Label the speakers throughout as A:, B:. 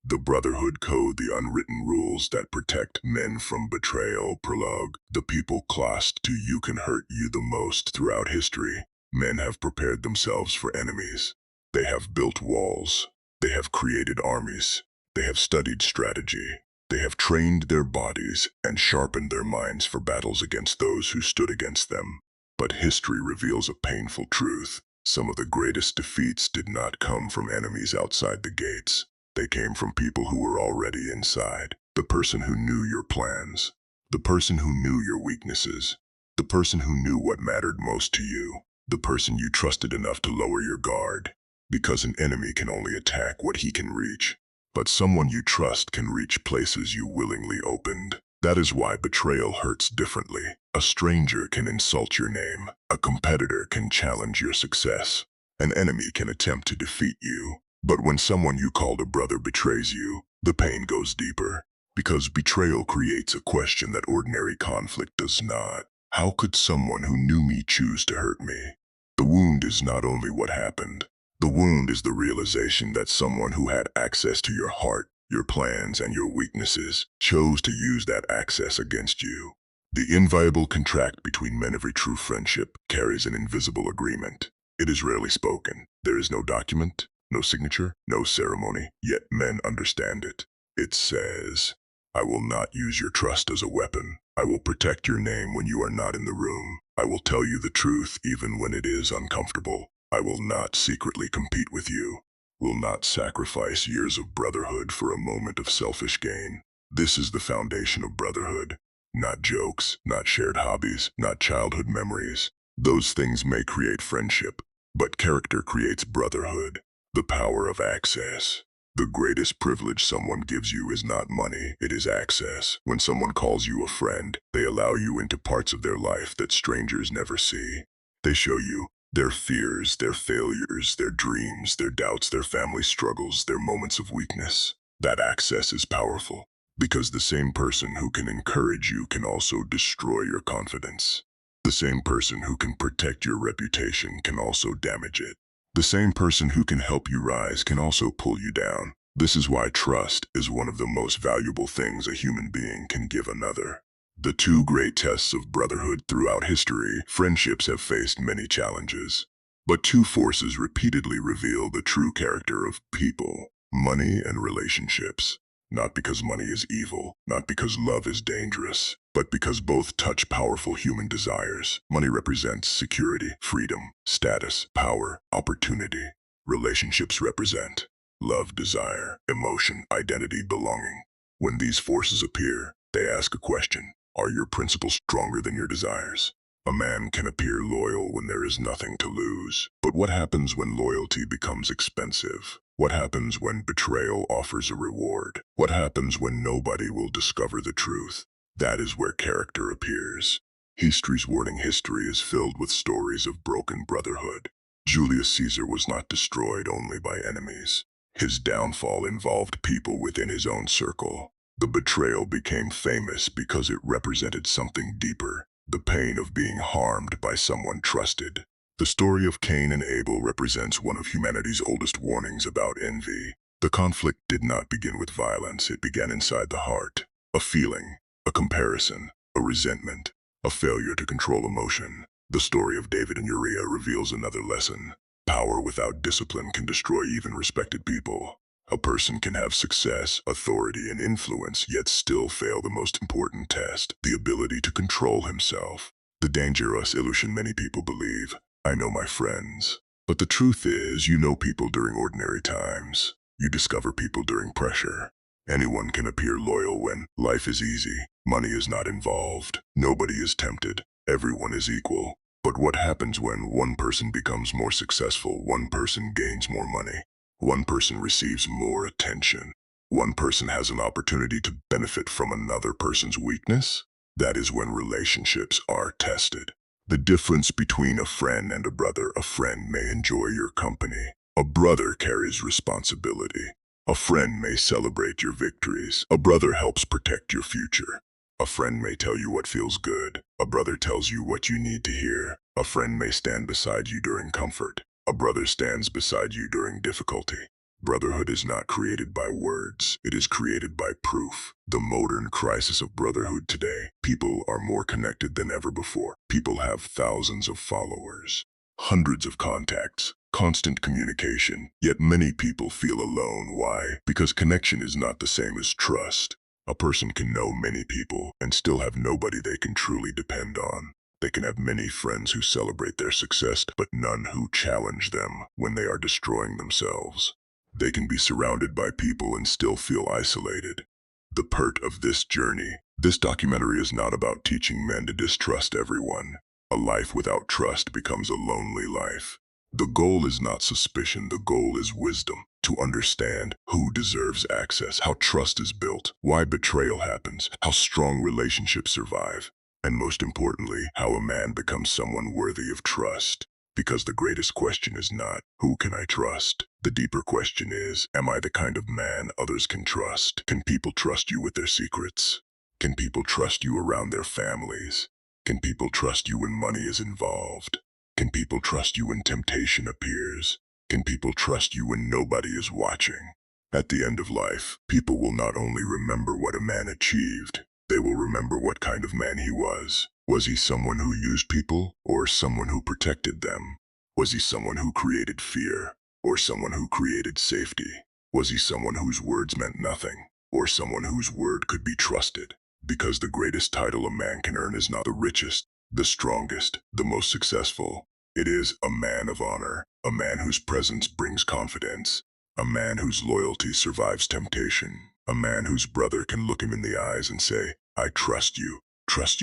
A: The Brotherhood Code, the unwritten rules that protect men from betrayal. Prologue. The people closest to you can hurt you the most. Throughout history, men have prepared themselves for enemies. They have built walls. They have created armies. They have studied strategy. They have trained their bodies and sharpened their minds for battles against those who stood against them. But history reveals a painful truth. Some of the greatest defeats did not come from enemies outside the gates. They came from people who were already inside. The person who knew your plans. The person who knew your weaknesses. The person who knew what mattered most to you. The person you trusted enough to lower your guard. Because an enemy can only attack what he can reach. But someone you trust can reach places you willingly opened. That is why betrayal hurts differently. A stranger can insult your name. A competitor can challenge your success. An enemy can attempt to defeat you. But when someone you called a brother betrays you, the pain goes deeper. Because betrayal creates a question that ordinary conflict does not. How could someone who knew me choose to hurt me? The wound is not only what happened. The wound is the realization that someone who had access to your heart, your plans, and your weaknesses chose to use that access against you. The inviolable contract between men. Every true friendship carries an invisible agreement. It is rarely spoken. There is no document, no signature, no ceremony, yet men understand it. It says, I will not use your trust as a weapon. I will protect your name when you are not in the room. I will tell you the truth even when it is uncomfortable. I will not secretly compete with you. Will not sacrifice years of brotherhood for a moment of selfish gain. This is the foundation of brotherhood. Not jokes, not shared hobbies, not childhood memories. Those things may create friendship, but character creates brotherhood. The power of access. The greatest privilege someone gives you is not money, it is access. When someone calls you a friend, they allow you into parts of their life that strangers never see. They show you their fears, their failures, their dreams, their doubts, their family struggles, their moments of weakness. That access is powerful, because the same person who can encourage you can also destroy your confidence. The same person who can protect your reputation can also damage it. The same person who can help you rise can also pull you down. This is why trust is one of the most valuable things a human being can give another. The two great tests of brotherhood throughout history. Friendships have faced many challenges, but two forces repeatedly reveal the true character of people: money and relationships. Not because money is evil, not because love is dangerous, but because both touch powerful human desires. Money represents security, freedom, status, power, opportunity. Relationships represent love, desire, emotion, identity, belonging. When these forces appear, they ask a question. Are your principles stronger than your desires? A man can appear loyal when there is nothing to lose. But what happens when loyalty becomes expensive? What happens when betrayal offers a reward? What happens when nobody will discover the truth? That is where character appears. History's warning. History is filled with stories of broken brotherhood. Julius Caesar was not destroyed only by enemies. His downfall involved people within his own circle. The betrayal became famous because it represented something deeper, the pain of being harmed by someone trusted. The story of Cain and Abel represents one of humanity's oldest warnings about envy. The conflict did not begin with violence, it began inside the heart. A feeling, a comparison, a resentment, a failure to control emotion. The story of David and Uriah reveals another lesson. Power without discipline can destroy even respected people. A person can have success, authority, and influence, yet still fail the most important test, the ability to control himself. The dangerous illusion many people believe. I know my friends. But the truth is, you know people during ordinary times. You discover people during pressure. Anyone can appear loyal when life is easy, money is not involved, nobody is tempted, everyone is equal. But what happens when one person becomes more successful, one person gains more money? One person receives more attention. One person has an opportunity to benefit from another person's weakness. That is when relationships are tested. The difference between a friend and a brother. A friend may enjoy your company. A brother carries responsibility. A friend may celebrate your victories. A brother helps protect your future. A friend may tell you what feels good. A brother tells you what you need to hear. A friend may stand beside you during comfort. A brother stands beside you during difficulty. Brotherhood is not created by words, it is created by proof. The modern crisis of brotherhood today. People are more connected than ever before. People have thousands of followers, hundreds of contacts, constant communication. Yet many people feel alone. Why? Because connection is not the same as trust. A person can know many people and still have nobody they can truly depend on. They can have many friends who celebrate their success, but none who challenge them when they are destroying themselves. They can be surrounded by people and still feel isolated. The part of this journey. This documentary is not about teaching men to distrust everyone. A life without trust becomes a lonely life. The goal is not suspicion, the goal is wisdom. To understand who deserves access, how trust is built, why betrayal happens, how strong relationships survive, and most importantly, how a man becomes someone worthy of trust. Because the greatest question is not, who can I trust? The deeper question is, am I the kind of man others can trust? Can people trust you with their secrets? Can people trust you around their families? Can people trust you when money is involved? Can people trust you when temptation appears? Can people trust you when nobody is watching? At the end of life, people will not only remember what a man achieved, they will remember what kind of man he was. Was he someone who used people, or someone who protected them? Was he someone who created fear, or someone who created safety? Was he someone whose words meant nothing, or someone whose word could be trusted? Because the greatest title a man can earn is not the richest, the strongest, the most successful. It is a man of honor, a man whose presence brings confidence, a man whose loyalty survives temptation, a man whose brother can look him in the eyes and say, I trust you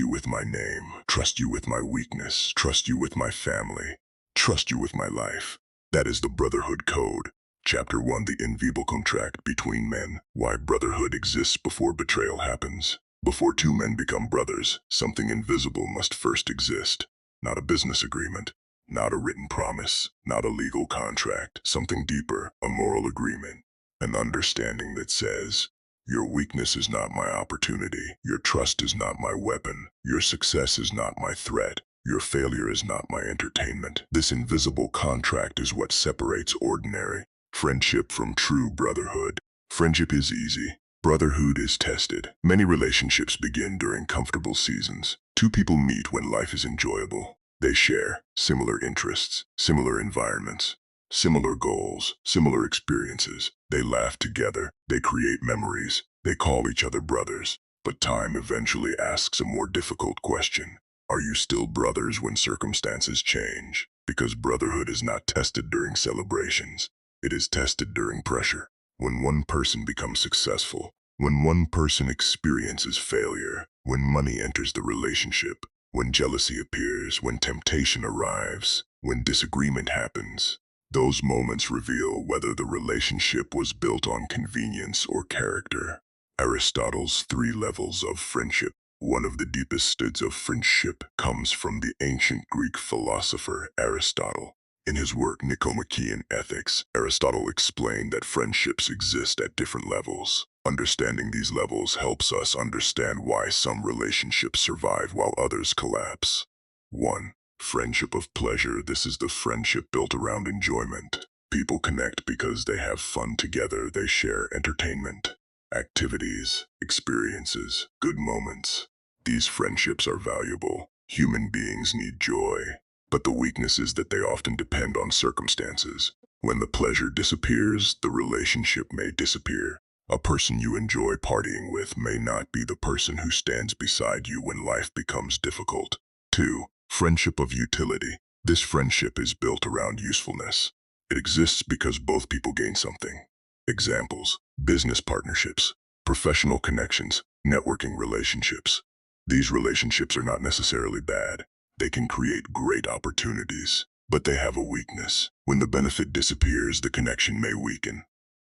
A: with my name, trust you with my weakness, trust you with my family, trust you with my life. That is the Brotherhood Code. Chapter 1, The Inviolable Contract Between Men. Why brotherhood exists before betrayal happens. Before two men become brothers, something invisible must first exist. Not a business agreement, not a written promise, not a legal contract, something deeper, a moral agreement, an understanding that says, your weakness is not my opportunity, your trust is not my weapon, your success is not my threat, your failure is not my entertainment. This invisible contract is what separates ordinary friendship from true brotherhood. Friendship is easy. Brotherhood is tested. Many relationships begin during comfortable seasons. Two people meet when life is enjoyable. They share similar interests, similar environments, similar goals, similar experiences. They laugh together. They create memories. They call each other brothers. But time eventually asks a more difficult question. Are you still brothers when circumstances change? Because brotherhood is not tested during celebrations. It is tested during pressure. When one person becomes successful, when one person experiences failure, when money enters the relationship, when jealousy appears, when temptation arrives, when disagreement happens, those moments reveal whether the relationship was built on convenience or character. Aristotle's 3 levels of friendship. One of the deepest states of friendship comes from the ancient Greek philosopher Aristotle. In his work Nicomachean Ethics, Aristotle explained that friendships exist at different levels. Understanding these levels helps us understand why some relationships survive while others collapse. 1. Friendship of pleasure. This is the friendship built around enjoyment. People connect because they have fun together. They share entertainment, activities, experiences, good moments. These friendships are valuable. Human beings need joy. But the weakness is that they often depend on circumstances. When the pleasure disappears, the relationship may disappear. A person you enjoy partying with may not be the person who stands beside you when life becomes difficult. 2. Friendship of utility. This friendship is built around usefulness. It exists because both people gain something. Examples: business partnerships, professional connections, networking relationships. These relationships are not necessarily bad. They can create great opportunities, but they have a weakness. When the benefit disappears, the connection may weaken.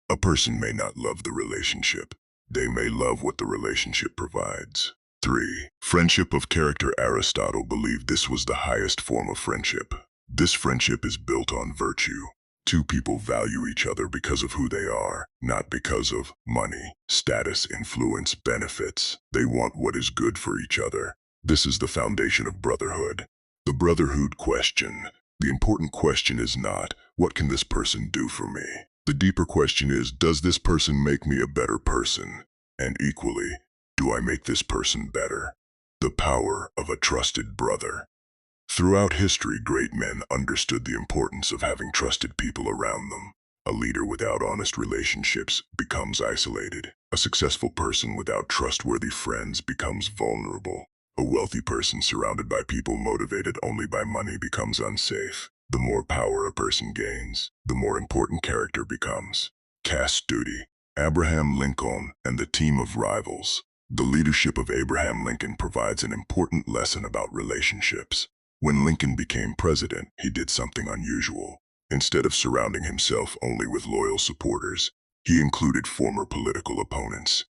A: A person may not love the relationship. They may love what the relationship provides. 3. Friendship of character. Aristotle believed this was the highest form of friendship. This friendship is built on virtue. Two people value each other because of who they are, not because of money, status, influence, benefits. They want what is good for each other. This is the foundation of brotherhood. The brotherhood question. The important question is not, what can this person do for me? The deeper question is, does this person make me a better person? And equally, do I make this person better? The power of a trusted brother. Throughout history, great men understood the importance of having trusted people around them. A leader without honest relationships becomes isolated. A successful person without trustworthy friends becomes vulnerable. A wealthy person surrounded by people motivated only by money becomes unsafe. The more power a person gains, the more important character becomes. Caste duty. Abraham Lincoln and the team of rivals. The leadership of Abraham Lincoln provides an important lesson about relationships. When Lincoln became president, he did something unusual. Instead of surrounding himself only with loyal supporters, he included former political opponents.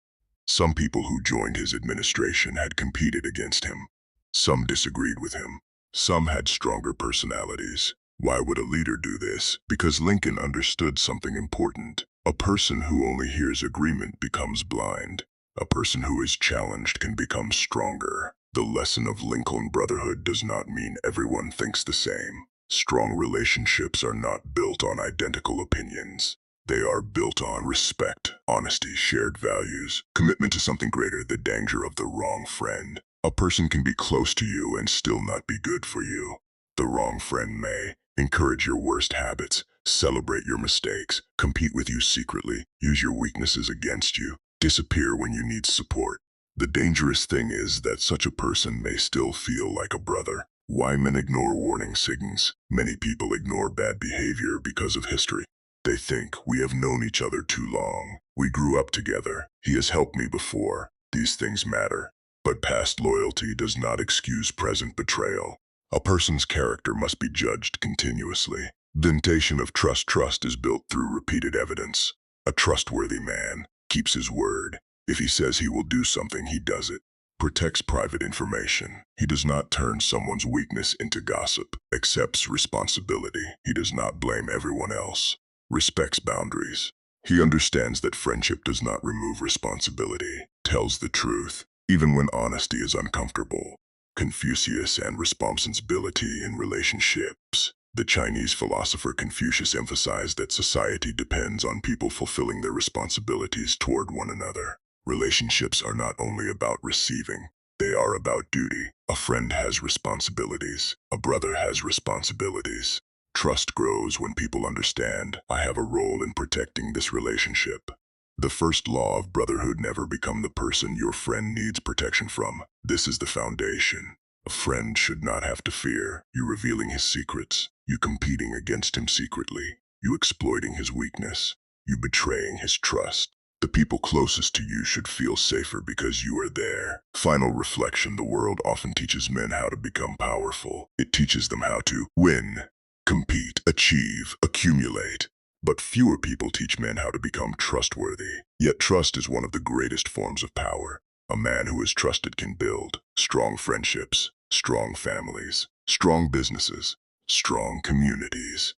A: Some people who joined his administration had competed against him. Some disagreed with him. Some had stronger personalities. Why would a leader do this? Because Lincoln understood something important. A person who only hears agreement becomes blind. A person who is challenged can become stronger. The lesson of Lincoln Brotherhood does not mean everyone thinks the same. Strong relationships are not built on identical opinions. They are built on respect, honesty, shared values, commitment to something greater, the danger of the wrong friend. A person can be close to you and still not be good for you. The wrong friend may encourage your worst habits, celebrate your mistakes, compete with you secretly, use your weaknesses against you, disappear when you need support. The dangerous thing is that such a person may still feel like a brother. Why men ignore warning signals? Many people ignore bad behavior because of history. They think, we have known each other too long. We grew up together. He has helped me before. These things matter. But past loyalty does not excuse present betrayal. A person's character must be judged continuously. The foundation of trust is built through repeated evidence. A trustworthy man keeps his word. If he says he will do something, he does it. Protects private information. He does not turn someone's weakness into gossip. Accepts responsibility. He does not blame everyone else. Respects boundaries. He understands that friendship does not remove responsibility. Tells the truth, even when honesty is uncomfortable. Confucius and responsibility in relationships. The Chinese philosopher Confucius emphasized that society depends on people fulfilling their responsibilities toward one another. Relationships are not only about receiving, they are about duty. A friend has responsibilities. A brother has responsibilities. Trust grows when people understand, I have a role in protecting this relationship. The first law of brotherhood: never become the person your friend needs protection from. This is the foundation. A friend should not have to fear you revealing his secrets, you competing against him secretly, you exploiting his weakness, you betraying his trust. The people closest to you should feel safer because you are there. Final reflection: the world often teaches men how to become powerful. It teaches them how to win, compete, achieve, accumulate. But fewer people teach men how to become trustworthy. Yet trust is one of the greatest forms of power. A man who is trusted can build strong friendships, strong families, strong businesses, strong communities.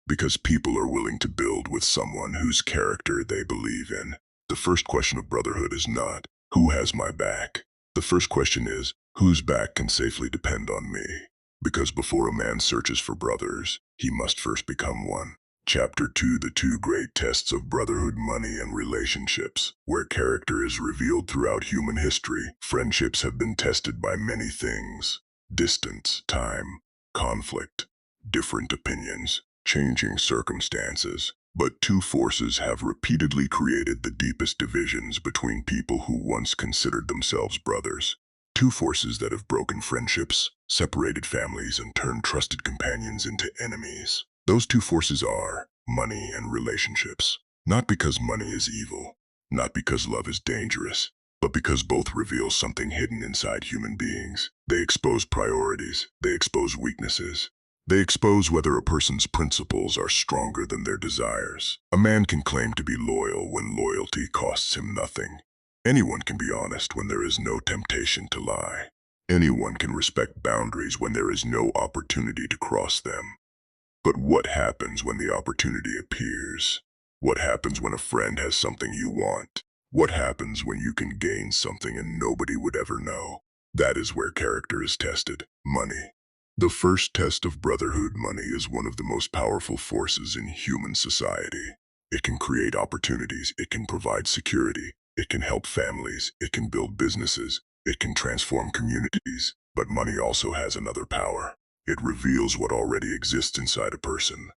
A: Because people are willing to build with someone whose character they believe in. The first question of brotherhood is not, who has my back? The first question is, whose back can safely depend on me? Because before a man searches for brothers, he must first become one. Chapter 2: The two great tests of brotherhood: money and relationships. Where character is revealed throughout human history, friendships have been tested by many things. Distance, time, conflict, different opinions, changing circumstances. But two forces have repeatedly created the deepest divisions between people who once considered themselves brothers. Two forces that have broken friendships, separated families, and turned trusted companions into enemies. Those two forces are money and relationships. Not because money is evil, not because love is dangerous, but because both reveal something hidden inside human beings. They expose priorities, they expose weaknesses. They expose whether a person's principles are stronger than their desires. A man can claim to be loyal when loyalty costs him nothing. Anyone can be honest when there is no temptation to lie. Anyone can respect boundaries when there is no opportunity to cross them. But what happens when the opportunity appears? What happens when a friend has something you want? What happens when you can gain something and nobody would ever know? That is where character is tested. Money. The first test of brotherhood: money is one of the most powerful forces in human society. It can create opportunities. It can provide security. It can help families. It can build businesses. It can transform communities. But money also has another power. It reveals what already exists inside a person.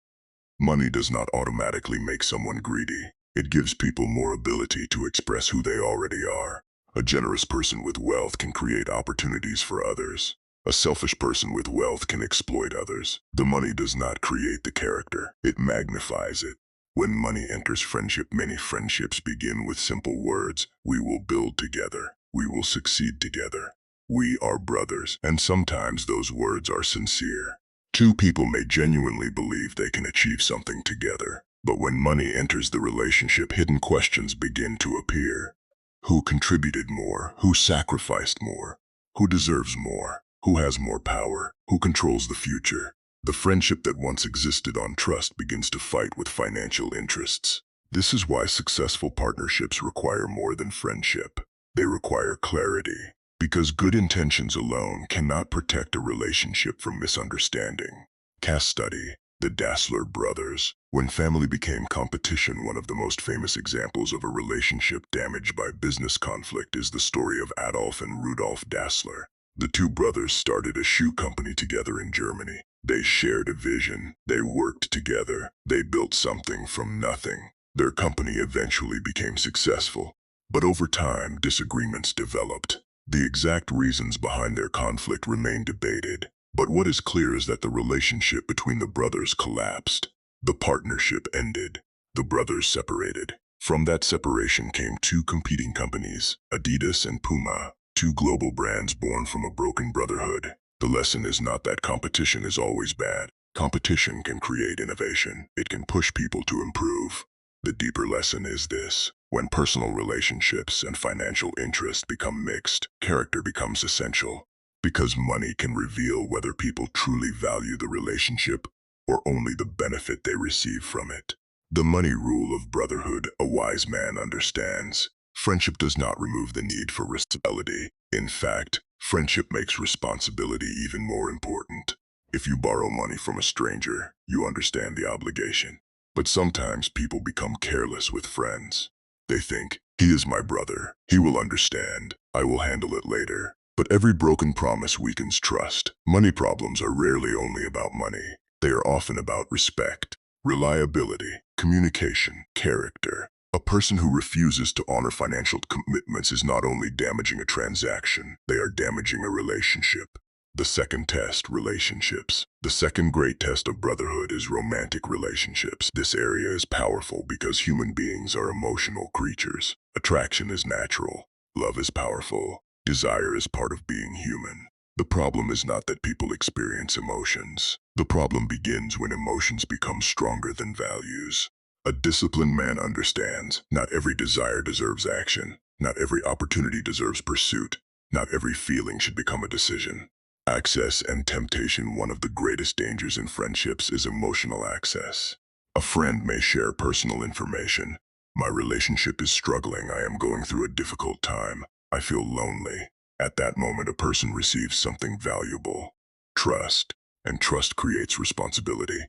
A: Money does not automatically make someone greedy. It gives people more ability to express who they already are. A generous person with wealth can create opportunities for others. A selfish person with wealth can exploit others. The money does not create the character. It magnifies it. When money enters friendship, many friendships begin with simple words. We will build together. We will succeed together. We are brothers. And sometimes those words are sincere. Two people may genuinely believe they can achieve something together. But when money enters the relationship, hidden questions begin to appear. Who contributed more? Who sacrificed more? Who deserves more? Who has more power? Who controls the future? The friendship that once existed on trust begins to fight with financial interests. This is why successful partnerships require more than friendship. They require clarity. Because good intentions alone cannot protect a relationship from misunderstanding. Case study: the Dassler brothers. When family became competition, one of the most famous examples of a relationship damaged by business conflict is the story of Adolf and Rudolf Dassler. The two brothers started a shoe company together in Germany. They shared a vision. They worked together. They built something from nothing. Their company eventually became successful. But over time, disagreements developed. The exact reasons behind their conflict remain debated. But what is clear is that the relationship between the brothers collapsed. The partnership ended. The brothers separated. From that separation came two competing companies, Adidas and Puma, two global brands born from a broken brotherhood. The lesson is not that competition is always bad. Competition can create innovation. It can push people to improve. The deeper lesson is this: when personal relationships and financial interests become mixed, character becomes essential. Because money can reveal whether people truly value the relationship or only the benefit they receive from it. The money rule of brotherhood: a wise man understands. Friendship does not remove the need for responsibility. In fact, friendship makes responsibility even more important. If you borrow money from a stranger, you understand the obligation. But sometimes people become careless with friends. They think, he is my brother. He will understand. I will handle it later. But every broken promise weakens trust. Money problems are rarely only about money. They are often about respect, reliability, communication, character. A person who refuses to honor financial commitments is not only damaging a transaction, they are damaging a relationship. The second test: relationships. The second great test of brotherhood is romantic relationships. This area is powerful because human beings are emotional creatures. Attraction is natural. Love is powerful. Desire is part of being human. The problem is not that people experience emotions. The problem begins when emotions become stronger than values. A disciplined man understands not every desire deserves action. Not every opportunity deserves pursuit. Not every feeling should become a decision. Access and temptation. One of the greatest dangers in friendships is emotional access. A friend may share personal information. My relationship is struggling. I am going through a difficult time. I feel lonely. At that moment, a person receives something valuable: trust. And trust creates responsibility.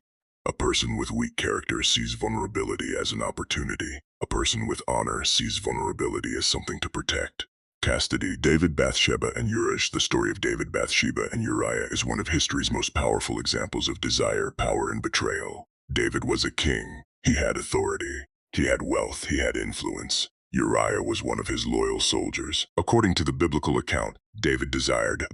A: A person with weak character sees vulnerability as an opportunity. A person with honor sees vulnerability as something to protect. Castity. David, Bathsheba, and Uriah. The story of David, Bathsheba, and Uriah is one of history's most powerful examples of desire, power, and betrayal. David was a king. He had authority. He had wealth. He had influence. Uriah was one of his loyal soldiers. According to the biblical account, David desired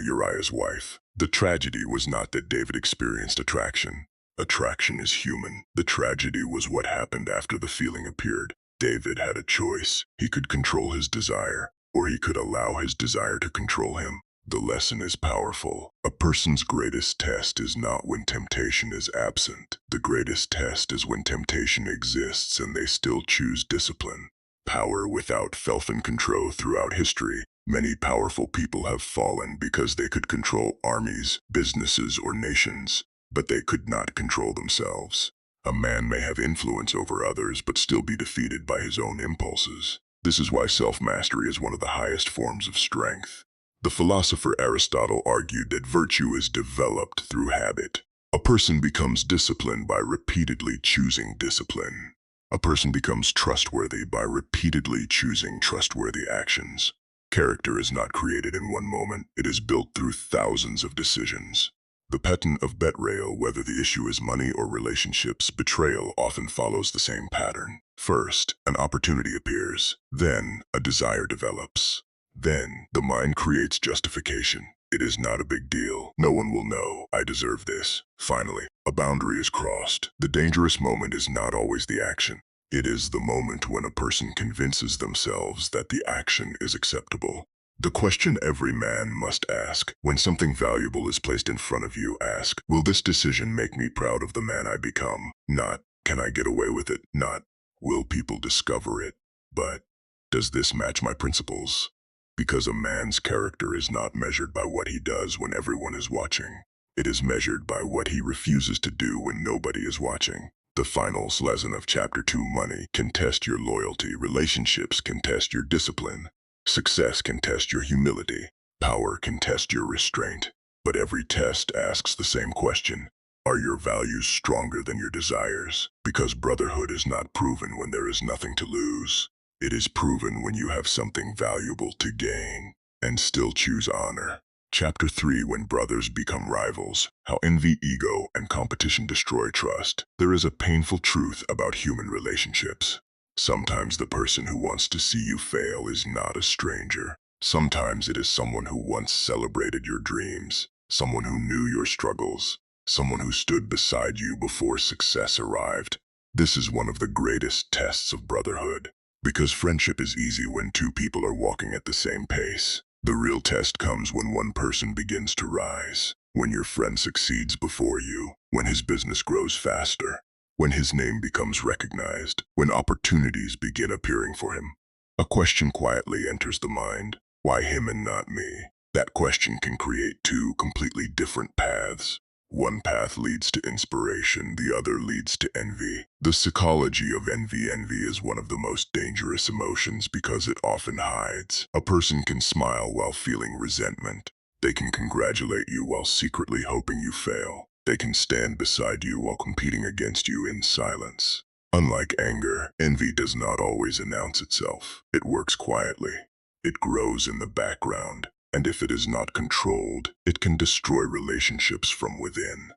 A: Uriah's wife. The tragedy was not that David experienced attraction. Attraction is human. The tragedy was what happened after the feeling appeared. David had a choice. He could control his desire, or he could allow his desire to control him. The lesson is powerful. A person's greatest test is not when temptation is absent. The greatest test is when temptation exists and they still choose discipline. Power without self-control. Throughout history, many powerful people have fallen because they could control armies, businesses, or nations, but they could not control themselves. A man may have influence over others but still be defeated by his own impulses. This is why self-mastery is one of the highest forms of strength. The philosopher Aristotle argued that virtue is developed through habit. A person becomes disciplined by repeatedly choosing discipline. A person becomes trustworthy by repeatedly choosing trustworthy actions. Character is not created in one moment, it is built through thousands of decisions. The pattern of betrayal, whether the issue is money or relationships, betrayal often follows the same pattern. First, an opportunity appears. Then, a desire develops. Then, the mind creates justification. It is not a big deal. No one will know. I deserve this. Finally, a boundary is crossed. The dangerous moment is not always the action. It is the moment when a person convinces themselves that the action is acceptable. The question every man must ask, when something valuable is placed in front of you, ask, will this decision make me proud of the man I become? Not, can I get away with it? Not, will people discover it? But, does this match my principles? Because a man's character is not measured by what he does when everyone is watching. It is measured by what he refuses to do when nobody is watching. The final lesson of Chapter 2, money, can test your loyalty. Relationships can test your discipline. Success can test your humility. Power can test your restraint. But every test asks the same question. Are your values stronger than your desires? Because brotherhood is not proven when there is nothing to lose. It is proven when you have something valuable to gain and still choose honor. Chapter 3, when brothers become rivals, how envy, ego, and competition destroy trust. There is a painful truth about human relationships. Sometimes the person who wants to see you fail is not a stranger. Sometimes it is someone who once celebrated your dreams, someone who knew your struggles, someone who stood beside you before success arrived. This is one of the greatest tests of brotherhood, because friendship is easy when two people are walking at the same pace. The real test comes when one person begins to rise, when your friend succeeds before you, when his business grows faster, when his name becomes recognized, when opportunities begin appearing for him. A question quietly enters the mind. Why him and not me? That question can create two completely different paths. One path leads to inspiration, the other leads to envy. The psychology of envy. Envy is one of the most dangerous emotions because it often hides. A person can smile while feeling resentment. They can congratulate you while secretly hoping you fail. They can stand beside you while competing against you in silence. Unlike anger, envy does not always announce itself. It works quietly. It grows in the background, and if it is not controlled, it can destroy relationships from within.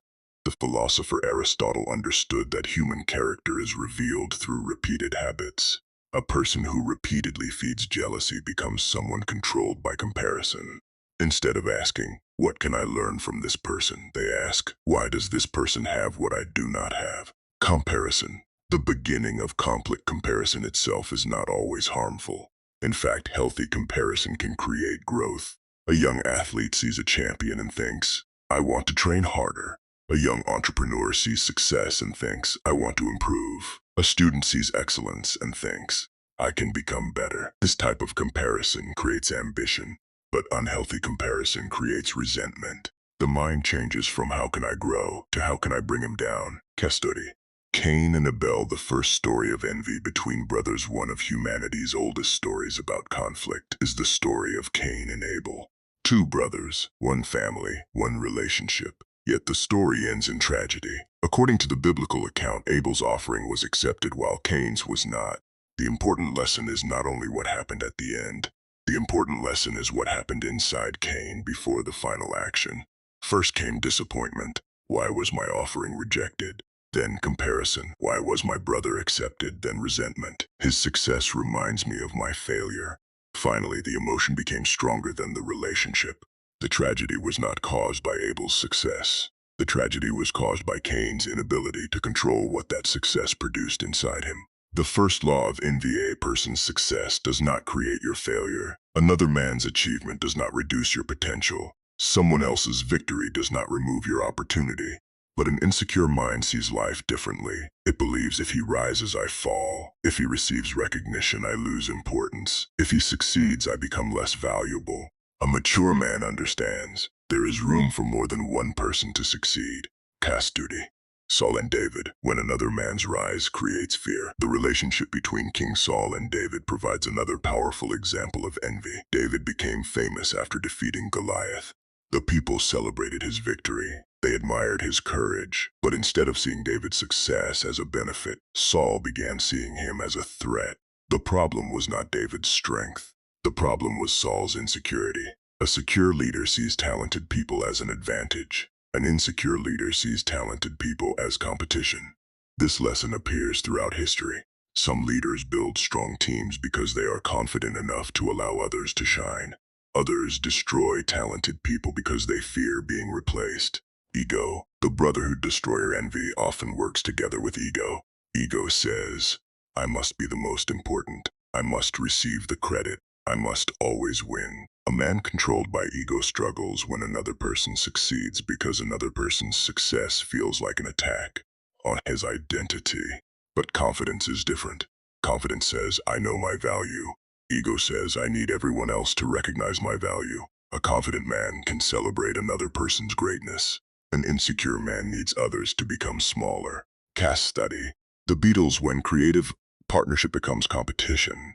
A: The philosopher Aristotle understood that human character is revealed through repeated habits. A person who repeatedly feeds jealousy becomes someone controlled by comparison. Instead of asking, what can I learn from this person, they ask, why does this person have what I do not have? Comparison. The beginning of conflict. Comparison itself is not always harmful. In fact, healthy comparison can create growth. A young athlete sees a champion and thinks, I want to train harder. A young entrepreneur sees success and thinks, I want to improve. A student sees excellence and thinks, I can become better. This type of comparison creates ambition, but unhealthy comparison creates resentment. The mind changes from how can I grow to how can I bring him down. Custody. Cain and Abel, the first story of envy between brothers. One of humanity's oldest stories about conflict is the story of Cain and Abel. Two brothers, one family, one relationship. Yet the story ends in tragedy. According to the biblical account, Abel's offering was accepted while Cain's was not. The important lesson is not only what happened at the end. The important lesson is what happened inside Cain before the final action. First came disappointment. Why was my offering rejected? Then comparison. Why was my brother accepted? Then resentment. His success reminds me of my failure. Finally, the emotion became stronger than the relationship. The tragedy was not caused by Abel's success. The tragedy was caused by Cain's inability to control what that success produced inside him. The first law of envy: a person's success does not create your failure. Another man's achievement does not reduce your potential. Someone else's victory does not remove your opportunity. But an insecure mind sees life differently. It believes if he rises, I fall. If he receives recognition, I lose importance. If he succeeds, I become less valuable. A mature man understands there is room for more than one person to succeed. Caste duty. Saul and David. When another man's rise creates fear. The relationship between King Saul and David provides another powerful example of envy. David became famous after defeating Goliath. The people celebrated his victory. They admired his courage. But instead of seeing David's success as a benefit, Saul began seeing him as a threat. The problem was not David's strength. The problem was Saul's insecurity. A secure leader sees talented people as an advantage. An insecure leader sees talented people as competition. This lesson appears throughout history. Some leaders build strong teams because they are confident enough to allow others to shine. Others destroy talented people because they fear being replaced. Ego. The Brotherhood destroyer envy often works together with ego. Ego says, I must be the most important. I must receive the credit. I must always win. A man controlled by ego struggles when another person succeeds because another person's success feels like an attack on his identity. But confidence is different. Confidence says, I know my value. Ego says, I need everyone else to recognize my value. A confident man can celebrate another person's greatness. An insecure man needs others to become smaller. Case study. The Beatles, when creative partnership becomes competition.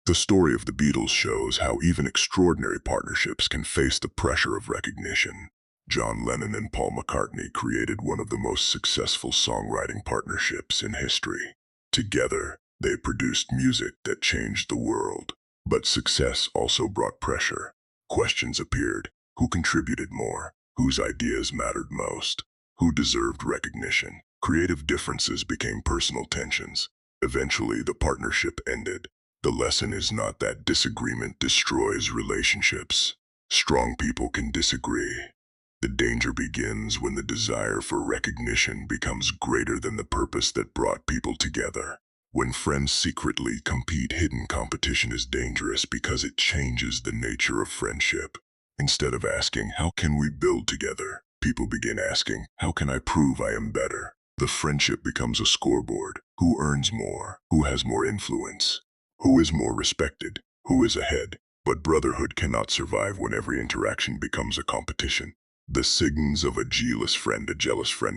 A: The story of the Beatles shows how even extraordinary partnerships can face the pressure of recognition. John Lennon and Paul McCartney created one of the most successful songwriting partnerships in history. Together, they produced music that changed the world. But success also brought pressure. Questions appeared. Who contributed more? Whose ideas mattered most? Who deserved recognition? Creative differences became personal tensions. Eventually, the partnership ended. The lesson is not that disagreement destroys relationships. Strong people can disagree. The danger begins when the desire for recognition becomes greater than the purpose that brought people together. When friends secretly compete, hidden competition is dangerous because it changes the nature of friendship. Instead of asking, how can we build together? People begin asking, how can I prove I am better? The friendship becomes a scoreboard. Who earns more? Who has more influence? Who is more respected? Who is ahead? But brotherhood cannot survive when every interaction becomes a competition. The signals of a jealous friend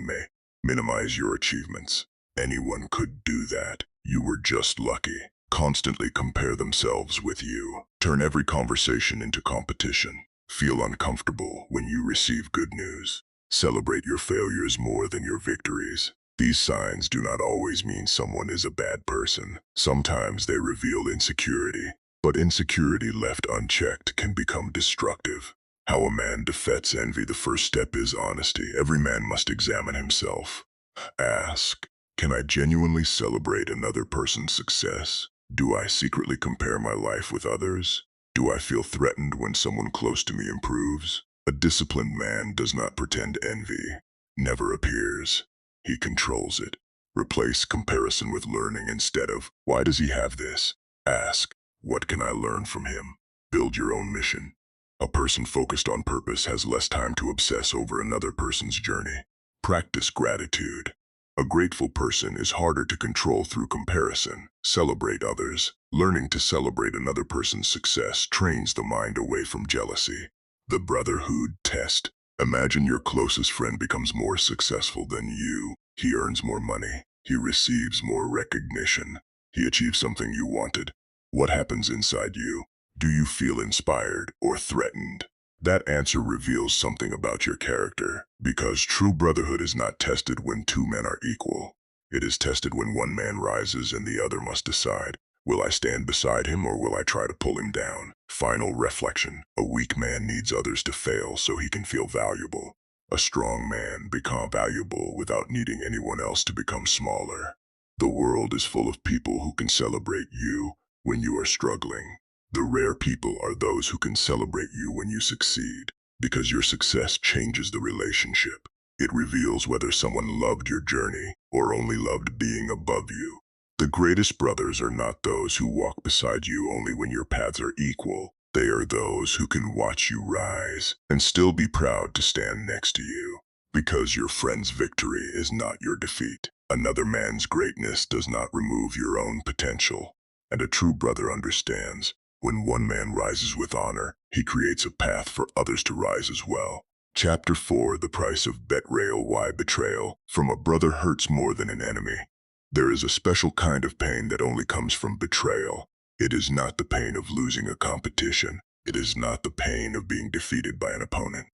A: may minimize your achievements. Anyone could do that. You were just lucky. Constantly compare themselves with you. Turn every conversation into competition. Feel uncomfortable when you receive good news. Celebrate your failures more than your victories. These signs do not always mean someone is a bad person. Sometimes they reveal insecurity. But insecurity left unchecked can become destructive. How a man defeats envy. The first step is honesty. Every man must examine himself. Ask, can I genuinely celebrate another person's success? Do I secretly compare my life with others? Do I feel threatened when someone close to me improves? A disciplined man does not pretend envy. Never appears. He controls it. Replace comparison with learning instead of, why does he have this? Ask, what can I learn from him? Build your own mission. A person focused on purpose has less time to obsess over another person's journey. Practice gratitude. A grateful person is harder to control through comparison. Celebrate others. Learning to celebrate another person's success trains the mind away from jealousy. The Brotherhood test. Imagine your closest friend becomes more successful than you. He earns more money. He receives more recognition. He achieves something you wanted. What happens inside you? Do you feel inspired or threatened? That answer reveals something about your character, because true brotherhood is not tested when two men are equal. It is tested when one man rises and the other must decide, will I stand beside him or will I try to pull him down? Final reflection. A weak man needs others to fail so he can feel valuable. A strong man becomes valuable without needing anyone else to become smaller. The world is full of people who can celebrate you when you are struggling. The rare people are those who can celebrate you when you succeed, because your success changes the relationship. It reveals whether someone loved your journey or only loved being above you. The greatest brothers are not those who walk beside you only when your paths are equal. They are those who can watch you rise and still be proud to stand next to you, because your friend's victory is not your defeat. Another man's greatness does not remove your own potential, and a true brother understands. When one man rises with honor, he creates a path for others to rise as well. Chapter 4. The Price of Betrayal. Why betrayal from a brother hurts more than an enemy. There is a special kind of pain that only comes from betrayal. It is not the pain of losing a competition. It is not the pain of being defeated by an opponent.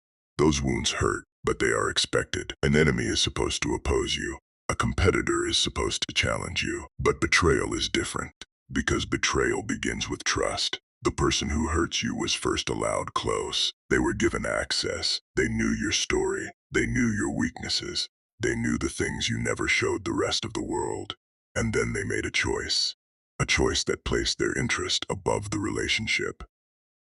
A: Those wounds hurt, but they are expected. An enemy is supposed to oppose you. A competitor is supposed to challenge you. But betrayal is different, because betrayal begins with trust. The person who hurts you was first allowed close. They were given access. They knew your story. They knew your weaknesses. They knew the things you never showed the rest of the world. And then they made a choice. A choice that placed their interest above the relationship.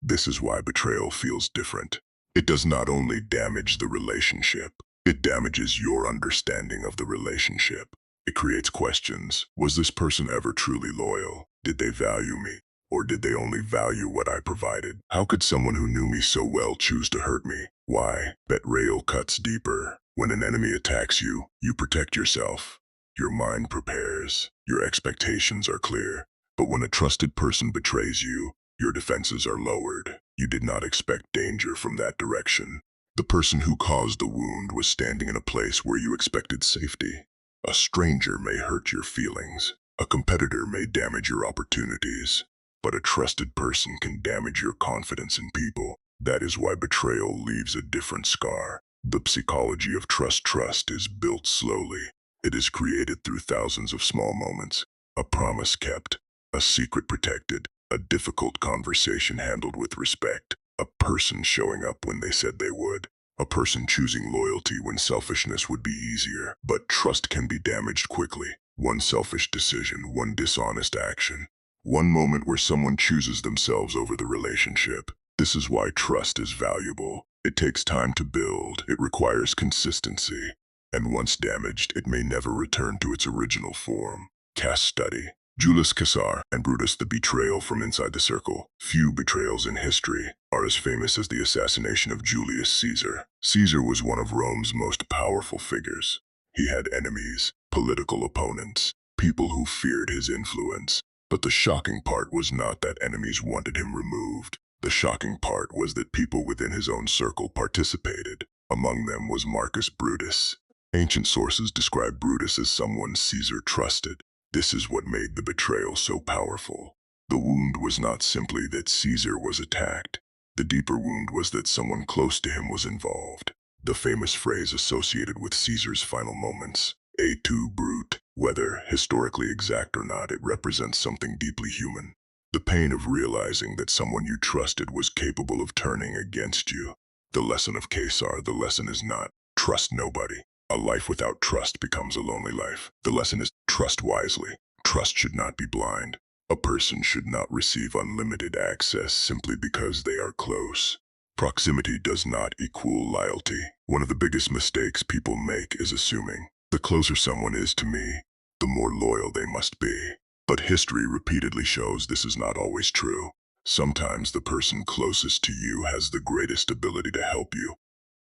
A: This is why betrayal feels different. It does not only damage the relationship, it damages your understanding of the relationship. It creates questions. Was this person ever truly loyal? Did they value me? Or did they only value what I provided? How could someone who knew me so well choose to hurt me? Why? Betrayal cuts deeper. When an enemy attacks you, you protect yourself. Your mind prepares. Your expectations are clear. But when a trusted person betrays you, your defenses are lowered. You did not expect danger from that direction. The person who caused the wound was standing in a place where you expected safety. A stranger may hurt your feelings. A competitor may damage your opportunities. But a trusted person can damage your confidence in people. That is why betrayal leaves a different scar. The psychology of trust is built slowly. It is created through thousands of small moments. A promise kept, a secret protected, a difficult conversation handled with respect, a person showing up when they said they would, a person choosing loyalty when selfishness would be easier. But trust can be damaged quickly. One selfish decision, one dishonest action. One moment where someone chooses themselves over the relationship. This is why trust is valuable. It takes time to build. It requires consistency. And once damaged, it may never return to its original form. Cast study. Julius Caesar and Brutus, the betrayal from inside the circle. Few betrayals in history are as famous as the assassination of Julius Caesar. Caesar was one of Rome's most powerful figures. He had enemies, political opponents, people who feared his influence. But the shocking part was not that enemies wanted him removed. The shocking part was that people within his own circle participated. Among them was Marcus Brutus. Ancient sources describe Brutus as someone Caesar trusted. This is what made the betrayal so powerful. The wound was not simply that Caesar was attacked. The deeper wound was that someone close to him was involved. The famous phrase associated with Caesar's final moments, "Et tu, brute." Whether historically exact or not, it represents something deeply human. The pain of realizing that someone you trusted was capable of turning against you. The lesson of Caesar, the lesson is not, trust nobody. A life without trust becomes a lonely life. The lesson is, trust wisely. Trust should not be blind. A person should not receive unlimited access simply because they are close. Proximity does not equal loyalty. One of the biggest mistakes people make is assuming, the closer someone is to me, the more loyal they must be. But history repeatedly shows this is not always true. Sometimes the person closest to you has the greatest ability to help you,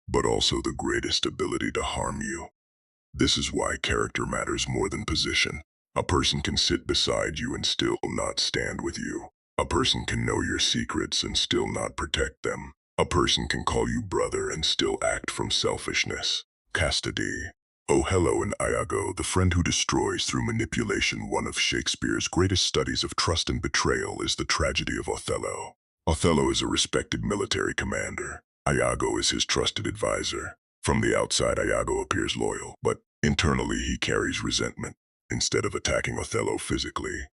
A: but also the greatest ability to harm you. This is why character matters more than position. A person can sit beside you and still not stand with you. A person can know your secrets and still not protect them. A person can call you brother and still act from selfishness. Castity. Othello and Iago, the friend who destroys through manipulation. One of Shakespeare's greatest studies of trust and betrayal is the tragedy of Othello. Othello is a respected military commander. Iago is his trusted advisor. From the outside, Iago appears loyal, but internally he carries resentment. Instead of attacking Othello physically,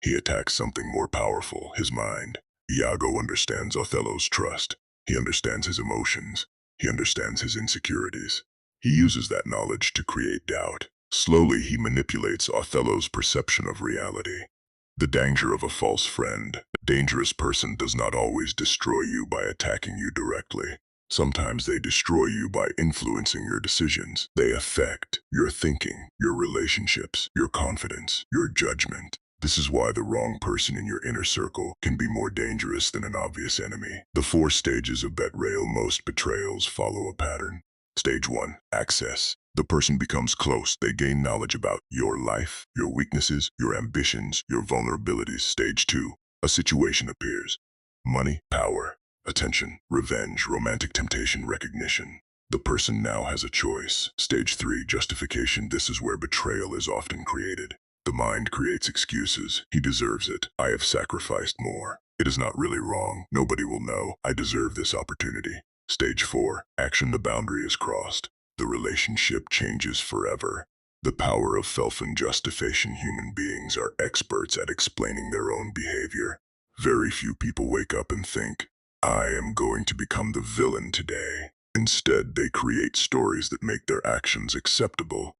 A: he attacks something more powerful, his mind. Iago understands Othello's trust. He understands his emotions. He understands his insecurities. He uses that knowledge to create doubt. Slowly, he manipulates Othello's perception of reality. The danger of a false friend. A dangerous person does not always destroy you by attacking you directly. Sometimes they destroy you by influencing your decisions. They affect your thinking, your relationships, your confidence, your judgment. This is why the wrong person in your inner circle can be more dangerous than an obvious enemy. The 4 stages of betrayal. Most betrayals follow a pattern. Stage 1, access. The person becomes close. They gain knowledge about your life, your weaknesses, your ambitions, your vulnerabilities. Stage 2, a situation appears. Money, power, attention, revenge, romantic temptation, recognition. The person now has a choice. Stage 3, justification. This is where betrayal is often created. The mind creates excuses. He deserves it. I have sacrificed more. It is not really wrong. Nobody will know. I deserve this opportunity. Stage 4. Action. The boundary is crossed. The relationship changes forever. The power of self-justification. Human beings are experts at explaining their own behavior. Very few people wake up and think, I am going to become the villain today. Instead, they create stories that make their actions acceptable.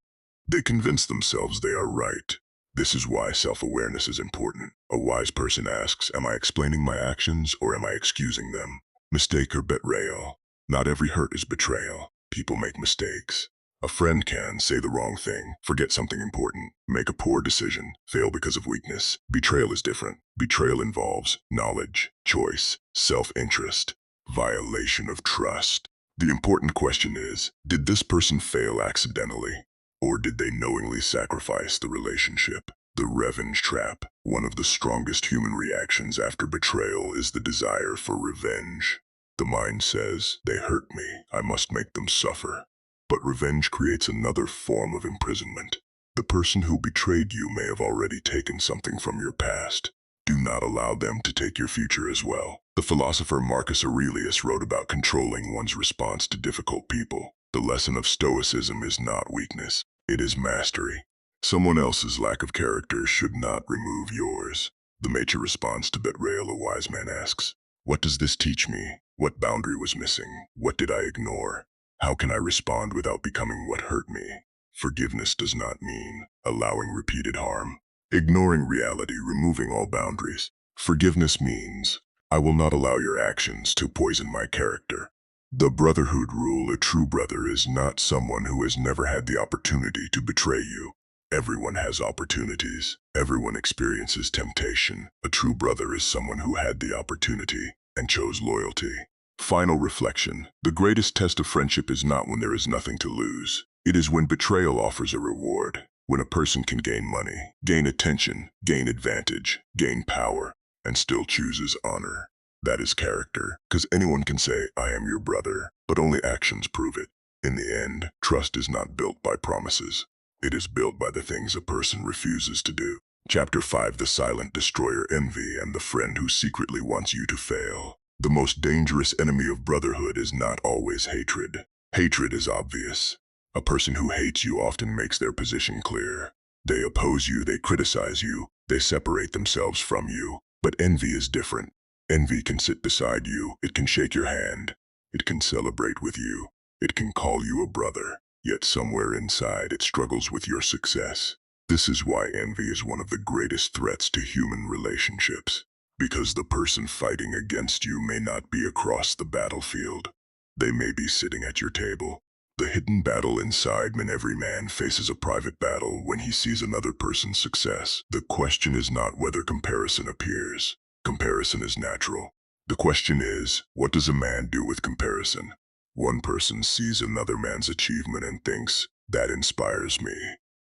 A: They convince themselves they are right. This is why self-awareness is important. A wise person asks, am I explaining my actions or am I excusing them? Mistake or betrayal. Not every hurt is betrayal. People make mistakes. A friend can say the wrong thing, forget something important, make a poor decision, fail because of weakness. Betrayal is different. Betrayal involves knowledge, choice, self-interest, violation of trust. The important question is, did this person fail accidentally? Or did they knowingly sacrifice the relationship? The revenge trap. One of the strongest human reactions after betrayal is the desire for revenge. The mind says, they hurt me, I must make them suffer. But revenge creates another form of imprisonment. The person who betrayed you may have already taken something from your past. Do not allow them to take your future as well. The philosopher Marcus Aurelius wrote about controlling one's response to difficult people. The lesson of Stoicism is not weakness, it is mastery. Someone else's lack of character should not remove yours. The mature response to betrayal. A wise man asks, what does this teach me? What boundary was missing? What did I ignore? How can I respond without becoming what hurt me? Forgiveness does not mean allowing repeated harm, ignoring reality, removing all boundaries. Forgiveness means, I will not allow your actions to poison my character. The Brotherhood rule. A true brother is not someone who has never had the opportunity to betray you. Everyone has opportunities. Everyone experiences temptation. A true brother is someone who had the opportunity and chose loyalty. Final reflection. The greatest test of friendship is not when there is nothing to lose. It is when betrayal offers a reward. When a person can gain money, gain attention, gain advantage, gain power, and still chooses honor. That is character. Because anyone can say, I am your brother, but only actions prove it. In the end, trust is not built by promises. It is built by the things a person refuses to do. Chapter 5. The silent destroyer. Envy and the friend who secretly wants you to fail. The most dangerous enemy of brotherhood is not always hatred. Hatred is obvious. A person who hates you often makes their position clear. They oppose you, they criticize you, they separate themselves from you. But envy is different. Envy can sit beside you, it can shake your hand, it can celebrate with you, it can call you a brother. Yet somewhere inside it struggles with your success. This is why envy is one of the greatest threats to human relationships. Because the person fighting against you may not be across the battlefield. They may be sitting at your table. The hidden battle inside. When every man faces a private battle when he sees another person's success. The question is not whether comparison appears. Comparison is natural. The question is, what does a man do with comparison? One person sees another man's achievement and thinks, that inspires me.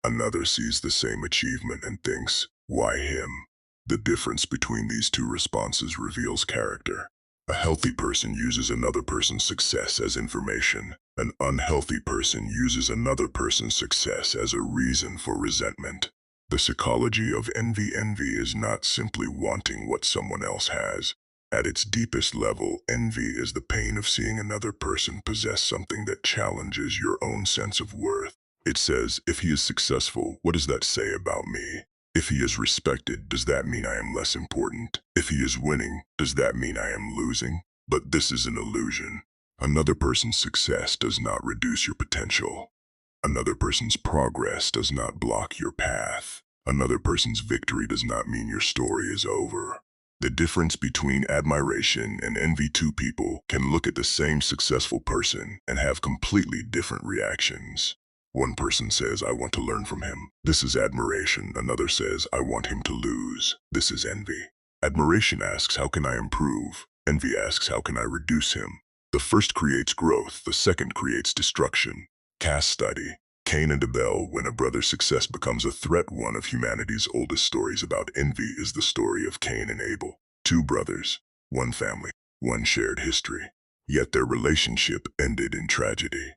A: Another sees the same achievement and thinks, why him? The difference between these two responses reveals character. A healthy person uses another person's success as information. An unhealthy person uses another person's success as a reason for resentment. The psychology of envy. Envy is not simply wanting what someone else has. At its deepest level, envy is the pain of seeing another person possess something that challenges your own sense of worth. It says, if he is successful, what does that say about me? If he is respected, does that mean I am less important? If he is winning, does that mean I am losing? But this is an illusion. Another person's success does not reduce your potential. Another person's progress does not block your path. Another person's victory does not mean your story is over. The difference between admiration and envy. Two people can look at the same successful person and have completely different reactions. One person says, I want to learn from him. This is admiration. Another says, I want him to lose. This is envy. Admiration asks, how can I improve? Envy asks, how can I reduce him? The first creates growth, the second creates destruction. Case study. Cain and Abel. When a brother's success becomes a threat. One of humanity's oldest stories about envy is the story of Cain and Abel. Two brothers, one family, one shared history. Yet their relationship ended in tragedy.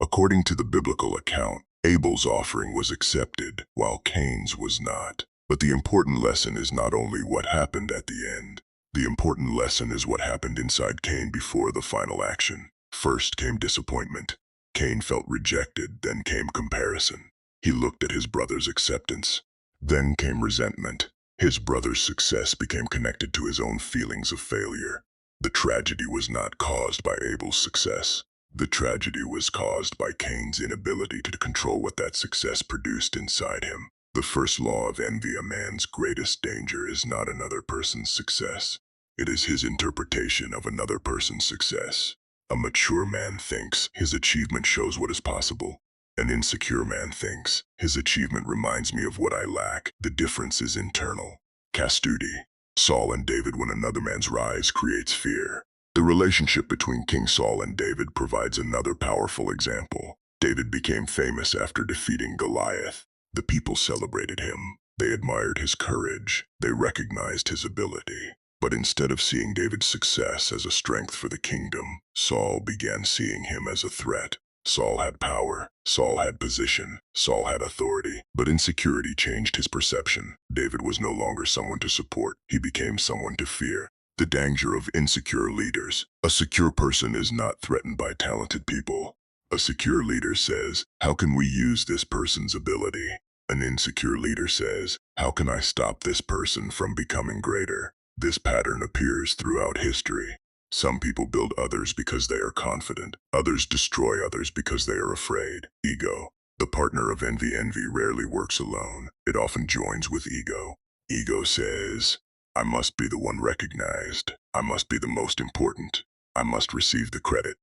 A: According to the biblical account, Abel's offering was accepted, while Cain's was not. But the important lesson is not only what happened at the end. The important lesson is what happened inside Cain before the final action. First came disappointment. Cain felt rejected, then came comparison. He looked at his brother's acceptance. Then came resentment. His brother's success became connected to his own feelings of failure. The tragedy was not caused by Abel's success. The tragedy was caused by Cain's inability to control what that success produced inside him. The first law of envy: a man's greatest danger is not another person's success. It is his interpretation of another person's success. A mature man thinks his achievement shows what is possible. An insecure man thinks his achievement reminds me of what I lack. The difference is internal. Castudi. Saul and David: when another man's rise creates fear. The relationship between King Saul and David provides another powerful example. David became famous after defeating Goliath. The people celebrated him. They admired his courage. They recognized his ability. But instead of seeing David's success as a strength for the kingdom, Saul began seeing him as a threat. Saul had power. Saul had position. Saul had authority. But insecurity changed his perception. David was no longer someone to support. He became someone to fear. The danger of insecure leaders. A secure person is not threatened by talented people. A secure leader says, how can we use this person's ability? An insecure leader says, how can I stop this person from becoming greater? This pattern appears throughout history. Some people build others because they are confident. Others destroy others because they are afraid. Ego. The partner of envy. Envy rarely works alone. It often joins with ego. Ego says, I must be the one recognized. I must be the most important. I must receive the credit.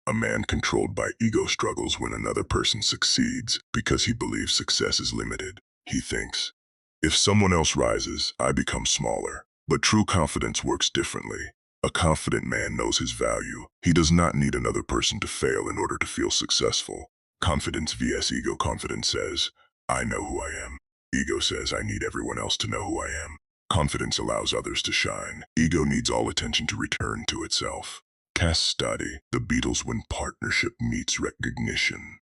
A: A man controlled by ego struggles when another person succeeds because he believes success is limited. He thinks, if someone else rises, I become smaller. But true confidence works differently. A confident man knows his value. He does not need another person to fail in order to feel successful. Confidence vs. ego. Confidence says, I know who I am. Ego says, I need everyone else to know who I am. Confidence allows others to shine. Ego needs all attention to return to itself. Case study: the Beatles when partnership meets recognition.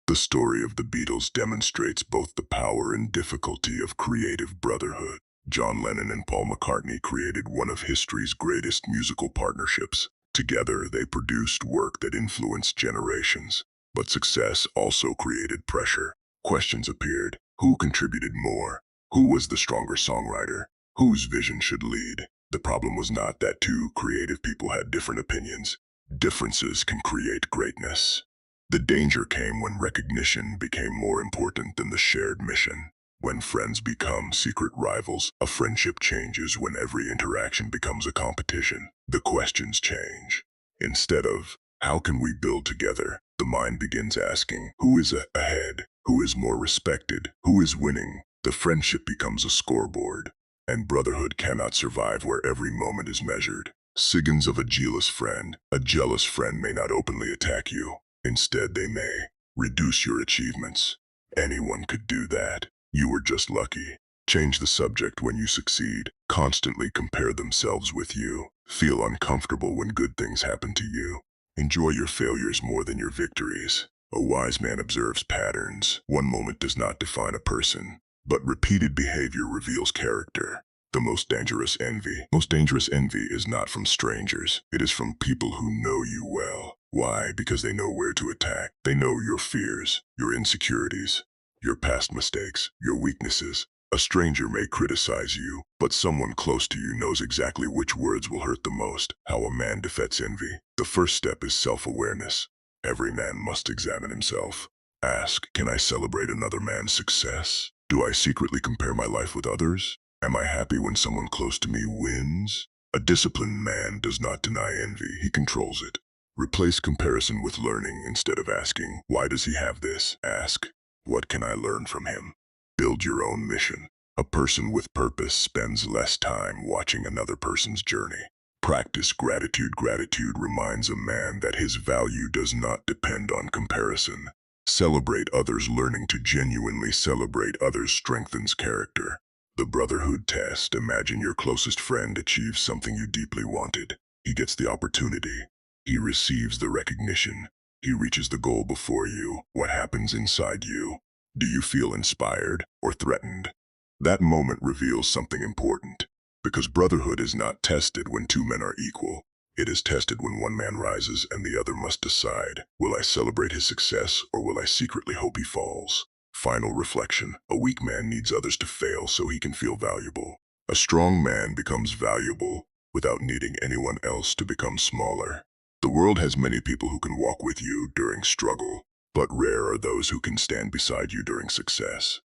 A: The story of the Beatles demonstrates both the power and difficulty of creative brotherhood. John Lennon and Paul McCartney created one of history's greatest musical partnerships. Together, they produced work that influenced generations. But success also created pressure. Questions appeared. Who contributed more? Who was the stronger songwriter? Whose vision should lead? The problem was not that two creative people had different opinions. Differences can create greatness. The danger came when recognition became more important than the shared mission. When friends become secret rivals, a friendship changes. When every interaction becomes a competition, the questions change. Instead of, how can we build together? The mind begins asking, who is ahead? Who is more respected? Who is winning? The friendship becomes a scoreboard. And brotherhood cannot survive where every moment is measured. Signs of a jealous friend. A jealous friend may not openly attack you. Instead, they may reduce your achievements. Anyone could do that. You were just lucky. Change the subject when you succeed. Constantly compare themselves with you. Feel uncomfortable when good things happen to you. Enjoy your failures more than your victories. A wise man observes patterns. One moment does not define a person, but repeated behavior reveals character. The most dangerous envy. Most dangerous envy is not from strangers. It is from people who know you well. Why? Because they know where to attack. They know your fears, your insecurities, your past mistakes, your weaknesses. A stranger may criticize you, but someone close to you knows exactly which words will hurt the most. How a man defeats envy. The first step is self-awareness. Every man must examine himself. Ask, can I celebrate another man's success? Do I secretly compare my life with others? Am I happy when someone close to me wins? A disciplined man does not deny envy, he controls it. Replace comparison with learning. Instead of asking, why does he have this? Ask, what can I learn from him? Build your own mission. A person with purpose spends less time watching another person's journey. Practice gratitude. Gratitude reminds a man that his value does not depend on comparison. Celebrate others. Learning to genuinely celebrate others strengthens character. The brotherhood test. Imagine your closest friend achieves something you deeply wanted. He gets the opportunity. He receives the recognition. He reaches the goal before you. What happens inside you? Do you feel inspired or threatened? That moment reveals something important, because brotherhood is not tested when two men are equal. It is tested when one man rises and the other must decide, will I celebrate his success or will I secretly hope he falls? Final reflection. A weak man needs others to fail so he can feel valuable. A strong man becomes valuable without needing anyone else to become smaller. The world has many people who can walk with you during struggle, but rare are those who can stand beside you during success.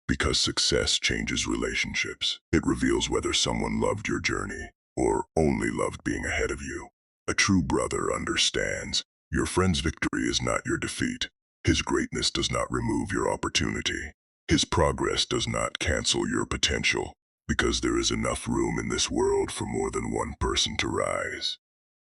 A: Because success changes relationships. It reveals whether someone loved your journey or only loved being ahead of you. A true brother understands your friend's victory is not your defeat. His greatness does not remove your opportunity. His progress does not cancel your potential, because there is enough room in this world for more than one person to rise.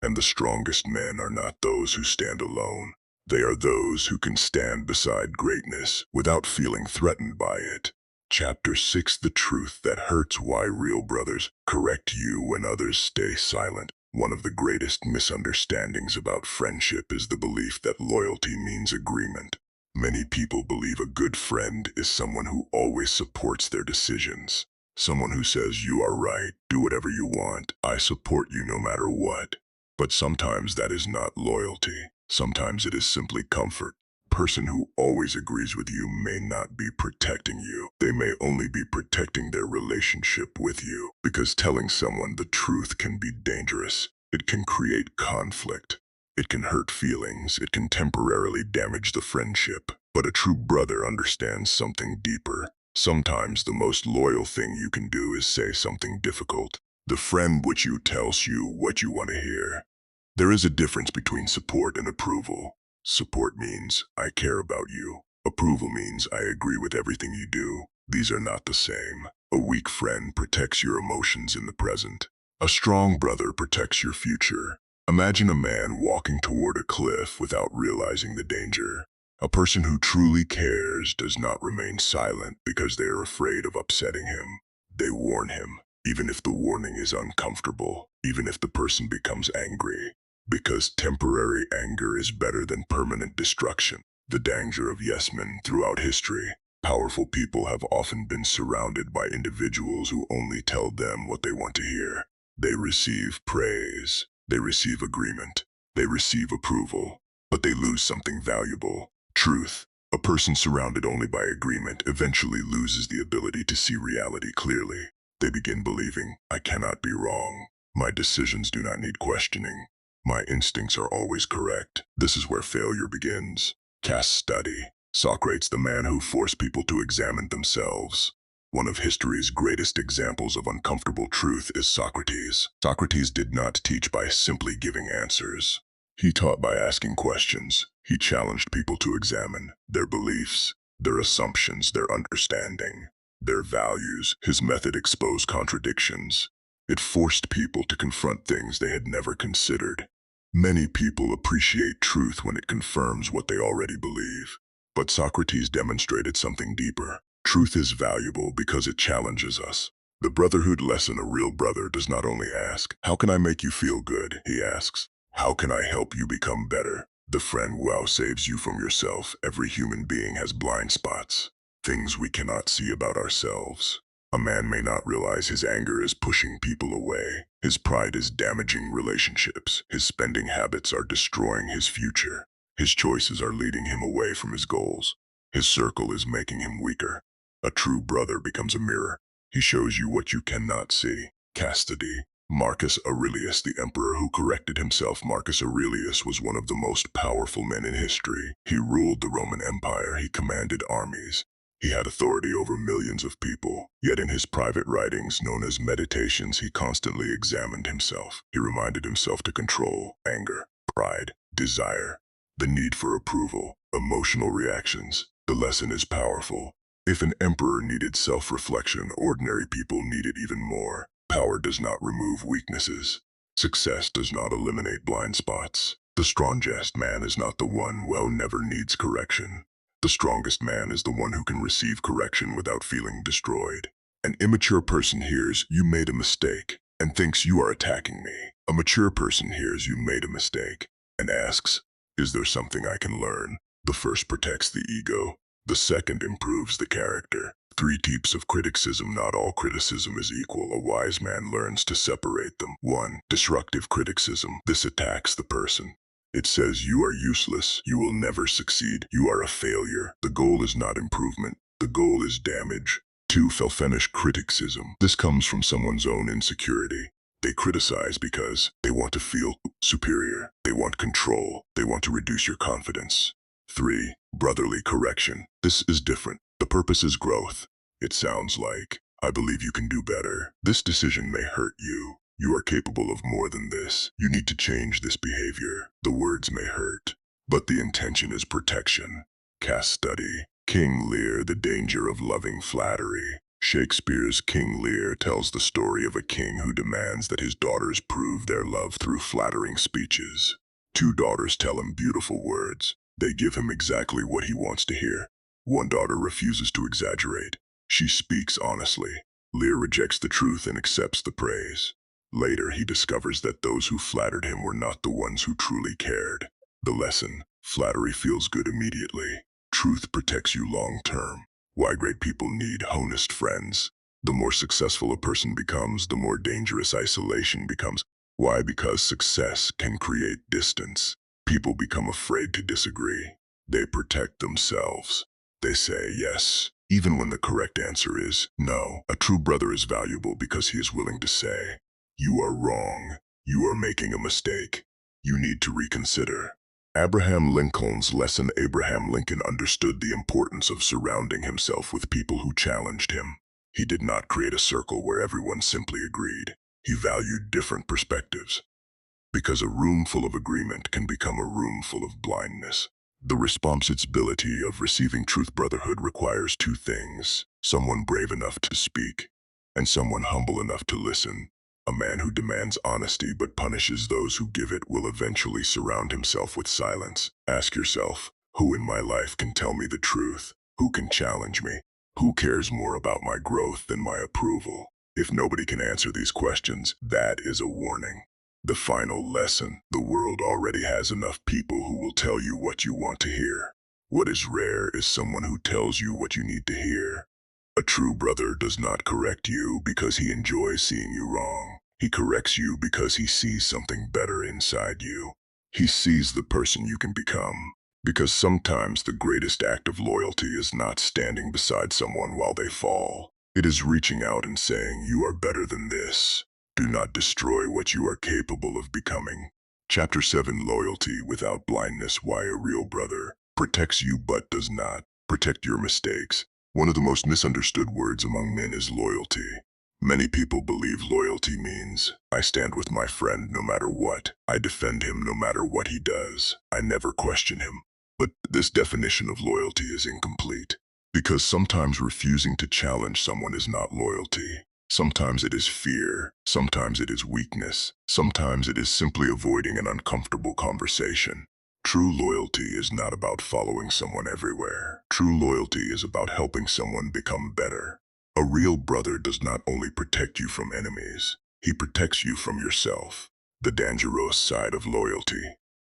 A: And the strongest men are not those who stand alone. They are those who can stand beside greatness without feeling threatened by it. Chapter 6: The Truth That Hurts. Why Real Brothers Correct You When Others Stay Silent. One of the greatest misunderstandings about friendship is the belief that loyalty means agreement. Many people believe a good friend is someone who always supports their decisions. Someone who says, you are right, do whatever you want, I support you no matter what. But sometimes that is not loyalty. Sometimes it is simply comfort. A person who always agrees with you may not be protecting you. They may only be protecting their relationship with you. Because telling someone the truth can be dangerous. It can create conflict. It can hurt feelings. It can temporarily damage the friendship. But a true brother understands something deeper. Sometimes the most loyal thing you can do is say something difficult. The friend which you tells you what you want to hear. There is a difference between support and approval. Support means, I care about you. Approval means, I agree with everything you do. These are not the same. A weak friend protects your emotions in the present. A strong brother protects your future. Imagine a man walking toward a cliff without realizing the danger. A person who truly cares does not remain silent because they are afraid of upsetting him. They warn him, even if the warning is uncomfortable, even if the person becomes angry. Because temporary anger is better than permanent destruction. The danger of yes men throughout history. Powerful people have often been surrounded by individuals who only tell them what they want to hear. They receive praise. They receive agreement. They receive approval. But they lose something valuable. Truth. A person surrounded only by agreement eventually loses the ability to see reality clearly. They begin believing, I cannot be wrong. My decisions do not need questioning. My instincts are always correct. This is where failure begins. Case study. Socrates, the man who forced people to examine themselves. One of history's greatest examples of uncomfortable truth is Socrates. Socrates did not teach by simply giving answers. He taught by asking questions. He challenged people to examine their beliefs, their assumptions, their understanding, their values. His method exposed contradictions. It forced people to confront things they had never considered. Many people appreciate truth when it confirms what they already believe. But Socrates demonstrated something deeper. Truth is valuable because it challenges us. The brotherhood lesson: a real brother does not only ask, how can I make you feel good? He asks, how can I help you become better? The friend wow saves you from yourself. Every human being has blind spots, things we cannot see about ourselves. A man may not realize his anger is pushing people away. His pride is damaging relationships. His spending habits are destroying his future. His choices are leading him away from his goals. His circle is making him weaker. A true brother becomes a mirror. He shows you what you cannot see. Chastity. Marcus Aurelius, the emperor who corrected himself. Marcus Aurelius was one of the most powerful men in history. He ruled the Roman Empire. He commanded armies. He had authority over millions of people. Yet in his private writings, known as meditations, he constantly examined himself. He reminded himself to control anger, pride, desire, the need for approval, emotional reactions. The lesson is powerful. If an emperor needed self-reflection, ordinary people need it even more. Power does not remove weaknesses. Success does not eliminate blind spots. The strongest man is not the one who never needs correction. The strongest man is the one who can receive correction without feeling destroyed. An immature person hears, you made a mistake, and thinks you are attacking me. A mature person hears, you made a mistake, and asks, is there something I can learn? The first protects the ego. The second improves the character. 3 types of criticism. Not all criticism is equal. A wise man learns to separate them. 1. Destructive criticism. This attacks the person. It says you are useless, you will never succeed, you are a failure. The goal is not improvement, the goal is damage. 2. Selfish criticism. This comes from someone's own insecurity. They criticize because they want to feel superior. They want control. They want to reduce your confidence. 3. Brotherly correction. This is different. The purpose is growth. It sounds like, I believe you can do better. This decision may hurt you. You are capable of more than this. You need to change this behavior. The words may hurt, but the intention is protection. Cast study. King Lear, the danger of loving flattery. Shakespeare's King Lear tells the story of a king who demands that his daughters prove their love through flattering speeches. 2 daughters tell him beautiful words. They give him exactly what he wants to hear. 1 daughter refuses to exaggerate. She speaks honestly. Lear rejects the truth and accepts the praise. Later, he discovers that those who flattered him were not the ones who truly cared. The lesson: flattery feels good immediately. Truth protects you long term. Why great people need honest friends. The more successful a person becomes, the more dangerous isolation becomes. Why? Because success can create distance. People become afraid to disagree. They protect themselves. They say yes, even when the correct answer is no. A true brother is valuable because he is willing to say, you are wrong. You are making a mistake. You need to reconsider. Abraham Lincoln's lesson. Abraham Lincoln understood the importance of surrounding himself with people who challenged him. He did not create a circle where everyone simply agreed. He valued different perspectives. Because a room full of agreement can become a room full of blindness. The responsibility of receiving truth. Brotherhood requires 2 things: someone brave enough to speak, and someone humble enough to listen. A man who demands honesty but punishes those who give it will eventually surround himself with silence. Ask yourself, who in my life can tell me the truth? Who can challenge me? Who cares more about my growth than my approval? If nobody can answer these questions, that is a warning. The final lesson: the world already has enough people who will tell you what you want to hear. What is rare is someone who tells you what you need to hear. A true brother does not correct you because he enjoys seeing you wrong. He corrects you because he sees something better inside you. He sees the person you can become. Because sometimes the greatest act of loyalty is not standing beside someone while they fall. It is reaching out and saying, you are better than this. Do not destroy what you are capable of becoming. Chapter 7. Loyalty without blindness. Why a real brother protects you but does not protect your mistakes. One of the most misunderstood words among men is loyalty. Many people believe loyalty means, I stand with my friend no matter what. I defend him no matter what he does. I never question him. But this definition of loyalty is incomplete. Because sometimes refusing to challenge someone is not loyalty. Sometimes it is fear. Sometimes it is weakness. Sometimes it is simply avoiding an uncomfortable conversation. True loyalty is not about following someone everywhere. True loyalty is about helping someone become better. A real brother does not only protect you from enemies, he protects you from yourself. The dangerous side of loyalty.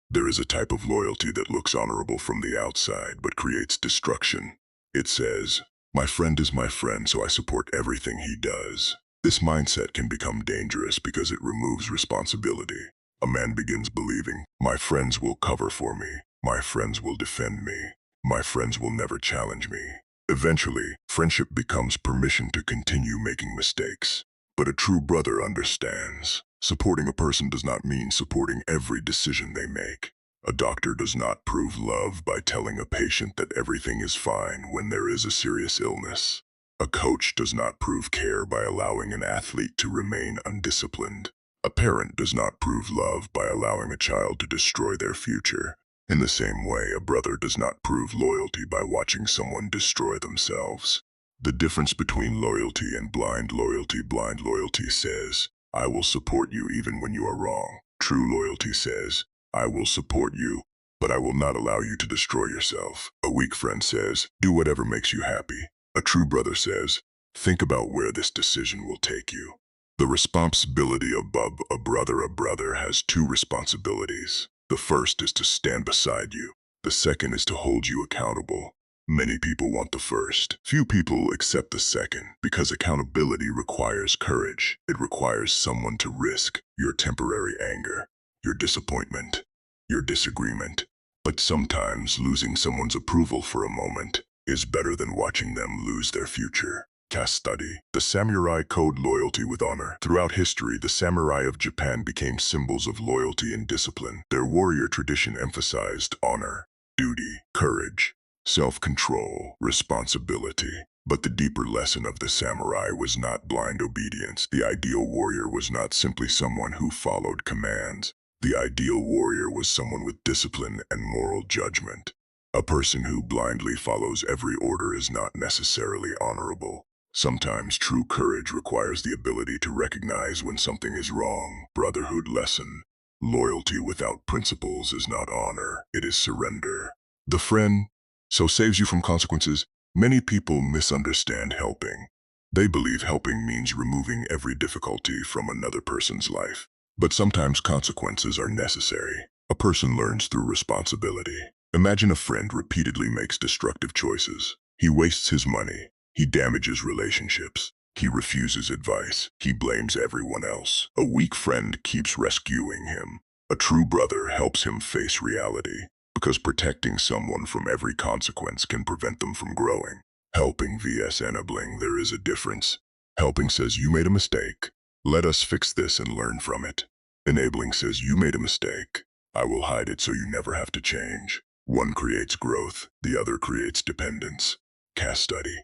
A: There is a type of loyalty that looks honorable from the outside but creates destruction. It says, my friend is my friend, so I support everything he does. This mindset can become dangerous because it removes responsibility. A man begins believing, my friends will cover for me, my friends will defend me, my friends will never challenge me. Eventually, friendship becomes permission to continue making mistakes. But a true brother understands. Supporting a person does not mean supporting every decision they make. A doctor does not prove love by telling a patient that everything is fine when there is a serious illness. A coach does not prove care by allowing an athlete to remain undisciplined. A parent does not prove love by allowing a child to destroy their future. In the same way, a brother does not prove loyalty by watching someone destroy themselves. The difference between loyalty and blind loyalty says, I will support you even when you are wrong. True loyalty says, I will support you, but I will not allow you to destroy yourself. A weak friend says, do whatever makes you happy. A true brother says, think about where this decision will take you. The responsibility above a brother has 2 responsibilities. The first is to stand beside you. The second is to hold you accountable. Many people want the first. Few people accept the second, because accountability requires courage. It requires someone to risk your temporary anger, your disappointment, your disagreement. But sometimes losing someone's approval for a moment is better than watching them lose their future. Cast study. The samurai code loyalty with honor. Throughout history, the samurai of Japan became symbols of loyalty and discipline. Their warrior tradition emphasized honor, duty, courage, self-control, responsibility. But the deeper lesson of the samurai was not blind obedience. The ideal warrior was not simply someone who followed commands. The ideal warrior was someone with discipline and moral judgment. A person who blindly follows every order is not necessarily honorable. Sometimes true courage requires the ability to recognize when something is wrong. Brotherhood lesson. Loyalty without principles is not honor, it is surrender. The friend so saves you from consequences. Many people misunderstand helping. They believe helping means removing every difficulty from another person's life. But sometimes consequences are necessary. A person learns through responsibility. Imagine a friend repeatedly makes destructive choices. He wastes his money. He damages relationships. He refuses advice. He blames everyone else. A weak friend keeps rescuing him. A true brother helps him face reality, because protecting someone from every consequence can prevent them from growing. Helping vs enabling, there is a difference. Helping says you made a mistake. Let us fix this and learn from it. Enabling says you made a mistake. I will hide it so you never have to change. One creates growth, the other creates dependence. Case study.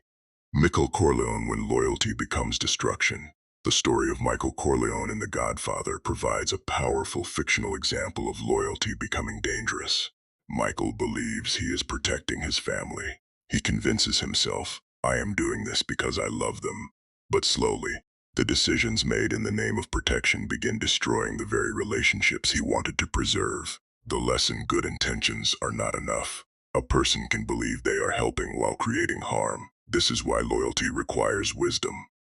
A: Michael Corleone when loyalty becomes destruction. The story of Michael Corleone in The Godfather provides a powerful fictional example of loyalty becoming dangerous. Michael believes he is protecting his family. He convinces himself, I am doing this because I love them. But slowly, the decisions made in the name of protection begin destroying the very relationships he wanted to preserve. The lesson: good intentions are not enough. A person can believe they are helping while creating harm. This is why loyalty requires wisdom.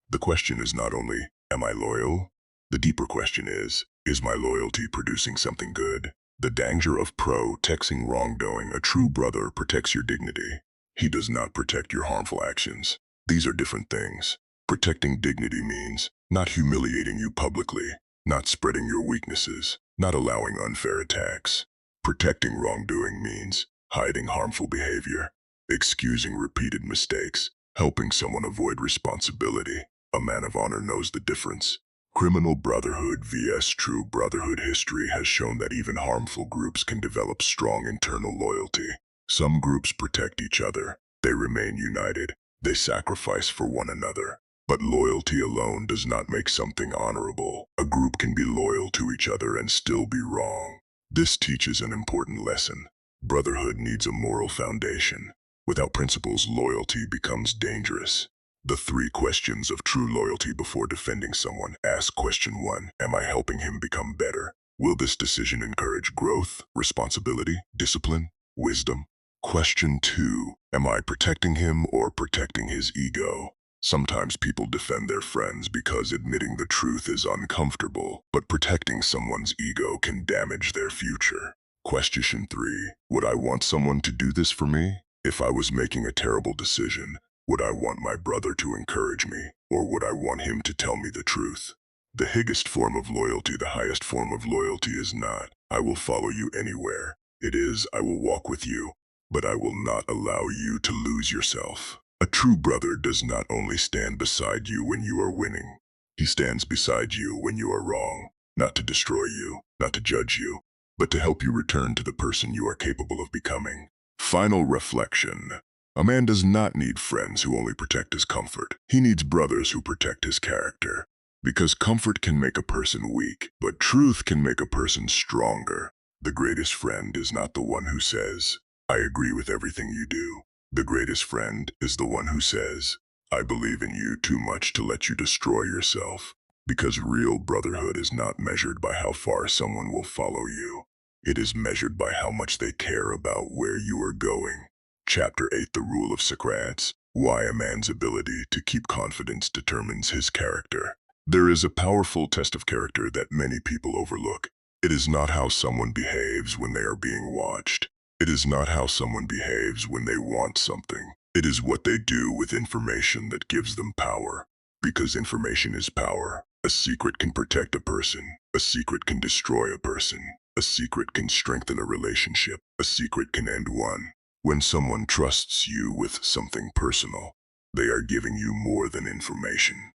A: The question is not only, am I loyal? The deeper question is my loyalty producing something good? The danger of protecting wrongdoing. A true brother protects your dignity. He does not protect your harmful actions. These are different things. Protecting dignity means not humiliating you publicly, not spreading your weaknesses, not allowing unfair attacks. Protecting wrongdoing means hiding harmful behavior, excusing repeated mistakes, helping someone avoid responsibility. A man of honor knows the difference. Criminal brotherhood vs. true brotherhood. History has shown that even harmful groups can develop strong internal loyalty. Some groups protect each other. They remain united. They sacrifice for one another. But loyalty alone does not make something honorable. A group can be loyal to each other and still be wrong. This teaches an important lesson. Brotherhood needs a moral foundation. Without principles, loyalty becomes dangerous. The 3 questions of true loyalty before defending someone. Ask question 1, am I helping him become better? Will this decision encourage growth, responsibility, discipline, wisdom? Question 2, am I protecting him or protecting his ego? Sometimes people defend their friends because admitting the truth is uncomfortable, but protecting someone's ego can damage their future. Question 3, would I want someone to do this for me? If I was making a terrible decision, would I want my brother to encourage me, or would I want him to tell me the truth? The highest form of loyalty is not, I will follow you anywhere. It is, I will walk with you, but I will not allow you to lose yourself. A true brother does not only stand beside you when you are winning. He stands beside you when you are wrong, not to destroy you, not to judge you, but to help you return to the person you are capable of becoming. Final reflection. A man does not need friends who only protect his comfort. He needs brothers who protect his character. Because comfort can make a person weak, but truth can make a person stronger. The greatest friend is not the one who says, I agree with everything you do. The greatest friend is the one who says, I believe in you too much to let you destroy yourself. Because real brotherhood is not measured by how far someone will follow you. It is measured by how much they care about where you are going. Chapter 8, The Rule of Socrates. Why a man's ability to keep confidence determines his character. There is a powerful test of character that many people overlook. It is not how someone behaves when they are being watched. It is not how someone behaves when they want something. It is what they do with information that gives them power. Because information is power. A secret can protect a person. A secret can destroy a person. A secret can strengthen a relationship. A secret can end one. When someone trusts you with something personal, they are giving you more than information.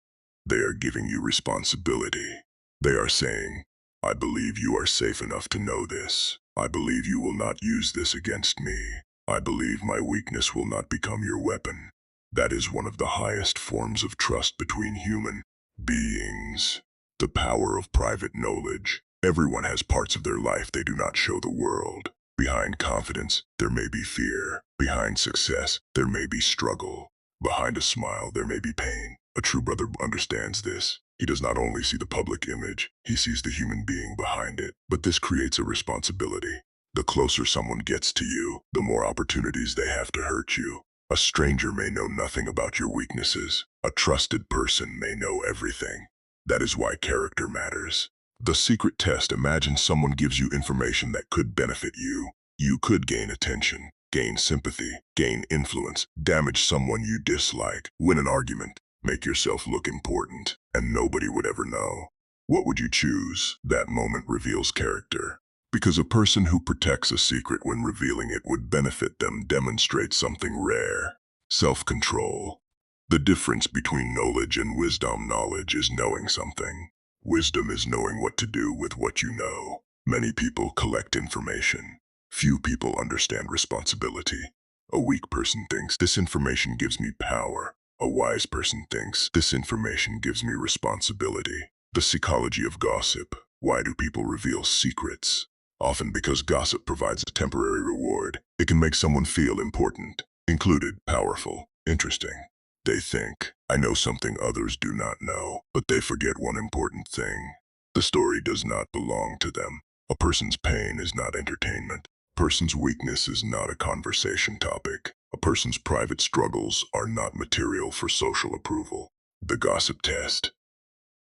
A: They are giving you responsibility. They are saying, I believe you are safe enough to know this. I believe you will not use this against me. I believe my weakness will not become your weapon. That is one of the highest forms of trust between human beings. The power of private knowledge. Everyone has parts of their life they do not show the world. Behind confidence, there may be fear. Behind success, there may be struggle. Behind a smile, there may be pain. A true brother understands this. He does not only see the public image, he sees the human being behind it. But this creates a responsibility. The closer someone gets to you, the more opportunities they have to hurt you. A stranger may know nothing about your weaknesses. A trusted person may know everything. That is why character matters. The secret test: imagine someone gives you information that could benefit you. You could gain attention, gain sympathy, gain influence, damage someone you dislike, win an argument, make yourself look important, and nobody would ever know. What would you choose? That moment reveals character. Because a person who protects a secret when revealing it would benefit them demonstrates something rare: self-control. The difference between knowledge and wisdom: knowledge is knowing something. Wisdom is knowing what to do with what you know. Many people collect information. Few people understand responsibility. A weak person thinks, this information gives me power. A wise person thinks, this information gives me responsibility. The psychology of gossip. Why do people reveal secrets? Often because gossip provides a temporary reward. It can make someone feel important, included, powerful, interesting. They think, I know something others do not know, but they forget one important thing. The story does not belong to them. A person's pain is not entertainment. A person's weakness is not a conversation topic. A person's private struggles are not material for social approval. The gossip test.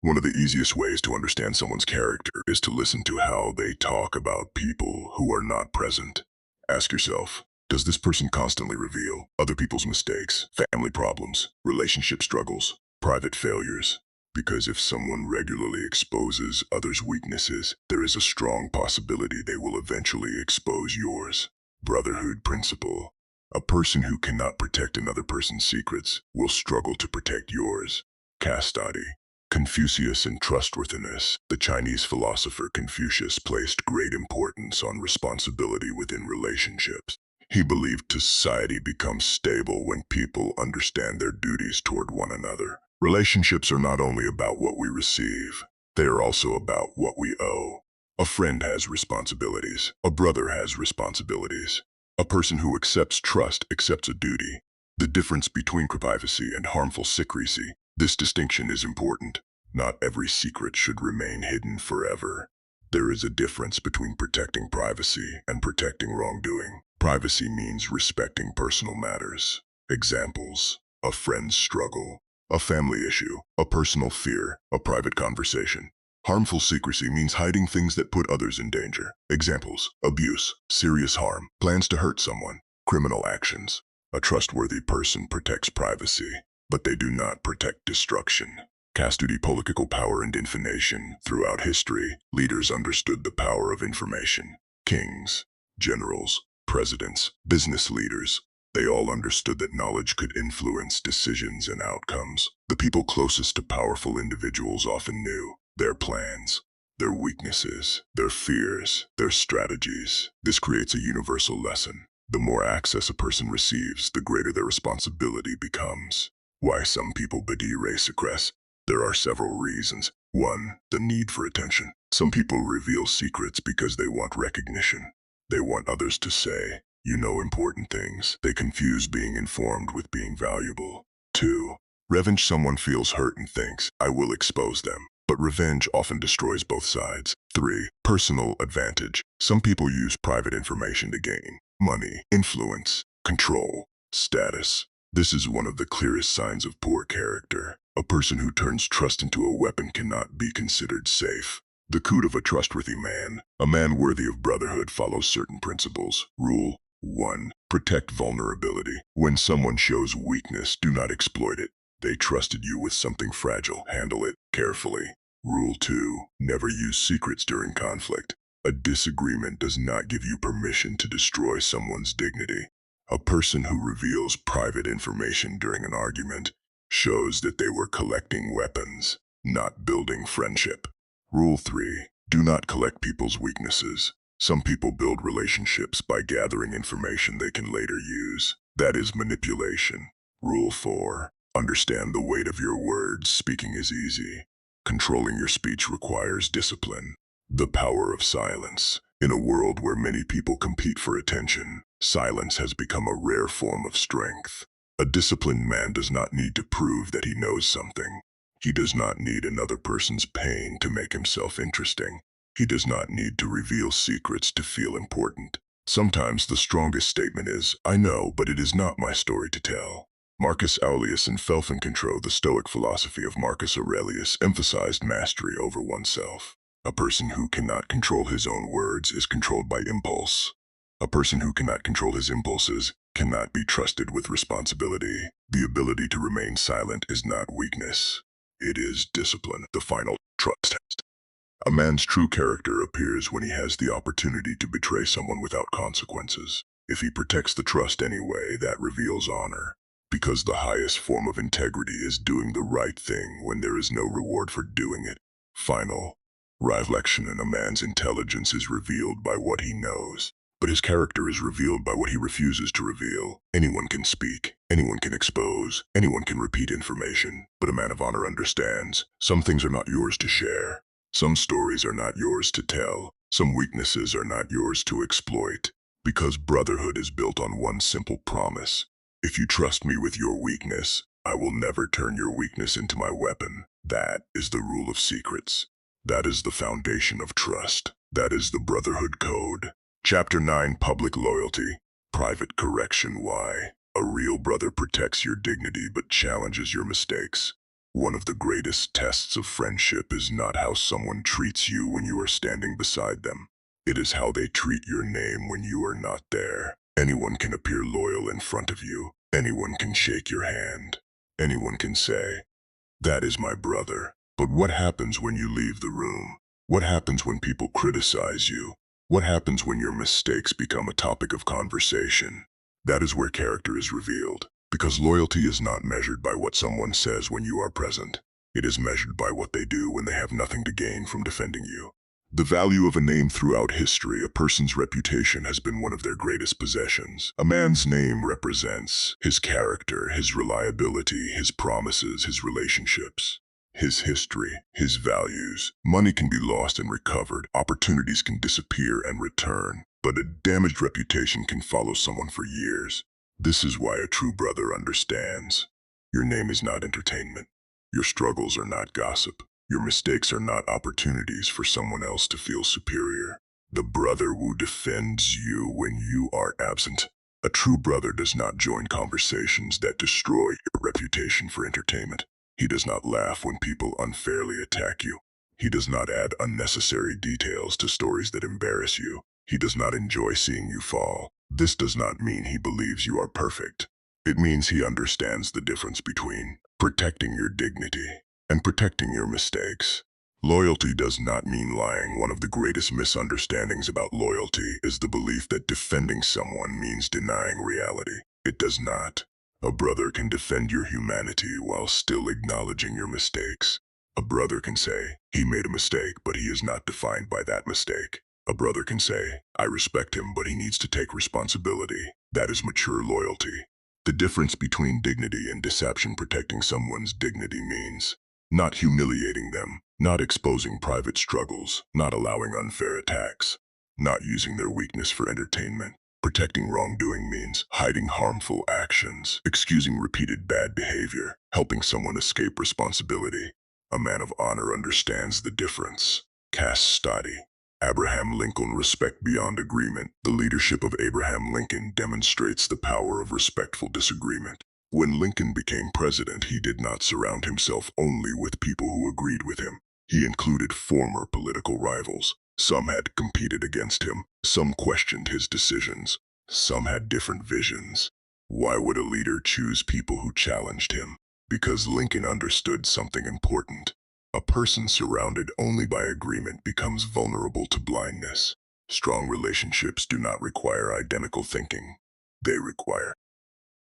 A: One of the easiest ways to understand someone's character is to listen to how they talk about people who are not present. Ask yourself, does this person constantly reveal other people's mistakes, family problems, relationship struggles, private failures? Because if someone regularly exposes others' weaknesses, there is a strong possibility they will eventually expose yours. Brotherhood principle. A person who cannot protect another person's secrets will struggle to protect yours. Castity. Confucius and trustworthiness. The Chinese philosopher Confucius placed great importance on responsibility within relationships. He believed society becomes stable when people understand their duties toward one another. Relationships are not only about what we receive, they are also about what we owe. A friend has responsibilities. A brother has responsibilities. A person who accepts trust accepts a duty. The difference between privacy and harmful secrecy. This distinction is important. Not every secret should remain hidden forever. There is a difference between protecting privacy and protecting wrongdoing. Privacy means respecting personal matters. Examples: a friend's struggle, a family issue, a personal fear, a private conversation. Harmful secrecy means hiding things that put others in danger. Examples: abuse, serious harm, plans to hurt someone, criminal actions. A trustworthy person protects privacy, but they do not protect destruction. Custody, political power, and information. Throughout history, leaders understood the power of information. Kings, generals, presidents, business leaders. They all understood that knowledge could influence decisions and outcomes. The people closest to powerful individuals often knew their plans, their weaknesses, their fears, their strategies. This creates a universal lesson. The more access a person receives, the greater their responsibility becomes. Why some people betray secrets? There are several reasons. 1. The need for attention. Some people reveal secrets because they want recognition. They want others to say, you know important things. They confuse being informed with being valuable. 2. Revenge. Someone feels hurt and thinks, I will expose them. But revenge often destroys both sides. 3. Personal advantage. Some people use private information to gain money, influence, control, status. This is one of the clearest signs of poor character. A person who turns trust into a weapon cannot be considered safe. The code of a trustworthy man. A man worthy of brotherhood follows certain principles. Rule: 1. Protect vulnerability. When someone shows weakness, do not exploit it. They trusted you with something fragile. Handle it carefully. Rule 2. Never use secrets during conflict. A disagreement does not give you permission to destroy someone's dignity. A person who reveals private information during an argument shows that they were collecting weapons, not building friendship. Rule 3. Do not collect people's weaknesses. Some people build relationships by gathering information they can later use. That is manipulation. Rule 4. Understand the weight of your words. Speaking is easy. Controlling your speech requires discipline. The power of silence. In a world where many people compete for attention, silence has become a rare form of strength. A disciplined man does not need to prove that he knows something. He does not need another person's pain to make himself interesting. He does not need to reveal secrets to feel important. Sometimes the strongest statement is, "I know, but it is not my story to tell." Marcus Aurelius and Felsencontrol, the Stoic philosophy of Marcus Aurelius, emphasized mastery over oneself. A person who cannot control his own words is controlled by impulse. A person who cannot control his impulses cannot be trusted with responsibility. The ability to remain silent is not weakness. It is discipline, the final trust test. A man's true character appears when he has the opportunity to betray someone without consequences. If he protects the trust anyway, that reveals honor. Because the highest form of integrity is doing the right thing when there is no reward for doing it. Final reflection: in a man's intelligence is revealed by what he knows, but his character is revealed by what he refuses to reveal. Anyone can speak, anyone can expose, anyone can repeat information, but a man of honor understands some things are not yours to share. Some stories are not yours to tell. Some weaknesses are not yours to exploit. Because brotherhood is built on one simple promise. If you trust me with your weakness, I will never turn your weakness into my weapon. That is the rule of secrets. That is the foundation of trust. That is the Brotherhood Code. Chapter 9, Public Loyalty. Private correction. Why? A real brother protects your dignity but challenges your mistakes. One of the greatest tests of friendship is not how someone treats you when you are standing beside them. It is how they treat your name when you are not there. Anyone can appear loyal in front of you. Anyone can shake your hand. Anyone can say, "That is my brother." But what happens when you leave the room? What happens when people criticize you? What happens when your mistakes become a topic of conversation? That is where character is revealed. Because loyalty is not measured by what someone says when you are present. It is measured by what they do when they have nothing to gain from defending you. The value of a name throughout history. A person's reputation has been one of their greatest possessions. A man's name represents his character, his reliability, his promises, his relationships, his history, his values. Money can be lost and recovered. Opportunities can disappear and return. But a damaged reputation can follow someone for years. This is why a true brother understands. Your name is not entertainment. Your struggles are not gossip. Your mistakes are not opportunities for someone else to feel superior. The brother who defends you when you are absent. A true brother does not join conversations that destroy your reputation for entertainment. He does not laugh when people unfairly attack you. He does not add unnecessary details to stories that embarrass you. He does not enjoy seeing you fall. This does not mean he believes you are perfect. It means he understands the difference between protecting your dignity and protecting your mistakes. Loyalty does not mean lying. One of the greatest misunderstandings about loyalty is the belief that defending someone means denying reality. It does not. A brother can defend your humanity while still acknowledging your mistakes. A brother can say, he made a mistake, but he is not defined by that mistake. A brother can say, I respect him, but he needs to take responsibility. That is mature loyalty. The difference between dignity and deception. Protecting someone's dignity means not humiliating them, not exposing private struggles, not allowing unfair attacks, not using their weakness for entertainment. Protecting wrongdoing means hiding harmful actions, excusing repeated bad behavior, helping someone escape responsibility. A man of honor understands the difference. Case study. Abraham Lincoln. Respect beyond agreement. The leadership of Abraham Lincoln demonstrates the power of respectful disagreement. When Lincoln became president, he did not surround himself only with people who agreed with him. He included former political rivals. Some had competed against him. Some questioned his decisions. Some had different visions. Why would a leader choose people who challenged him? Because Lincoln understood something important. A person surrounded only by agreement becomes vulnerable to blindness. Strong relationships do not require identical thinking. They require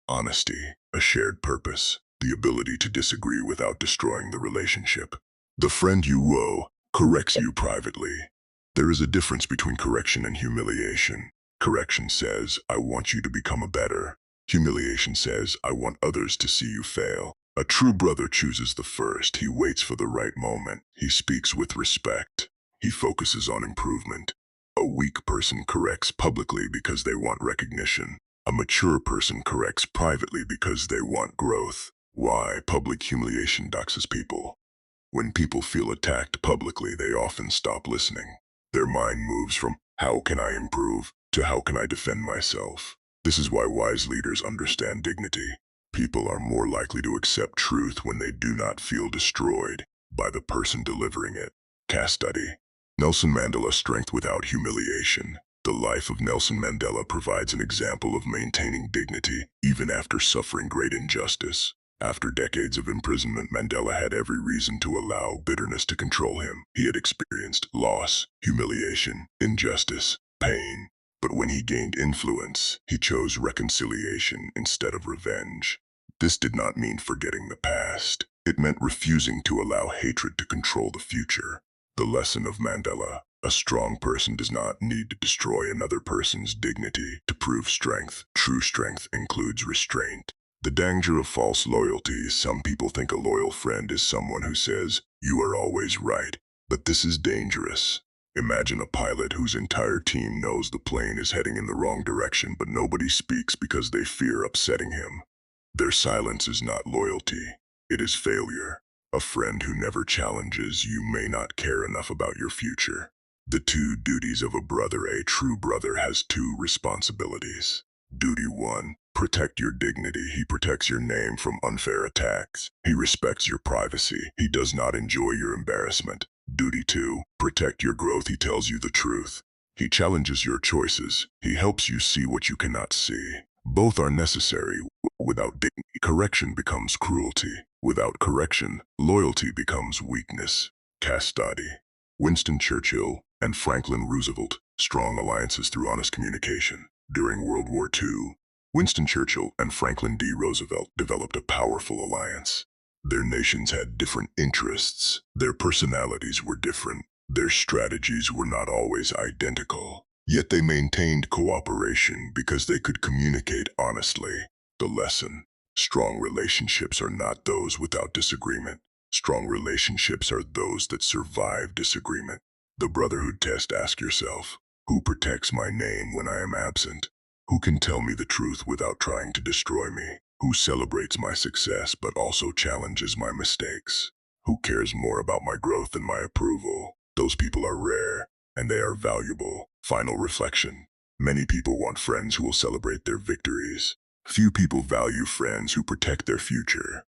A: honesty, a shared purpose, the ability to disagree without destroying the relationship. The friend you woe corrects you privately. There is a difference between correction and humiliation. Correction says, I want you to become a better. Humiliation says, I want others to see you fail. A true brother chooses the first. He waits for the right moment. He speaks with respect. He focuses on improvement. A weak person corrects publicly because they want recognition. A mature person corrects privately because they want growth. Why? Public humiliation doxes people. When people feel attacked publicly, they often stop listening. Their mind moves from, how can I improve, to how can I defend myself? This is why wise leaders understand dignity. People are more likely to accept truth when they do not feel destroyed by the person delivering it. Case study. Nelson Mandela's strength without humiliation. The life of Nelson Mandela provides an example of maintaining dignity even after suffering great injustice. After decades of imprisonment, Mandela had every reason to allow bitterness to control him. He had experienced loss, humiliation, injustice, pain. But when he gained influence, he chose reconciliation instead of revenge. This did not mean forgetting the past. It meant refusing to allow hatred to control the future. The lesson of Mandela: a strong person does not need to destroy another person's dignity to prove strength. True strength includes restraint. The danger of false loyalty. Some people think a loyal friend is someone who says, you are always right. But this is dangerous. Imagine a pilot whose entire team knows the plane is heading in the wrong direction, but nobody speaks because they fear upsetting him. Their silence is not loyalty. It is failure. A friend who never challenges you may not care enough about your future. The two duties of a brother. A true brother has two responsibilities. Duty 1. Protect your dignity. He protects your name from unfair attacks. He respects your privacy. He does not enjoy your embarrassment. Duty 2. Protect your growth. He tells you the truth. He challenges your choices. He helps you see what you cannot see. Both are necessary. Without dignity, correction becomes cruelty. Without correction, loyalty becomes weakness. Case study. Winston Churchill and Franklin Roosevelt. Strong alliances through honest communication. During World War II, Winston Churchill and Franklin D. Roosevelt developed a powerful alliance. Their nations had different interests. Their personalities were different. Their strategies were not always identical. Yet they maintained cooperation because they could communicate honestly. The lesson: strong relationships are not those without disagreement. Strong relationships are those that survive disagreement. The Brotherhood test. Ask yourself, who protects my name when I am absent? Who can tell me the truth without trying to destroy me? Who celebrates my success but also challenges my mistakes? Who cares more about my growth than my approval? Those people are rare, and they are valuable. Final reflection. Many people want friends who will celebrate their victories. Few people value friends who protect their future.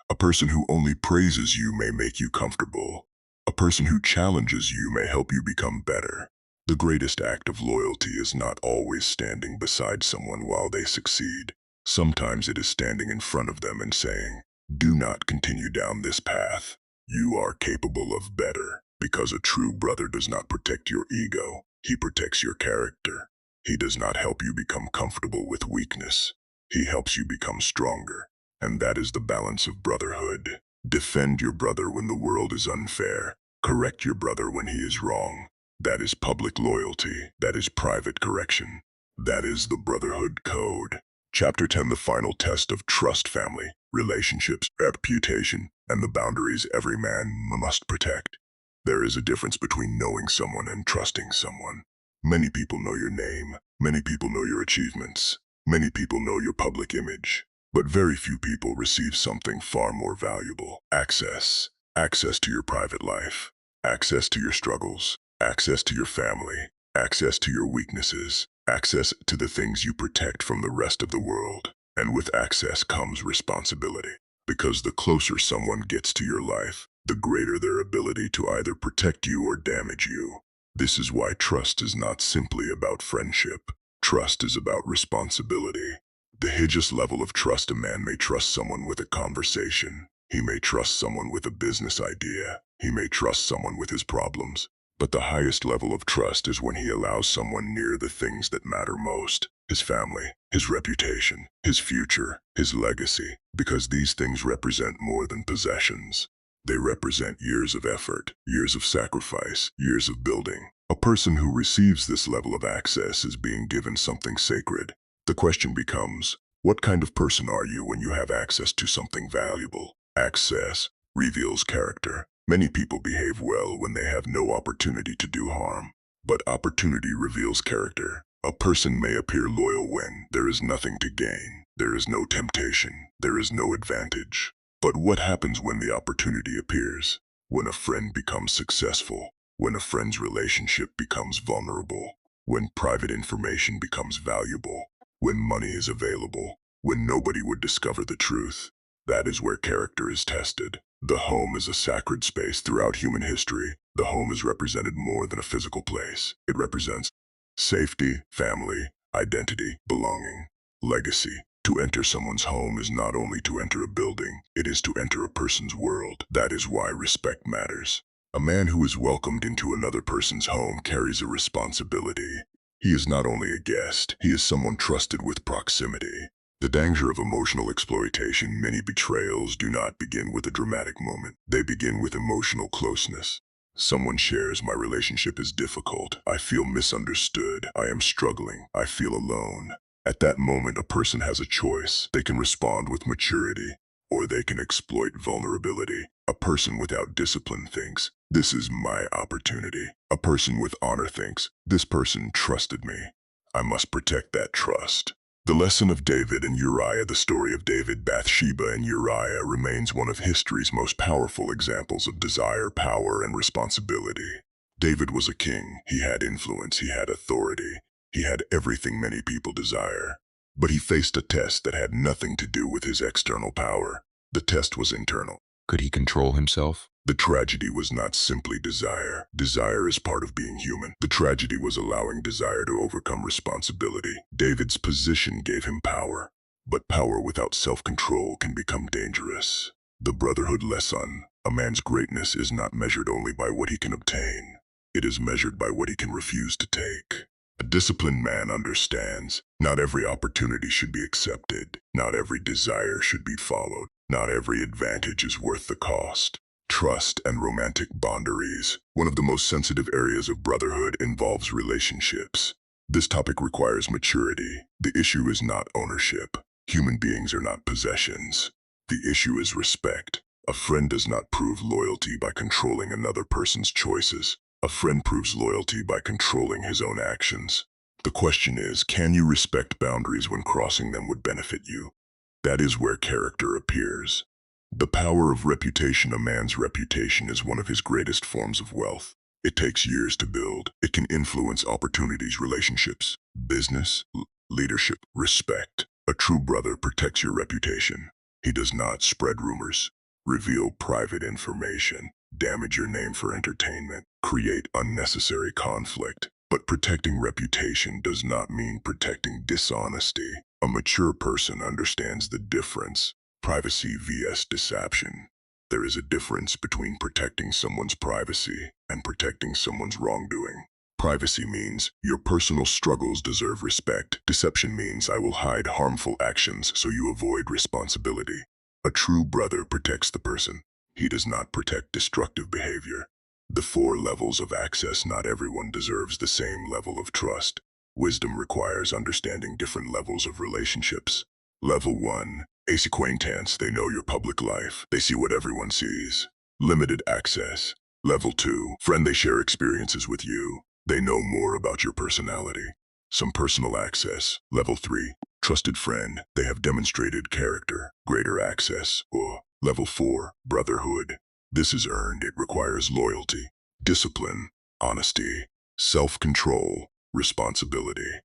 A: A person who only praises you may make you comfortable. A person who challenges you may help you become better. The greatest act of loyalty is not always standing beside someone while they succeed. Sometimes it is standing in front of them and saying, do not continue down this path. You are capable of better. Because a true brother does not protect your ego, he protects your character. He does not help you become comfortable with weakness. He helps you become stronger. And that is the balance of brotherhood. Defend your brother when the world is unfair. Correct your brother when he is wrong. That is public loyalty. That is private correction. That is the Brotherhood Code. Chapter 10. The final test of trust. Family, relationships, reputation, and the boundaries every man must protect. There is a difference between knowing someone and trusting someone. Many people know your name. Many people know your achievements. Many people know your public image. But very few people receive something far more valuable: access. Access to your private life. Access to your struggles. Access to your family. Access to your weaknesses. Access to the things you protect from the rest of the world. And with access comes responsibility. Because the closer someone gets to your life, the greater their ability to either protect you or damage you. This is why trust is not simply about friendship. Trust is about responsibility. The highest level of trust: a man may trust someone with a conversation. He may trust someone with a business idea. He may trust someone with his problems. But the highest level of trust is when he allows someone near the things that matter most: his family, his reputation, his future, his legacy, because these things represent more than possessions. They represent years of effort, years of sacrifice, years of building. A person who receives this level of access is being given something sacred. The question becomes, what kind of person are you when you have access to something valuable? Access reveals character. Many people behave well when they have no opportunity to do harm. But opportunity reveals character. A person may appear loyal when there is nothing to gain. There is no temptation. There is no advantage. But what happens when the opportunity appears? When a friend becomes successful? When a friend's relationship becomes vulnerable? When private information becomes valuable? When money is available? When nobody would discover the truth? That is where character is tested. The home is a sacred space throughout human history. The home is represented more than a physical place. It represents safety, family, identity, belonging, legacy. To enter someone's home is not only to enter a building, it is to enter a person's world. That is why respect matters. A man who is welcomed into another person's home carries a responsibility. He is not only a guest, he is someone trusted with proximity. The danger of emotional exploitation: many betrayals do not begin with a dramatic moment. They begin with emotional closeness. Someone shares, "My relationship is difficult. I feel misunderstood. I am struggling. I feel alone." At that moment, a person has a choice. They can respond with maturity, or they can exploit vulnerability. A person without discipline thinks, "This is my opportunity." A person with honor thinks, "This person trusted me. I must protect that trust." The lesson of David and Uriah. The story of David, Bathsheba, and Uriah remains one of history's most powerful examples of desire, power, and responsibility. David was a king. He had influence. He had authority. He had everything many people desire. But he faced a test that had nothing to do with his external power. The test was internal.
B: Could he control himself?
A: The tragedy was not simply desire. Desire is part of being human. The tragedy was allowing desire to overcome responsibility. David's position gave him power, but power without self-control can become dangerous. The Brotherhood lesson: a man's greatness is not measured only by what he can obtain. It is measured by what he can refuse to take. A disciplined man understands, not every opportunity should be accepted. Not every desire should be followed. Not every advantage is worth the cost. Trust and romantic boundaries. One of the most sensitive areas of brotherhood involves relationships. This topic requires maturity. The issue is not ownership. Human beings are not possessions. The issue is respect. A friend does not prove loyalty by controlling another person's choices. A friend proves loyalty by controlling his own actions. The question is, can you respect boundaries when crossing them would benefit you? That is where character appears. The power of reputation. A man's reputation is one of his greatest forms of wealth. It takes years to build. It can influence opportunities, relationships, business, leadership, respect. A true brother protects your reputation. He does not spread rumors, reveal private information, damage your name for entertainment, create unnecessary conflict. But protecting reputation does not mean protecting dishonesty. A mature person understands the difference. Privacy vs. deception. There is a difference between protecting someone's privacy and protecting someone's wrongdoing. Privacy means your personal struggles deserve respect. Deception means I will hide harmful actions so you avoid responsibility. A true brother protects the person. He does not protect destructive behavior. The 4 levels of access. Not everyone deserves the same level of trust. Wisdom requires understanding different levels of relationships. Level 1. Ace acquaintance. They know your public life. They see what everyone sees. Limited access. Level 2. Friend. They share experiences with you. They know more about your personality. Some personal access. Level 3. Trusted friend. They have demonstrated character. Greater access. Or Level 4. Brotherhood. This is earned. It requires loyalty, discipline, honesty, self-control, responsibility.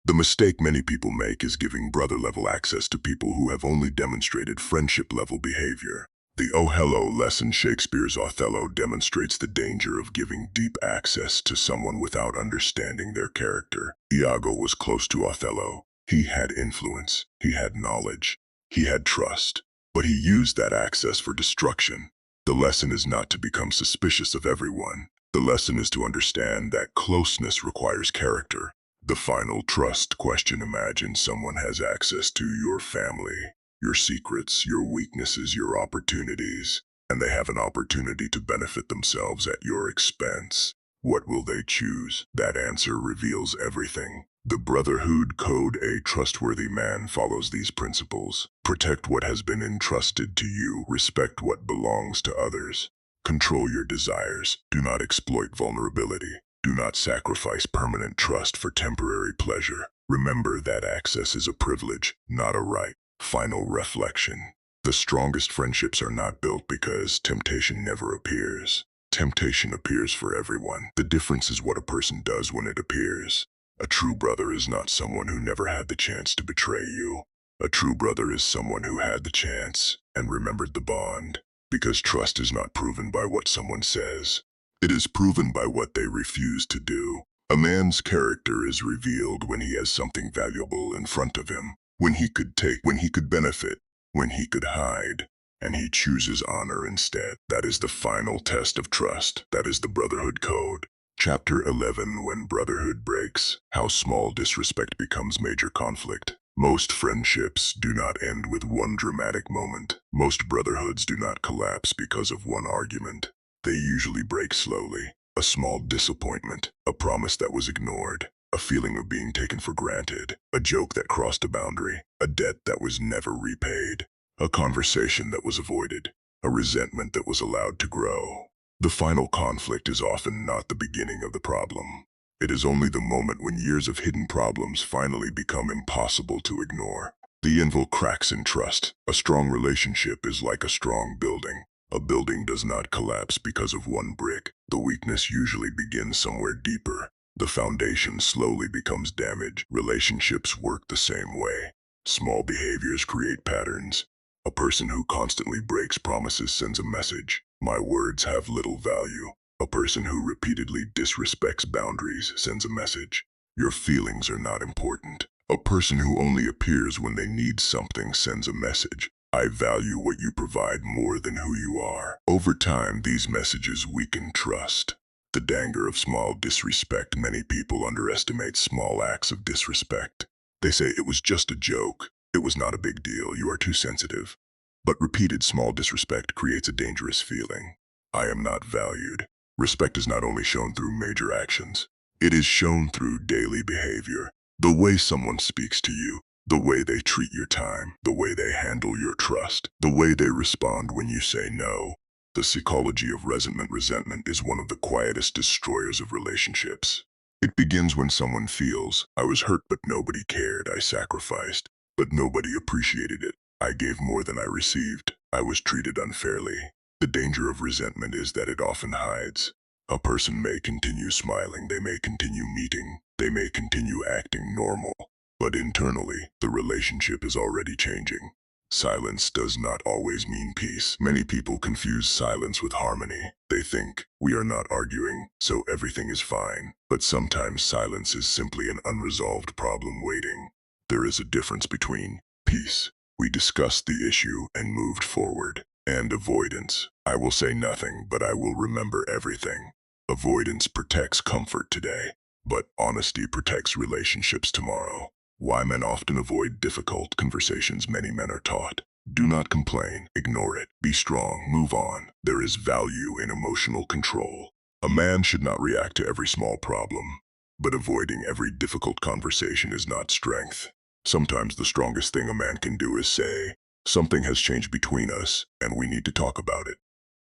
A: The mistake many people make is giving brother-level access to people who have only demonstrated friendship-level behavior. The "Oh Hello" lesson. Shakespeare's Othello demonstrates the danger of giving deep access to someone without understanding their character. He Iago was close to Othello. He had influence, he had knowledge, he had trust, but he used that access for destruction. The lesson is not to become suspicious of everyone. The lesson is to understand that closeness requires character. The final trust question: imagine someone has access to your family, your secrets, your weaknesses, your opportunities, and they have an opportunity to benefit themselves at your expense. What will they choose? That answer reveals everything. The Brotherhood Code: a trustworthy man follows these principles. Protect what has been entrusted to you. Respect what belongs to others. Control your desires. Do not exploit vulnerability. Do not sacrifice permanent trust for temporary pleasure. Remember that access is a privilege, not a right. Final reflection. The strongest friendships are not built because temptation never appears. Temptation appears for everyone. The difference is what a person does when it appears. A true brother is not someone who never had the chance to betray you. A true brother is someone who had the chance and remembered the bond. Because trust is not proven by what someone says. It is proven by what they refuse to do. A man's character is revealed when he has something valuable in front of him, when he could take, when he could benefit, when he could hide, and he chooses honor instead. That is the final test of trust. That is the Brotherhood Code. Chapter 11: When Brotherhood Breaks. How small disrespect becomes major conflict. Most friendships do not end with one dramatic moment. Most brotherhoods do not collapse because of one argument. They usually break slowly. A small disappointment, a promise that was ignored, a feeling of being taken for granted, a joke that crossed a boundary, a debt that was never repaid, a conversation that was avoided, a resentment that was allowed to grow. The final conflict is often not the beginning of the problem. It is only the moment when years of hidden problems finally become impossible to ignore. The anvil cracks in trust. A strong relationship is like a strong building. A building does not collapse because of one brick. The weakness usually begins somewhere deeper. The foundation slowly becomes damaged. Relationships work the same way. Small behaviors create patterns. A person who constantly breaks promises sends a message: my words have little value. A person who repeatedly disrespects boundaries sends a message: your feelings are not important. A person who only appears when they need something sends a message: I value what you provide more than who you are. Over time, these messages weaken trust. The danger of small disrespect: many people underestimate small acts of disrespect. They say it was just a joke. It was not a big deal. You are too sensitive. But repeated small disrespect creates a dangerous feeling. I am not valued. Respect is not only shown through major actions. It is shown through daily behavior. The way someone speaks to you, the way they treat your time, the way they handle your trust, the way they respond when you say no. The psychology of resentment. Resentment is one of the quietest destroyers of relationships. It begins when someone feels, I was hurt but nobody cared. I sacrificed, but nobody appreciated it. I gave more than I received. I was treated unfairly. The danger of resentment is that it often hides. A person may continue smiling, they may continue meeting, they may continue acting normal, but internally, the relationship is already changing. Silence does not always mean peace. Many people confuse silence with harmony. They think, we are not arguing, so everything is fine. But sometimes silence is simply an unresolved problem waiting. There is a difference between peace, we discussed the issue and moved forward, and avoidance. I will say nothing, but I will remember everything. Avoidance protects comfort today, but honesty protects relationships tomorrow. Why men often avoid difficult conversations. Many men are taught: do not complain, ignore it, be strong, move on. There is value in emotional control. A man should not react to every small problem, but avoiding every difficult conversation is not strength. Sometimes the strongest thing a man can do is say, something has changed between us, and we need to talk about it.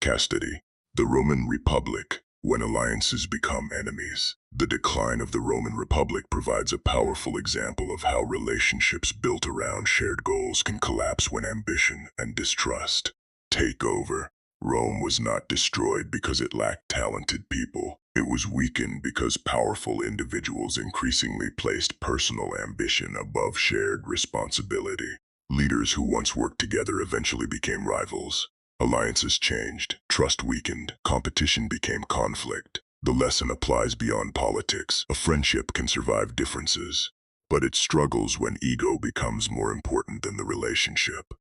A: Chastity. The Roman Republic. When alliances become enemies. The decline of the Roman Republic provides a powerful example of how relationships built around shared goals can collapse when ambition and distrust take over. Rome was not destroyed because it lacked talented people. It was weakened because powerful individuals increasingly placed personal ambition above shared responsibility. Leaders who once worked together eventually became rivals. Alliances changed, trust weakened, competition became conflict. The lesson applies beyond politics. A friendship can survive differences, but it struggles when ego becomes more important than the relationship.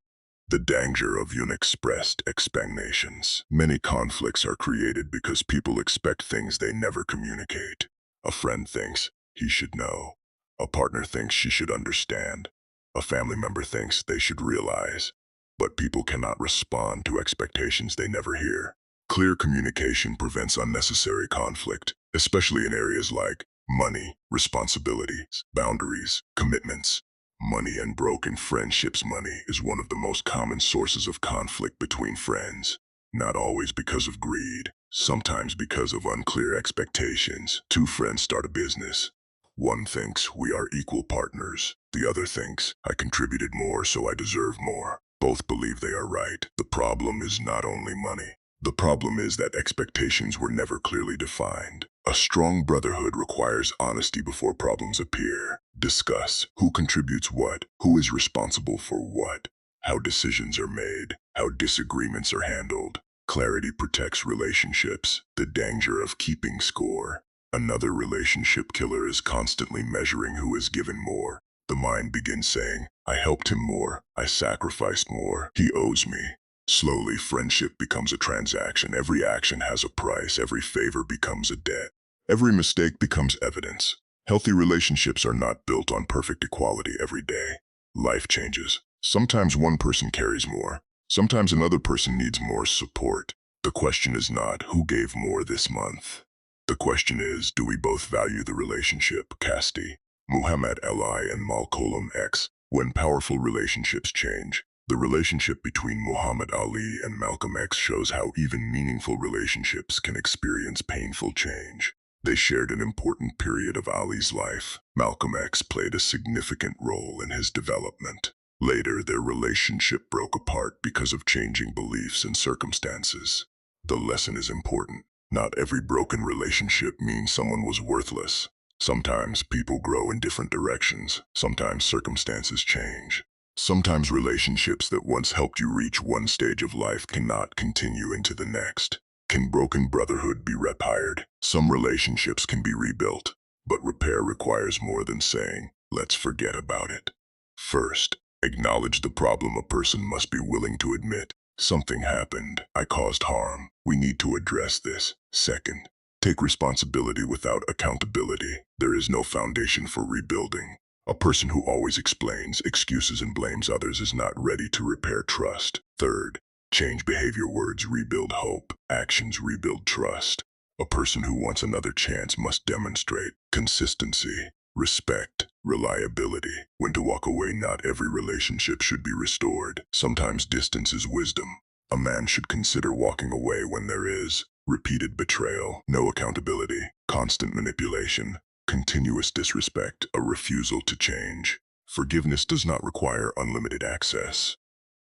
A: The danger of unexpressed expectations. Many conflicts are created because people expect things they never communicate. A friend thinks he should know. A partner thinks she should understand. A family member thinks they should realize. But people cannot respond to expectations they never hear. Clear communication prevents unnecessary conflict, especially in areas like money, responsibilities, boundaries, commitments. Money and broken friendships. Money is one of the most common sources of conflict between friends. Not always because of greed, sometimes because of unclear expectations. Two friends start a business. One thinks we are equal partners. The other thinks I contributed more, so I deserve more. Both believe they are right. The problem is not only money. The problem is that expectations were never clearly defined. A strong brotherhood requires honesty before problems appear. Discuss who contributes what, who is responsible for what, how decisions are made, how disagreements are handled. Clarity protects relationships. The danger of keeping score. Another relationship killer is constantly measuring who is given more. The mind begins saying, I helped him more, I sacrificed more, he owes me. Slowly, friendship becomes a transaction. Every action has a price. Every favor becomes a debt. Every mistake becomes evidence. Healthy relationships are not built on perfect equality every day. Life changes. Sometimes one person carries more. Sometimes another person needs more support. The question is not who gave more this month. The question is, do we both value the relationship? Casti, Muhammad Ali and Malcolm X. When powerful relationships change. The relationship between Muhammad Ali and Malcolm X shows how even meaningful relationships can experience painful change. They shared an important period of Ali's life. Malcolm X played a significant role in his development. Later, their relationship broke apart because of changing beliefs and circumstances. The lesson is important. Not every broken relationship means someone was worthless. Sometimes people grow in different directions. Sometimes circumstances change. Sometimes relationships that once helped you reach one stage of life cannot continue into the next. Can broken brotherhood be repaired? Some relationships can be rebuilt, but repair requires more than saying, let's forget about it. First, acknowledge the problem. A person must be willing to admit, something happened, I caused harm, we need to address this. Second, take responsibility without accountability. There is no foundation for rebuilding. A person who always explains, excuses, and blames others is not ready to repair trust. Third, change behavior. Words rebuild hope. Actions rebuild trust. A person who wants another chance must demonstrate consistency, respect, reliability. When to walk away. Not every relationship should be restored. Sometimes distance is wisdom. A man should consider walking away when there is repeated betrayal, no accountability, constant manipulation, continuous disrespect, a refusal to change. Forgiveness does not require unlimited access.